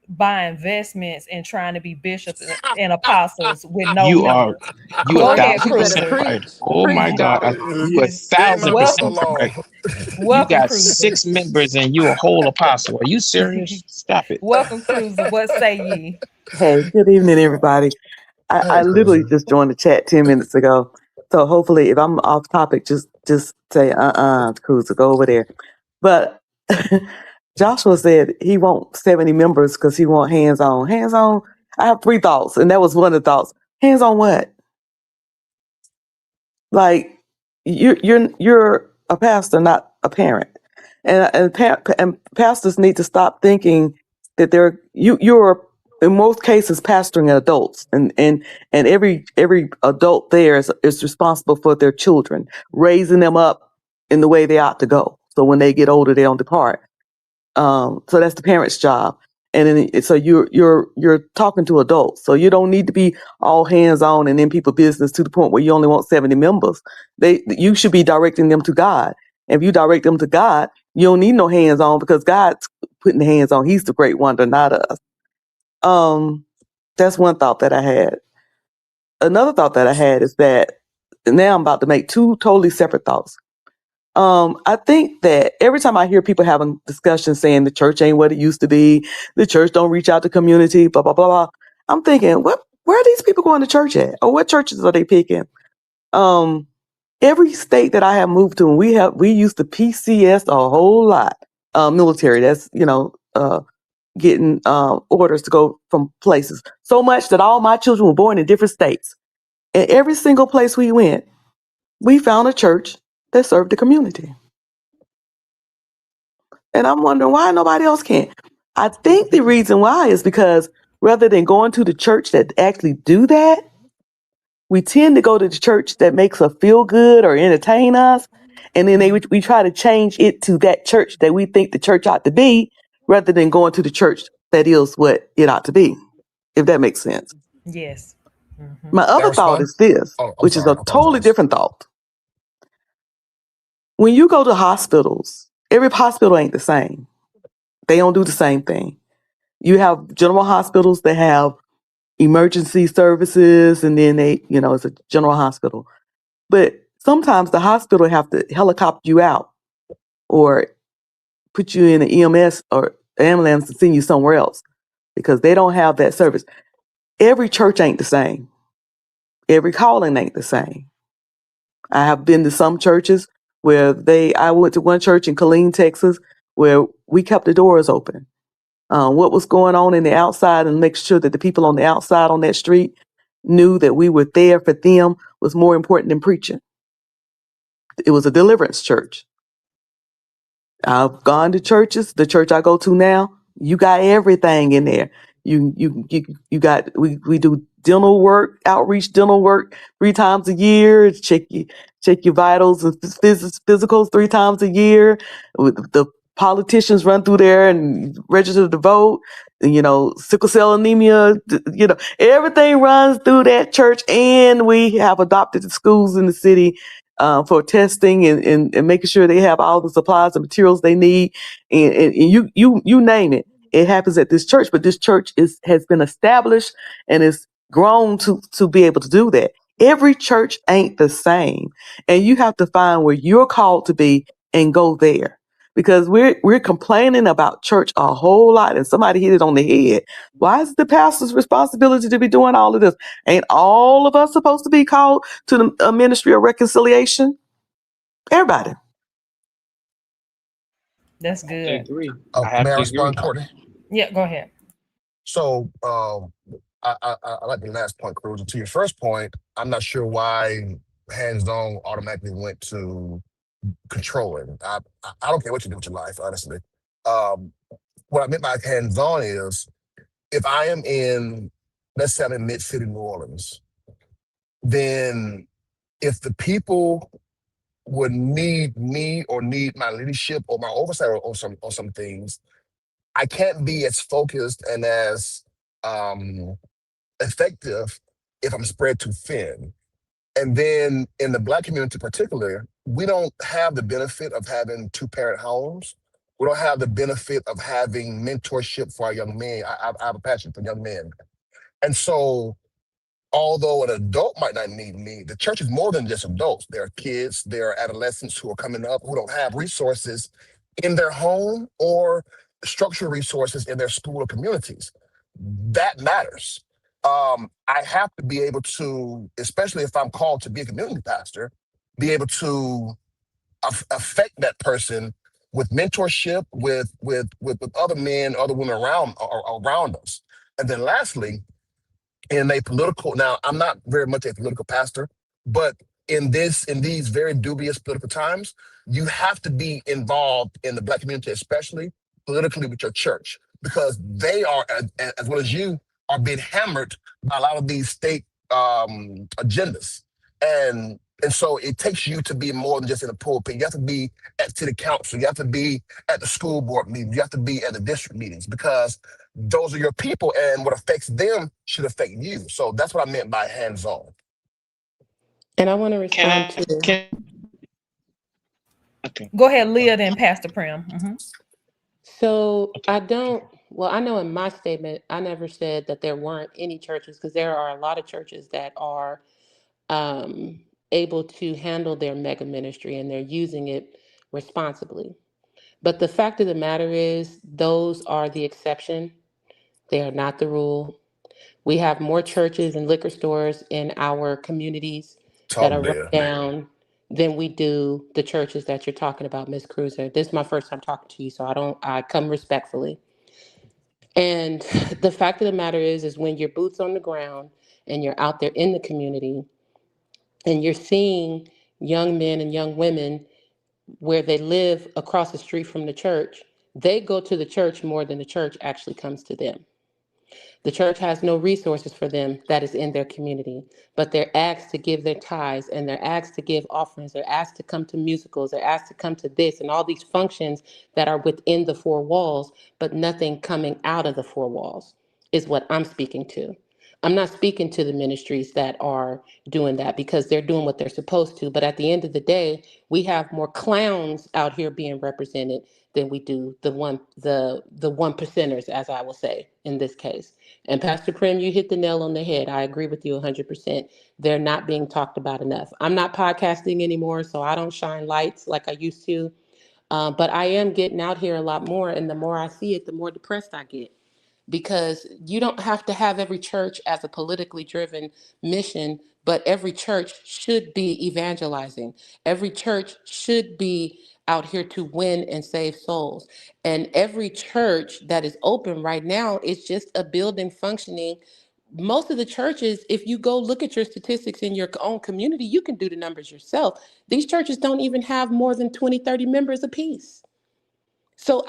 buying investments and trying to be bishops and apostles with no You are members. you Go a ahead, You better 1,000% Cruiser. right. preach. Oh Preach, my God, Charles. you a Leave my sister 1,000% alone. correct. You Welcome, got Cruiser. 6 members and you a whole apostle. Are you serious? Stop it. Welcome, Cruiser. What say ye? Hey, good evening, everybody. I Hey, literally Cruiser. just joined the chat 10 minutes ago. So hopefully if I'm off topic, just say, Cruiser, go over there. But Joshua said he wants 70 members because he wants hands-on. Hands-on, I have 3 thoughts, and that was one of the thoughts. Hands-on what? Like, you're a pastor, not a parent. And pastors need to stop thinking that you're in most cases pastoring adults, and every adult there is responsible for their children, raising them up in the way they ought to go. So when they get older, they don't depart. So that's the parent's job. And then so you're talking to adults, so you don't need to be all hands on and in people business to the point where you only want 70 members. You should be directing them to God. And if you direct them to God, you don't need no hands on because God's putting the hands on. He's the great wonder, not us. That's one thought that I had. Another thought that I had is that now I'm about to make 2 totally separate thoughts. I think that every time I hear people having discussions saying the church ain't what it used to be, the church don't reach out to community, blah, blah, blah, blah. I'm thinking, where are these people going to church at? Or what churches are they picking? Every state that I have moved to, and we used to PCS a whole lot. Military, that's, getting orders to go from places. So much that all my children were born in different states. And every single place we went, we found a church that served the community. And I'm wondering why nobody else can. I think the reason why is because rather than going to the church that actually do that, we tend to go to the church that makes us feel good or entertain us. And then we try to change it to that church that we think the church ought to be, rather than going to the church that is what it ought to be, if that makes sense. Yes. My other thought is this, Oh, I'm which is sorry. a I totally apologize. different thought. When you go to hospitals, every hospital ain't the same. They don't do the same thing. You have general hospitals that have emergency services, and then it's a general hospital. But sometimes the hospital have to helicopter you out or put you in an EMS or ambulance and send you somewhere else because they don't have that service. Every church ain't the same. Every calling ain't the same. I have been to some churches where I went to one church in Killeen, Texas, where we kept the doors open. What was going on in the outside and make sure that the people on the outside on that street knew that we were there for them was more important than preaching. It was a deliverance church. I've gone to churches. The church I go to now, you got everything in there. You got we do dental work, outreach dental work 3 times a year. Check your vitals and physicals 3 times a year. The politicians run through there and register to vote. Sickle cell anemia. Everything runs through that church, and we have adopted the schools in the city for testing and making sure they have all the supplies and materials they need. And you name it. It happens at this church, but this church has been established and is grown to be able to do that. Every church ain't the same, and you have to find where you're called to be and go there. Because we're complaining about church a whole lot, and somebody hit it on the head. Why is it the pastor's responsibility to be doing all of this? Ain't all of us supposed to be called to the ministry of reconciliation? Everybody. That's I good. agree. I have May I to agree. respond, Courtney? Yeah, go ahead. So I like the last point, Cruz. And to your first point, I'm not sure why hands-on automatically went to controlling. I don't care what you do with your life, honestly. Um, what I meant by hands-on is if I am in, let's say I'm in mid-city New Orleans, then if the people would need me or need my leadership or my oversight on some things, I can't be as focused and as effective if I'm spread too thin. And then in the Black community in particular, we don't have the benefit of having 2-parent homes. We don't have the benefit of having mentorship for our young men. I have a passion for young men. And so although an adult might not need me, the church is more than just adults. There are kids, there are adolescents who are coming up who don't have resources in their home or structural resources in their school or communities. That matters. I have to be able to, especially if I'm called to be a community pastor, be able to affect that person with mentorship, with other men, other women around us. And then lastly, in a political, now I'm not very much a political pastor, but in these very dubious political times, you have to be involved in the Black community, especially politically with your church, because they are, as well as you, are being hammered by a lot of these state agendas. And so it takes you to be more than just in a pulpit. You have to be at city council. You have to be at the school board meetings. You have to be at the district meetings because those are your people, and what affects them should affect you. So that's what I meant by hands-on. And I want to respond to. Okay. Go ahead, Leah, then Pastor Prim. Mm-hmm. So I know in my statement, I never said that there weren't any churches, because there are a lot of churches that are able to handle their mega ministry and they're using it responsibly. But the fact of the matter is, those are the exception. They are not the rule. We have more churches and liquor stores in our communities that Talk are run there. down than we do the churches that you're talking about, Ms. Cruiser. This is my first time talking to you, so I come respectfully. And the fact of the matter is when your boots on the ground and you're out there in the community and you're seeing young men and young women where they live across the street from the church, they go to the church more than the church actually comes to them. The church has no resources for them that is in their community, but they're asked to give their tithes and they're asked to give offerings. They're asked to come to musicals. They're asked to come to this and all these functions that are within the 4 walls, but nothing coming out of the 4 walls is what I'm speaking to. I'm not speaking to the ministries that are doing that because they're doing what they're supposed to. But at the end of the day, we have more clowns out here being represented than we do the one percenters, as I will say in this case. And Pastor Prim, you hit the nail on the head. I agree with you 100%. They're not being talked about enough. I'm not podcasting anymore, so I don't shine lights like I used to. But I am getting out here a lot more, and the more I see it, the more depressed I get, because you don't have to have every church as a politically driven mission, but every church should be evangelizing. Every church should be out here to win and save souls. And every church that is open right now is just a building functioning. Most of the churches, if you go look at your statistics in your own community, you can do the numbers yourself. These churches don't even have more than 20, 30 members apiece. So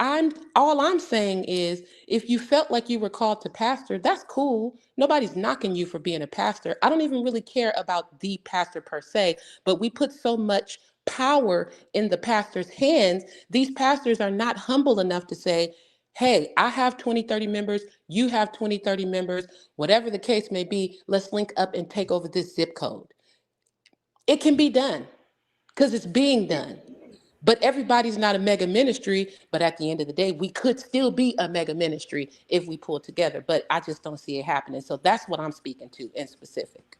all I'm saying is, if you felt like you were called to pastor, that's cool. Nobody's knocking you for being a pastor. I don't even really care about the pastor per se, but we put so much power in the pastor's hands. These pastors are not humble enough to say, hey, I have 20, 30 members, you have 20, 30 members, whatever the case may be, let's link up and take over this zip code. It can be done because it's being done. But everybody's not a mega ministry. But at the end of the day, we could still be a mega ministry if we pull together. But I just don't see it happening. So that's what I'm speaking to in specific.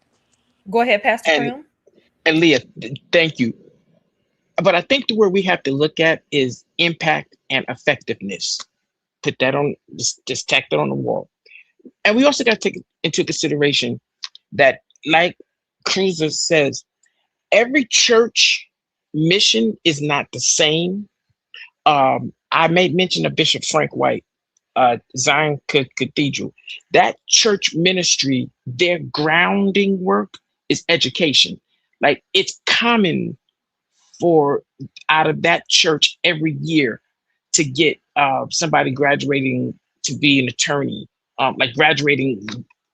Go ahead, Pastor And Prim. and Leah, thank you. But I think the word we have to look at is impact and effectiveness. Put that on, just tack that on the wall. And we also got to take into consideration that, like Cruiser says, every church mission is not the same. I made mention of Bishop Frank White, Zion Cathedral. That church ministry, their grounding work is education. Like, it's common for out of that church every year to get somebody graduating to be an attorney, like graduating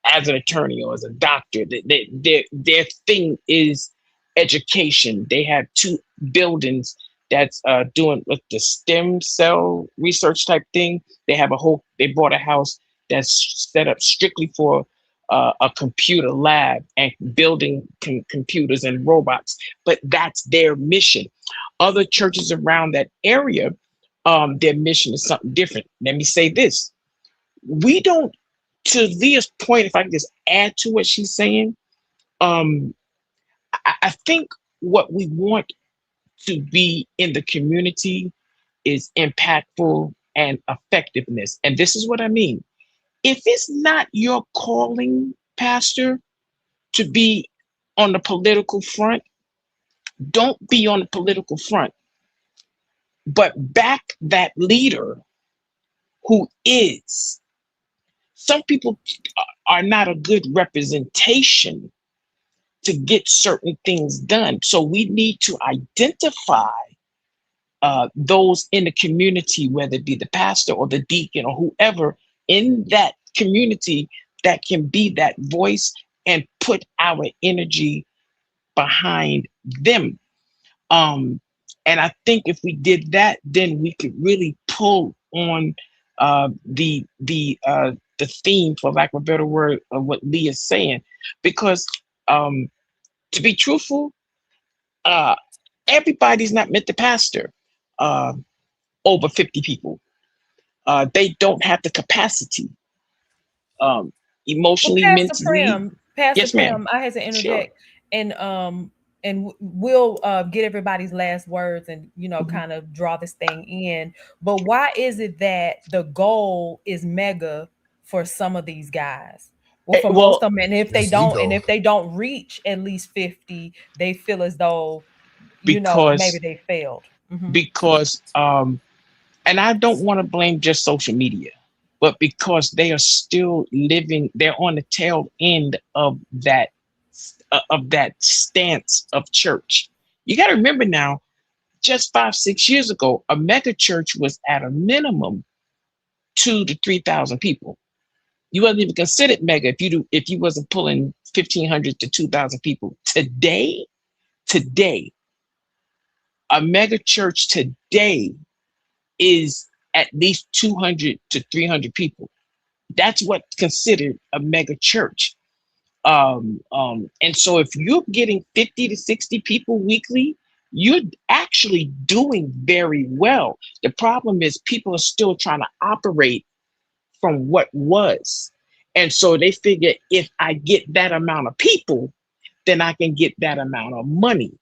as an attorney or as a doctor. Their thing is education. They have 2 buildings that's doing like the stem cell research type thing. They bought a house that's set up strictly for a computer lab and building computers and robots, but that's their mission. Other churches around that area, their mission is something different. Let me say this. We don't, to Leah's point, if I can just add to what she's saying, I think what we want to be in the community is impactful and effectiveness. And this is what I mean. If it's not your calling, Pastor, to be on the political front, don't be on the political front, but back that leader who is. Some people are not a good representation to get certain things done. So we need to identify those in the community, whether it be the pastor or the deacon or whoever in that community that can be that voice and put our energy behind them. And I think if we did that, then we could really pull on the theme, for lack of a better word, of what Leah's saying. Because to be truthful, everybody's not meant to pastor over 50 people. They don't have the capacity, emotionally, Pastor mentally. Prim, Pastor Yes, ma'am. Prim, I had to Sure. interject, and we'll get everybody's last words and kind of draw this thing in. But why is it that the goal is mega for some of these guys? Well, for most of them, and if they It's don't, ego. and if they don't reach at least 50, they feel as though Because maybe they failed. because and I don't want to blame just social media, but because they are still living, they're on the tail end of that stance of church. You got to remember now, just 5-6 years ago, a mega church was at a minimum 2,000 to 3,000 people. You wasn't even considered mega if you wasn't pulling 1,500 to 2,000 people. Today, a mega church today is at least 200 to 300 people. That's what's considered a mega church. And so if you're getting 50 to 60 people weekly, you're actually doing very well. The problem is people are still trying to operate from what was. And so they figure if I get that amount of people, then I can get that amount of money.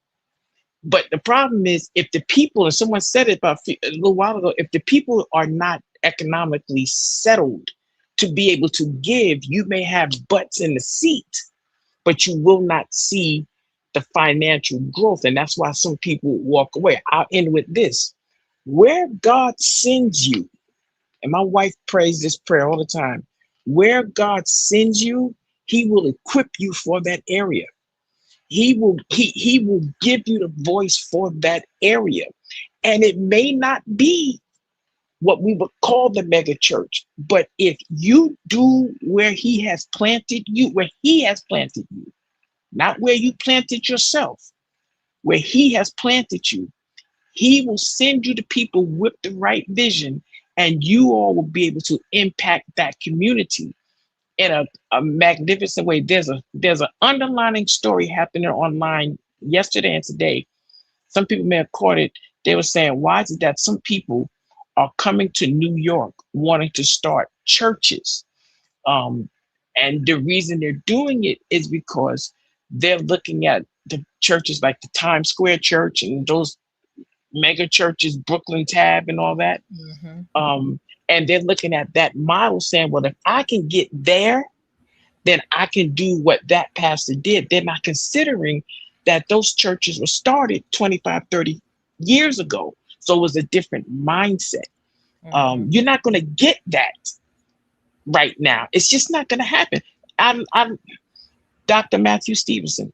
But the problem is if the people, and someone said it about a little while ago, if the people are not economically settled to be able to give, you may have butts in the seat, but you will not see the financial growth. And that's why some people walk away. I'll end with this. Where God sends you, and my wife prays this prayer all the time, where God sends you, he will equip you for that area. He will give you the voice for that area. And it may not be what we would call the mega church, but if you do where he has planted you, not where you planted yourself, where he has planted you, he will send you to people with the right vision, and you all will be able to impact that community in a magnificent way. There's an underlining story happening online yesterday and today. Some people may have caught it. They were saying, why is it that some people are coming to New York wanting to start churches? And the reason they're doing it is because they're looking at the churches like the Times Square Church and those mega churches, Brooklyn Tab and all that. And they're looking at that model saying, well, if I can get there, then I can do what that pastor did. They're not considering that those churches were started 25, 30 years ago. So it was a different mindset. You're not going to get that right now. It's just not going to happen. Dr. Matthew Stevenson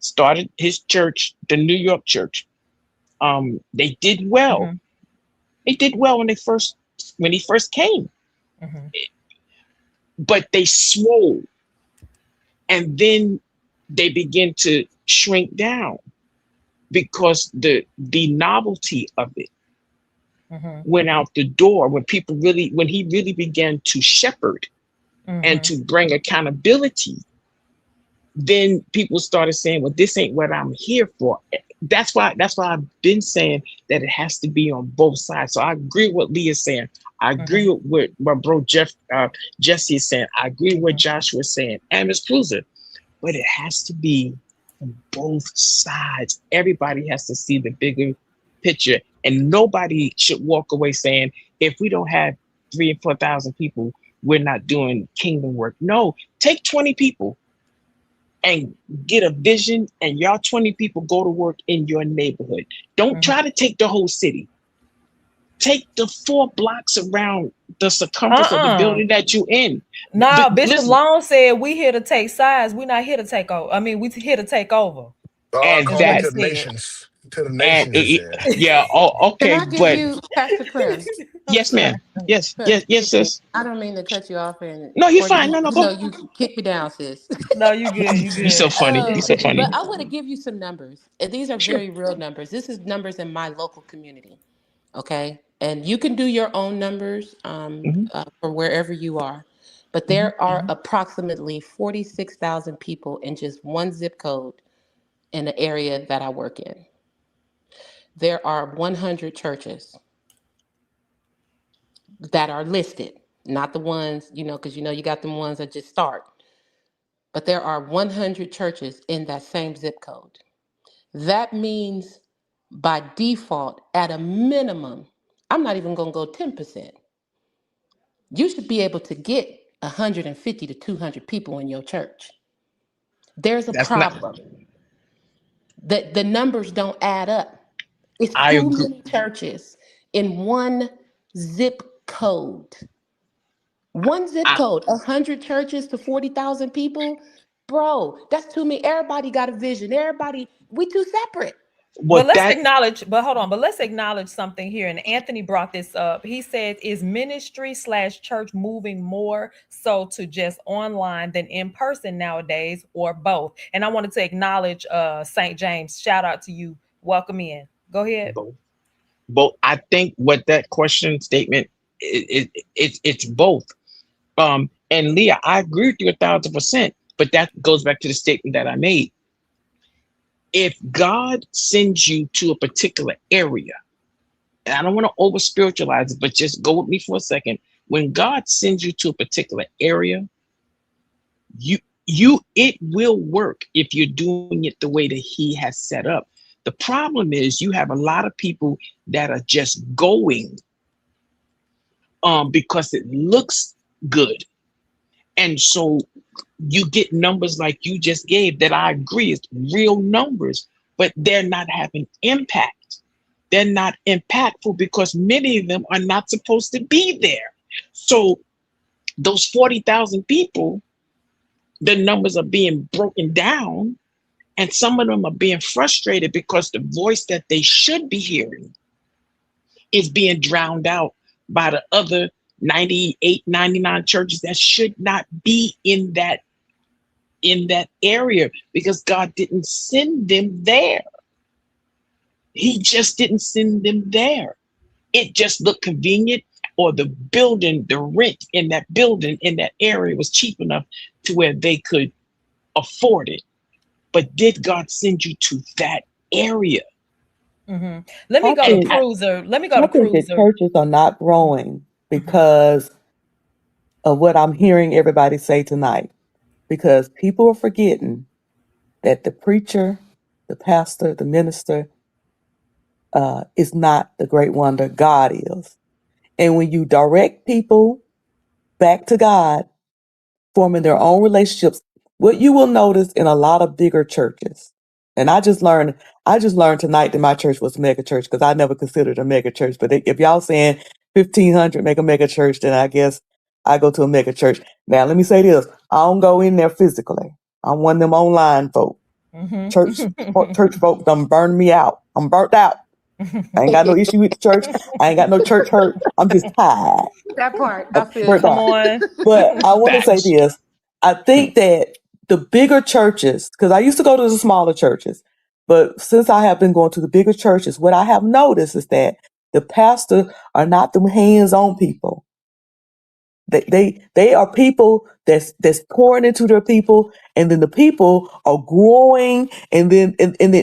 started his church, the New York church. They did well. They did well when he first came. But they swole. And then they begin to shrink down because the novelty of it went out the door when he really began to shepherd and to bring accountability. Then people started saying, well, this ain't what I'm here for. That's why I've been saying that it has to be on both sides. So I agree with what Leah's saying. I agree with what my bro Jesse is saying. I agree with what Joshua is saying and Ms. Cruiser. But it has to be on both sides. Everybody has to see the bigger picture. And nobody should walk away saying, if we don't have 3,000 or 4,000 people, we're not doing kingdom work. No, take 20 people and get a vision, and y'all 20 people go to work in your neighborhood. Don't try to take the whole city. Take the 4 blocks around the circumference of the building that you in. No, Bishop Long said we here to take sides. We're not here to take over. I mean, we here to take over. And call that it to the nations. To the nations, he said. Yeah. Oh, okay. Can I give you Pastor Prim? Yes, ma'am. Yes, sis. I don't mean to cut you off. No, you're fine. No, go. You kick me down, sis. No, you good. You good. You're so funny. You're so funny. But I want to give you some numbers. And these are very real numbers. This is numbers in my local community. Okay. And you can do your own numbers for wherever you are. But there are approximately 46,000 people in just one zip code in the area that I work in. There are 100 churches that are listed, not the ones, because you got them ones that just start. But there are 100 churches in that same zip code. That means by default, at a minimum, I'm not even going to go 10%. You should be able to get 150 to 200 people in your church. There's a problem. The numbers don't add up. It's too many churches in one zip code. One zip code, 100 churches to 40,000 people. Bro, that's too many. Everybody got a vision. We too separate. But let's acknowledge something here. And Anthony brought this up. He said, is ministry/church moving more so to just online than in person nowadays, or both? And I wanted to acknowledge St. James. Shout out to you. Welcome in. Go ahead. Both. I think what that question statement it's both. And Leah, I agree with you 1,000%. But that goes back to the statement that I made. If God sends you to a particular area, and I don't want to over spiritualize it, but just go with me for a second. When God sends you to a particular area, it will work if you're doing it the way that He has set up. The problem is you have a lot of people that are just going because it looks good. And so you get numbers like you just gave that I agree is real numbers, but they're not having impact. They're not impactful because many of them are not supposed to be there. So those 40,000 people, the numbers are being broken down, and some of them are being frustrated because the voice that they should be hearing is being drowned out by the other 98, 99 churches that should not be in that area because God didn't send them there. He just didn't send them there. It just looked convenient, or the building, the rent in that building, in that area was cheap enough to where they could afford it. But did God send you to that area? Let me I go to think Cruiser. Let me go I to think that Cruiser. churches are not growing because of what I'm hearing everybody say tonight. Because people are forgetting that the preacher, the pastor, the minister is not the great wonder. God is. And when you direct people back to God, forming their own relationships, what you will notice in a lot of bigger churches, and I just learned tonight that my church was a mega church because I never considered a mega church. But if y'all saying 1,500 make a mega church, then I guess I go to a mega church. Now, let me say this. I don't go in there physically. I'm one of them online folk. Church folk done burned me out. I'm burnt out. I ain't got no issue with the church. I ain't got no church hurt. I'm just tired. That part, I feel Burnt you. Come out. on. But I want to say Facts. this. I think that the bigger churches, because I used to go to the smaller churches, but since I have been going to the bigger churches, what I have noticed is that the pastors are not the hands-on people. They are people that's pouring into their people, and then the people are growing, and then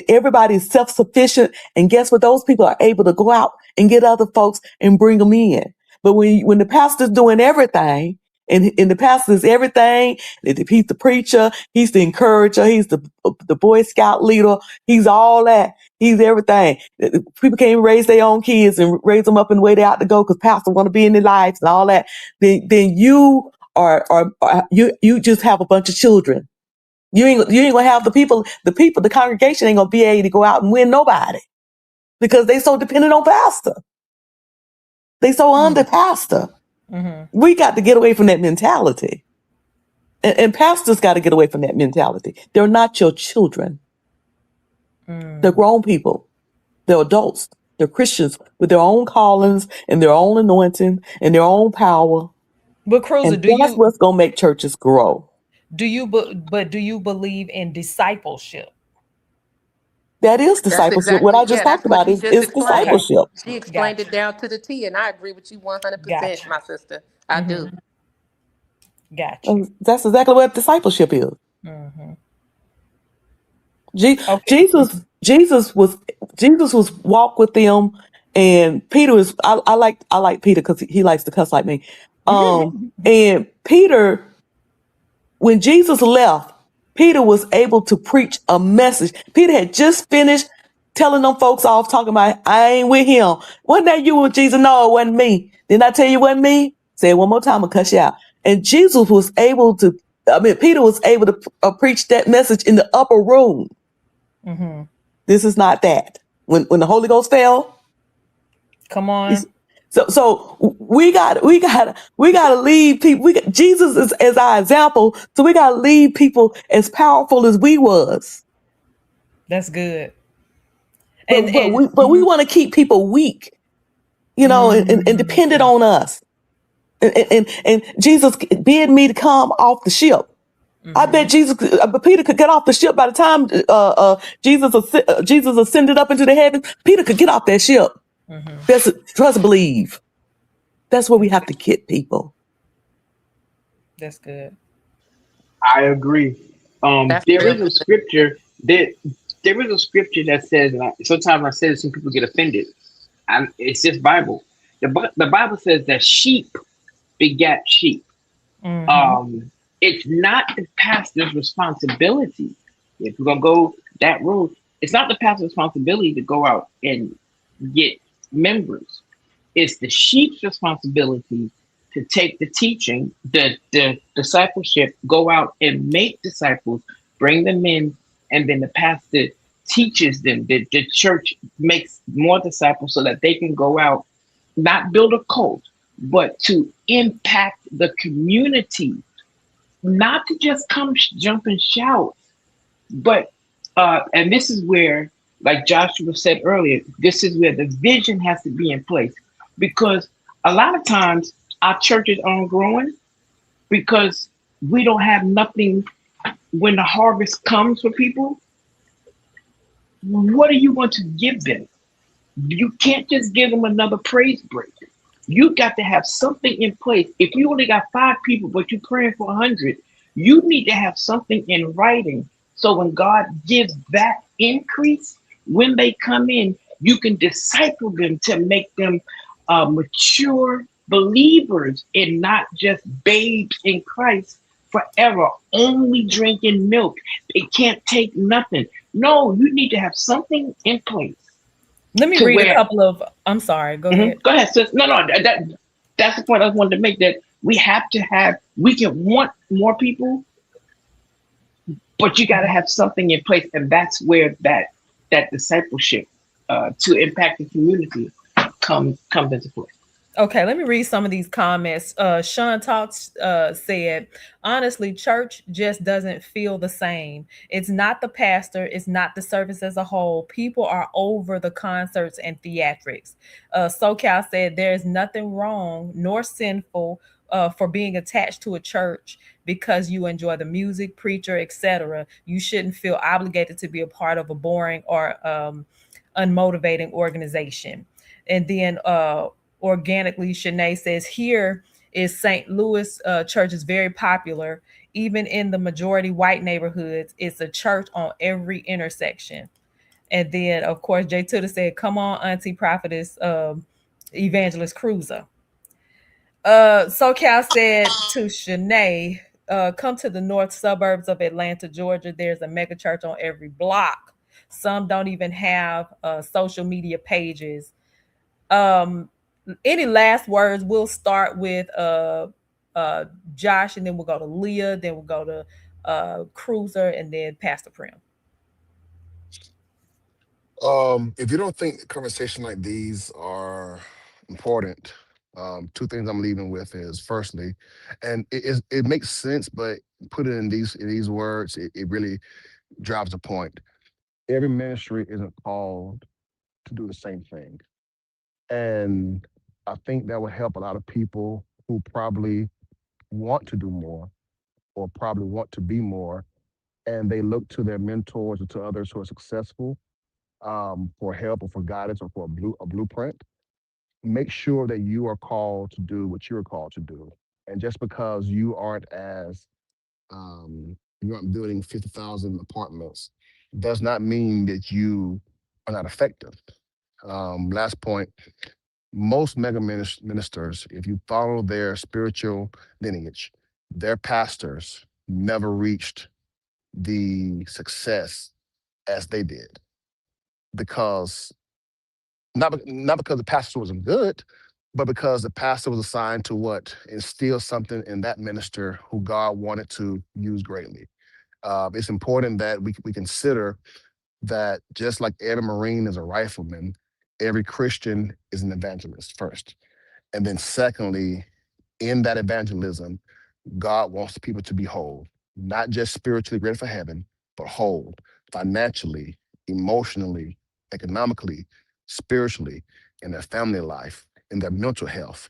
everybody's self-sufficient. And guess what? Those people are able to go out and get other folks and bring them in. But when the pastor's doing everything, and the pastor is everything, he's the preacher, he's the encourager, he's the Boy Scout leader, he's all that. He's everything. People can't even raise their own kids and raise them up in the way they ought to go because pastor want to be in their lives and all that. Then you you just have a bunch of children. You ain't gonna have the congregation ain't gonna be able to go out and win nobody because they so dependent on pastor. They so under pastor. We got to get away from that mentality. And pastors got to get away from that mentality. They're not your children. They're grown people. They're adults. They're Christians with their own callings and their own anointing and their own power. But Cruiser, And that's what's going to make churches grow. do you believe in discipleship? That is discipleship. What I just talked That's what about she is just explained. discipleship. She explained Gotcha. it down to the T, and I agree with you 100%, Gotcha. my sister. I do. Gotcha. And that's exactly what discipleship is. Okay. Jesus was walk with them, and Peter was. I like Peter because he likes to cuss like me. And Peter, when Jesus left, Peter was able to preach a message. Peter had just finished telling them folks off, talking about, I ain't with him. Wasn't that you with Jesus? No, it wasn't me. Didn't I tell you it wasn't me? Say it one more time, I'll cuss you out. And Jesus was able to, Peter was able to preach that message in the upper room. This is not that. When the Holy Ghost fell, Come on. so we got to lead people. Jesus is our example. So we got to lead people as powerful as we was. That's good. But we want to keep people weak, and dependent on us. And Jesus bid me to come off the ship. I bet Peter could get off the ship by the time Jesus ascended up into the heavens. Peter could get off that ship. Trust, believe. That's where we have to get people. That's good. I agree. That's There real is a good. scripture that there is a scripture that says, and sometimes I say this, some people get offended. It's just Bible. The Bible says that sheep begat sheep. Mm-hmm. Um, it's not the pastor's responsibility. If we're gonna go that route, it's not the pastor's responsibility to go out and get members. It's the sheep's responsibility to take the teaching, the discipleship, go out and make disciples, bring them in, and then the pastor teaches them. The church makes more disciples so that they can go out, not build a cult, but to impact the community, not to just come jump and shout, but and this is where, like Joshua said earlier, this is where the vision has to be in place, because a lot of times our churches aren't growing because we don't have nothing. When the harvest comes for people, what are you going to give them? You can't just give them another praise break. You got to have something in place. If you only got 5 people, but you're praying for 100, you need to have something in writing. So when God gives that increase, when they come in, you can disciple them to make them mature believers and not just babes in Christ forever, only drinking milk. They can't take nothing. No, you need to have something in place Let me to read a where. couple of. I'm sorry. Go ahead. Go ahead, sis. No, no, that's the point I wanted to make. That we have to have. We can want more people, but you got to have something in place, and that's where that discipleship to impact the community comes into play. Okay, let me read some of these comments. Sean Talks said, honestly, church just doesn't feel the same. It's not the pastor, it's not the service as a whole. People are over the concerts and theatrics. SoCal said, there's nothing wrong nor sinful for being attached to a church because you enjoy the music, preacher, etc. You shouldn't feel obligated to be a part of a boring or unmotivating organization. And then organically, Shanae says, here is St. Louis church is very popular. Even in the majority white neighborhoods, it's a church on every intersection. And then, of course, Jay Tudor said, come on, Auntie Prophetess, Evangelist Cruiser. SoCal said to Shanae, come to the north suburbs of Atlanta, Georgia. There's a mega church on every block. Some don't even have social media pages. Any last words? We'll start with Josh, and then we'll go to Leah, then we'll go to Cruiser, and then Pastor Prim. If you don't think conversations like these are important, two things I'm leaving with is firstly, and it makes sense, but put it in these words, it really drives the point. Every ministry isn't called to do the same thing. And I think that would help a lot of people who probably want to do more or probably want to be more. And they look to their mentors or to others who are successful for help or for guidance or for a blueprint. Make sure that you are called to do what you're called to do. And just because you aren't building 50,000 apartments does not mean that you are not effective. Last point, most mega ministers, if you follow their spiritual lineage, their pastors never reached the success as they did because not because the pastor wasn't good, but because the pastor was assigned to what instill something in that minister who God wanted to use greatly. It's important that we consider that just like every Marine is a rifleman, every Christian is an evangelist first. And then secondly, in that evangelism, God wants people to be whole, not just spiritually ready for heaven, but whole, financially, emotionally, economically, spiritually, in their family life, in their mental health,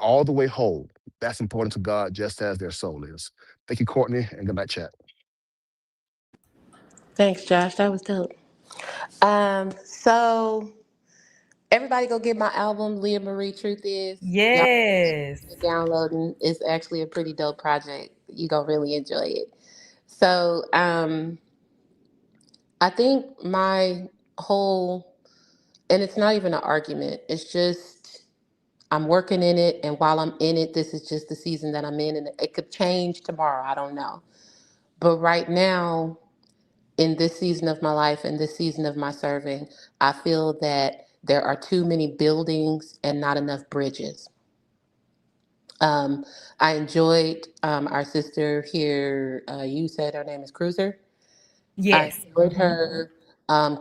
all the way whole. That's important to God just as their soul is. Thank you, Courtney, and good night, chat. Thanks, Josh. That was dope. So everybody go get my album, Leah Marie Truth Is. Y'all Yes. downloading. It's actually a pretty dope project. You're going to really enjoy it. So I think my whole, and it's not even an argument, it's just I'm working in it. And while I'm in it, this is just the season that I'm in. And it could change tomorrow. I don't know. But right now, in this season of my life and this season of my serving, I feel that there are too many buildings and not enough bridges. I enjoyed our sister here. You said her name is Cruiser. I Yes. enjoyed her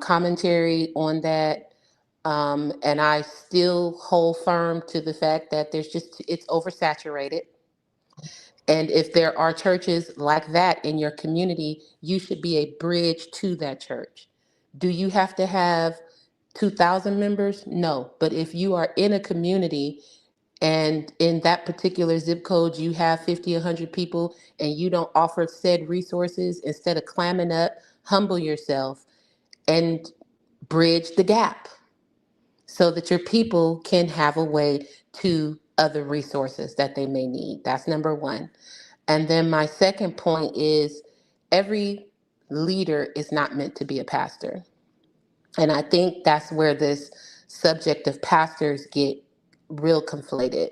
commentary on that. And I still hold firm to the fact that it's oversaturated. And if there are churches like that in your community, you should be a bridge to that church. Do you have to have 2,000 members? No. But if you are in a community and in that particular zip code, you have 50, 100 people, and you don't offer said resources, instead of clamming up, humble yourself and bridge the gap so that your people can have a way to other resources that they may need. That's number one. And then my second point is every leader is not meant to be a pastor. And I think that's where this subject of pastors get real conflated.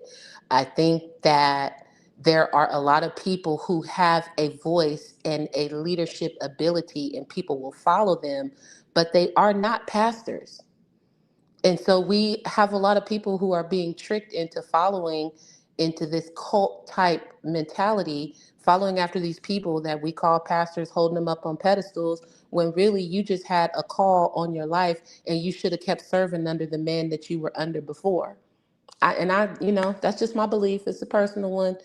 I think that there are a lot of people who have a voice and a leadership ability, and people will follow them, but they are not pastors. And so we have a lot of people who are being tricked into following into this cult type mentality, following after these people that we call pastors, holding them up on pedestals, when really you just had a call on your life and you should have kept serving under the man that you were under before. That's just my belief. It's a personal one.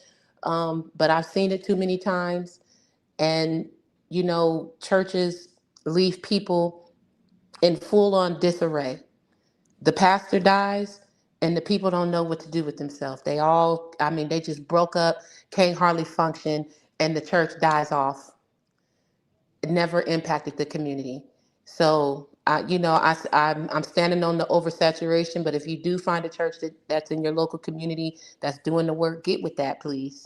But I've seen it too many times. And, churches leave people in full on disarray. The pastor dies and the people don't know what to do with themselves. They just broke up, can't hardly function, and the church dies off. It never impacted the community. So, I'm standing on the oversaturation, but if you do find a church that's in your local community that's doing the work, get with that, please.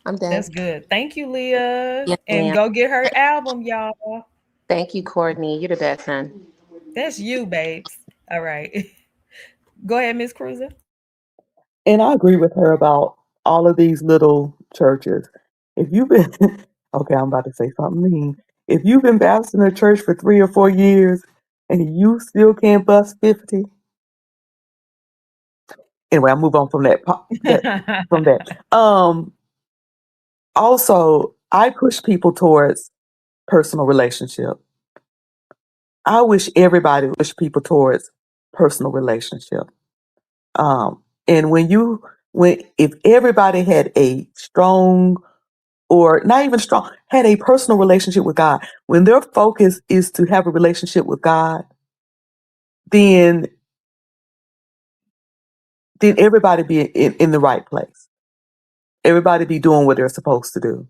I'm done. That's good. Thank you, Leah. Yes, And ma'am. go get her album, y'all. Thank you, Courtney. You're the best, son. That's you, babes. All right. Go ahead, Miss Cruiser. And I agree with her about all of these little churches. If you've been, okay, I'm about to say something mean. If you've been pastoring a church for 3 or 4 years and you still can't bust 50, anyway, I'll move on from that. Also, I push people towards personal relationship. I wish everybody would push people towards personal relationship. And if everybody had a strong, or not even strong, had a personal relationship with God, when their focus is to have a relationship with God, then everybody be in the right place. Everybody be doing what they're supposed to do.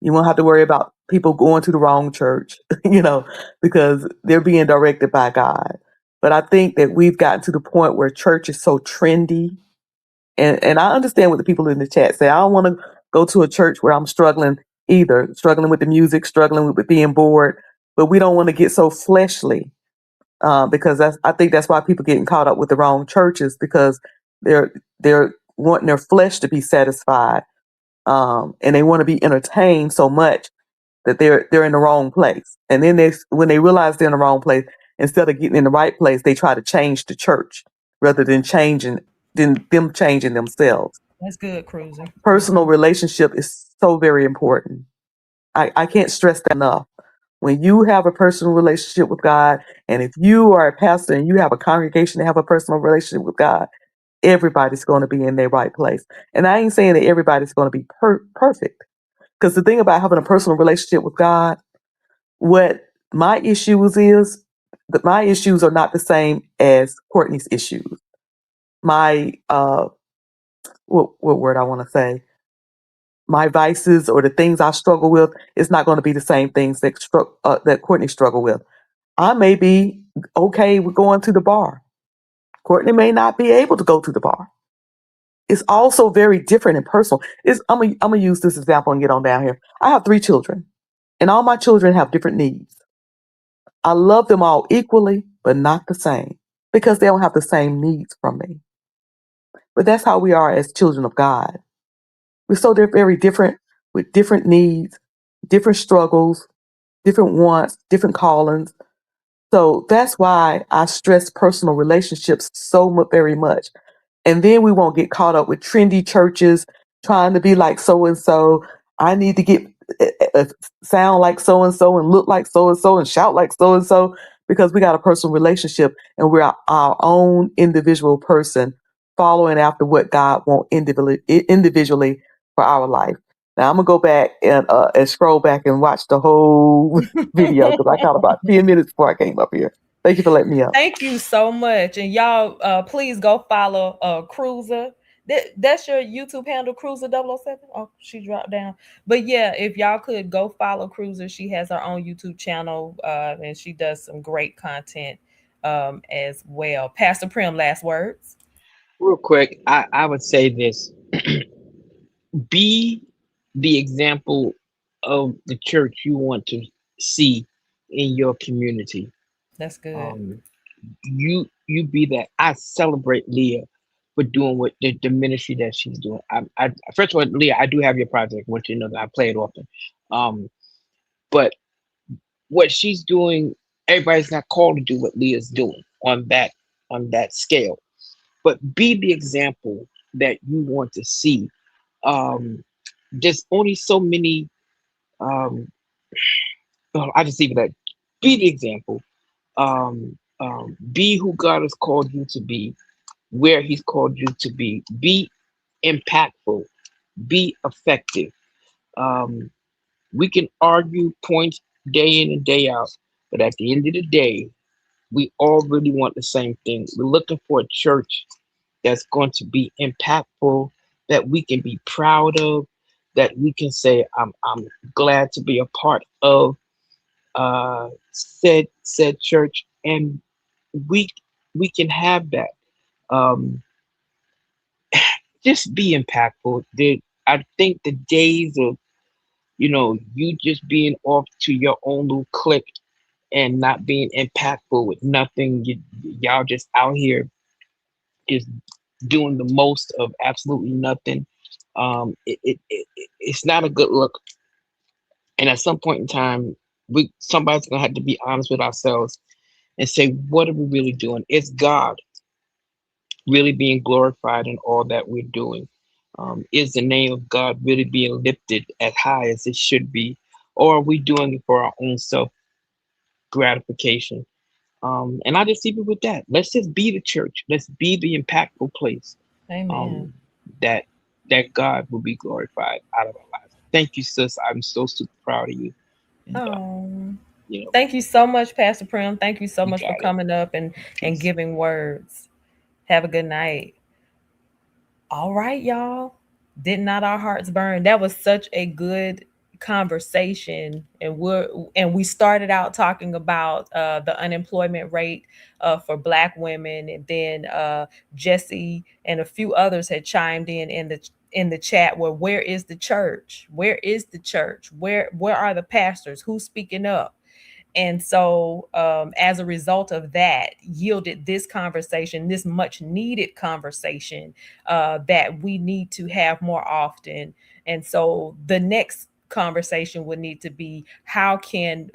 You won't have to worry about people going to the wrong church, because they're being directed by God. But I think that we've gotten to the point where church is so trendy. And I understand what the people in the chat say. I don't want to go to a church where I'm struggling with the music, struggling with being bored. But we don't want to get so fleshly, because I think that's why people getting caught up with the wrong churches, because they're wanting their flesh to be satisfied, and they want to be entertained so much that they're in the wrong place. And then when they realize they're in the wrong place, instead of getting in the right place, they try to change the church rather than them changing themselves. That's good, Cruiser. Personal relationship is so very important. I can't stress that enough. When you have a personal relationship with God, and if you are a pastor and you have a congregation that have a personal relationship with God, everybody's going to be in their right place. And I ain't saying that everybody's going to be perfect. Because the thing about having a personal relationship with God, what my issues is that my issues are not the same as Courtney's issues. My what word I want to say? My vices or the things I struggle with is not going to be the same things that Courtney struggle with. I may be okay with going to the bar. Courtney may not be able to go to the bar. is also very different and personal. I'm gonna use this example and get on down here. I have 3 children, and all my children have different needs. I love them all equally, but not the same, because they don't have the same needs from me. But that's how we are as children of God. We're so very different, with different needs, different struggles, different wants, different callings. So that's why I stress personal relationships so very much. And then we won't get caught up with trendy churches trying to be like so and so. I need to get sound like so and look like so and shout like so and so, because we got a personal relationship and we're our own individual person following after what God wants individually for our life. Now I'm gonna go back and scroll back and watch the whole video, because I got about 10 minutes before I came up here. Thank you for letting me up. Thank you so much. And y'all, please go follow Cruiser. That's your YouTube handle, Cruiser 007. Oh, she dropped down. But yeah, if y'all could go follow Cruiser. She has her own YouTube channel, and she does some great content as well. Pastor Prim, last words. Real quick, I would say this: be the example of the church you want to see in your community. That's good. You be that. I celebrate Leah for doing what the ministry that she's doing. I first of all, Leah, I do have your project. I want you to know that I play it often. But what she's doing, everybody's not called to do what Leah's doing on that scale. But be the example that you want to see. There's only so many. I just leave it at be the example. Be who God has called you to be, where He's called you to be. Be impactful. Be effective. We can argue points day in and day out, but at the end of the day, we all really want the same thing. We're looking for a church that's going to be impactful, that we can be proud of, that we can say, I'm glad to be a part of said church, and we can have that. Just be impactful. I think the days of you just being off to your own little clique and not being impactful with nothing, y'all just out here just doing the most of absolutely nothing. It's not a good look. And at some point in time, somebody's gonna have to be honest with ourselves and say, what are we really doing? Is God really being glorified in all that we're doing? Is the name of God really being lifted as high as it should be? Or are we doing it for our own self gratification? And I just leave it with that. Let's just be the church. Let's be the impactful place. Amen. That God will be glorified out of our lives. Thank you, sis. I'm so super proud of you. And, thank you so much, Pastor Prim. Thank you so much for got it. coming up and giving words. Have a good night. All right, y'all. Did not our hearts burn? That was such a good conversation, and we started out talking about the unemployment rate for Black women, and then Jesse and a few others had chimed in the chat. Where is the church? Where is the church? Where are the pastors? Who's speaking up? And so, as a result of that, yielded this conversation, this much needed conversation that we need to have more often. And so, the next conversation would need to be, how can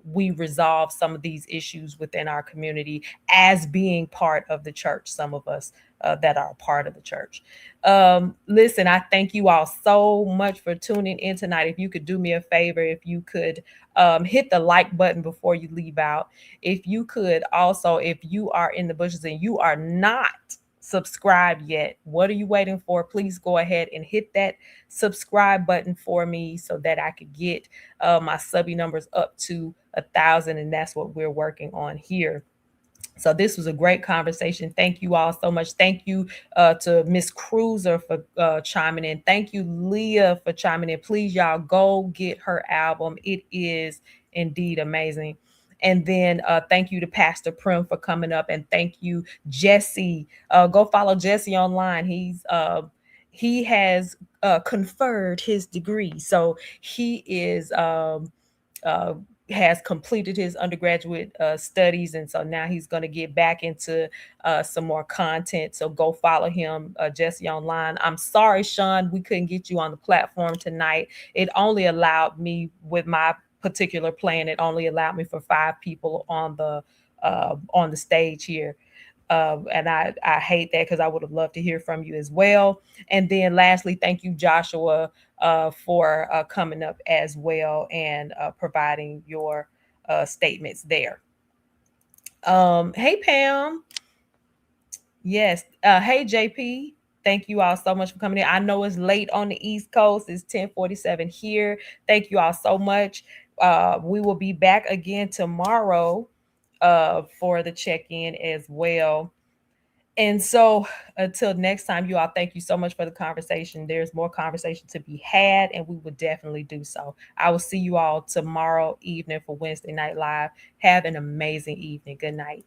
we resolve some of these issues within our community as being part of the church, some of us that are a part of the church. Listen, I thank you all so much for tuning in tonight. If you could do me a favor, if you could hit the like button before you leave out. If you could also, if you are in the bushes and you are not subscribed yet, what are you waiting for? Please go ahead and hit that subscribe button for me so that I could get my subby numbers up to 1,000, and that's what we're working on here. So this was a great conversation. Thank you all so much. Thank you to Miss Cruiser for chiming in. Thank you, Leah, for chiming in. Please, y'all, go get her album. It is indeed amazing. And then thank you to Pastor Prim for coming up, and thank you, Jesse. Go follow Jesse online. He has conferred his degree, so he is has completed his undergraduate studies, and so now he's going to get back into some more content. So go follow him, Jesse online. I'm sorry, Sean, we couldn't get you on the platform tonight. It only allowed me, with my particular plan, it only allowed me for 5 people on the stage here. And I hate that, because I would have loved to hear from you as well. And then lastly, thank you, Joshua, for coming up as well and providing your statements there. Hey, Pam. Yes. Hey, JP. Thank you all so much for coming in. I know it's late on the East Coast. It's 10:47 here. Thank you all so much. We will be back again tomorrow for the check-in as well. And so until next time, you all, thank you so much for the conversation. There's more conversation to be had, and we will definitely do so. I will see you all tomorrow evening for Wednesday Night Live. Have an amazing evening. Good night.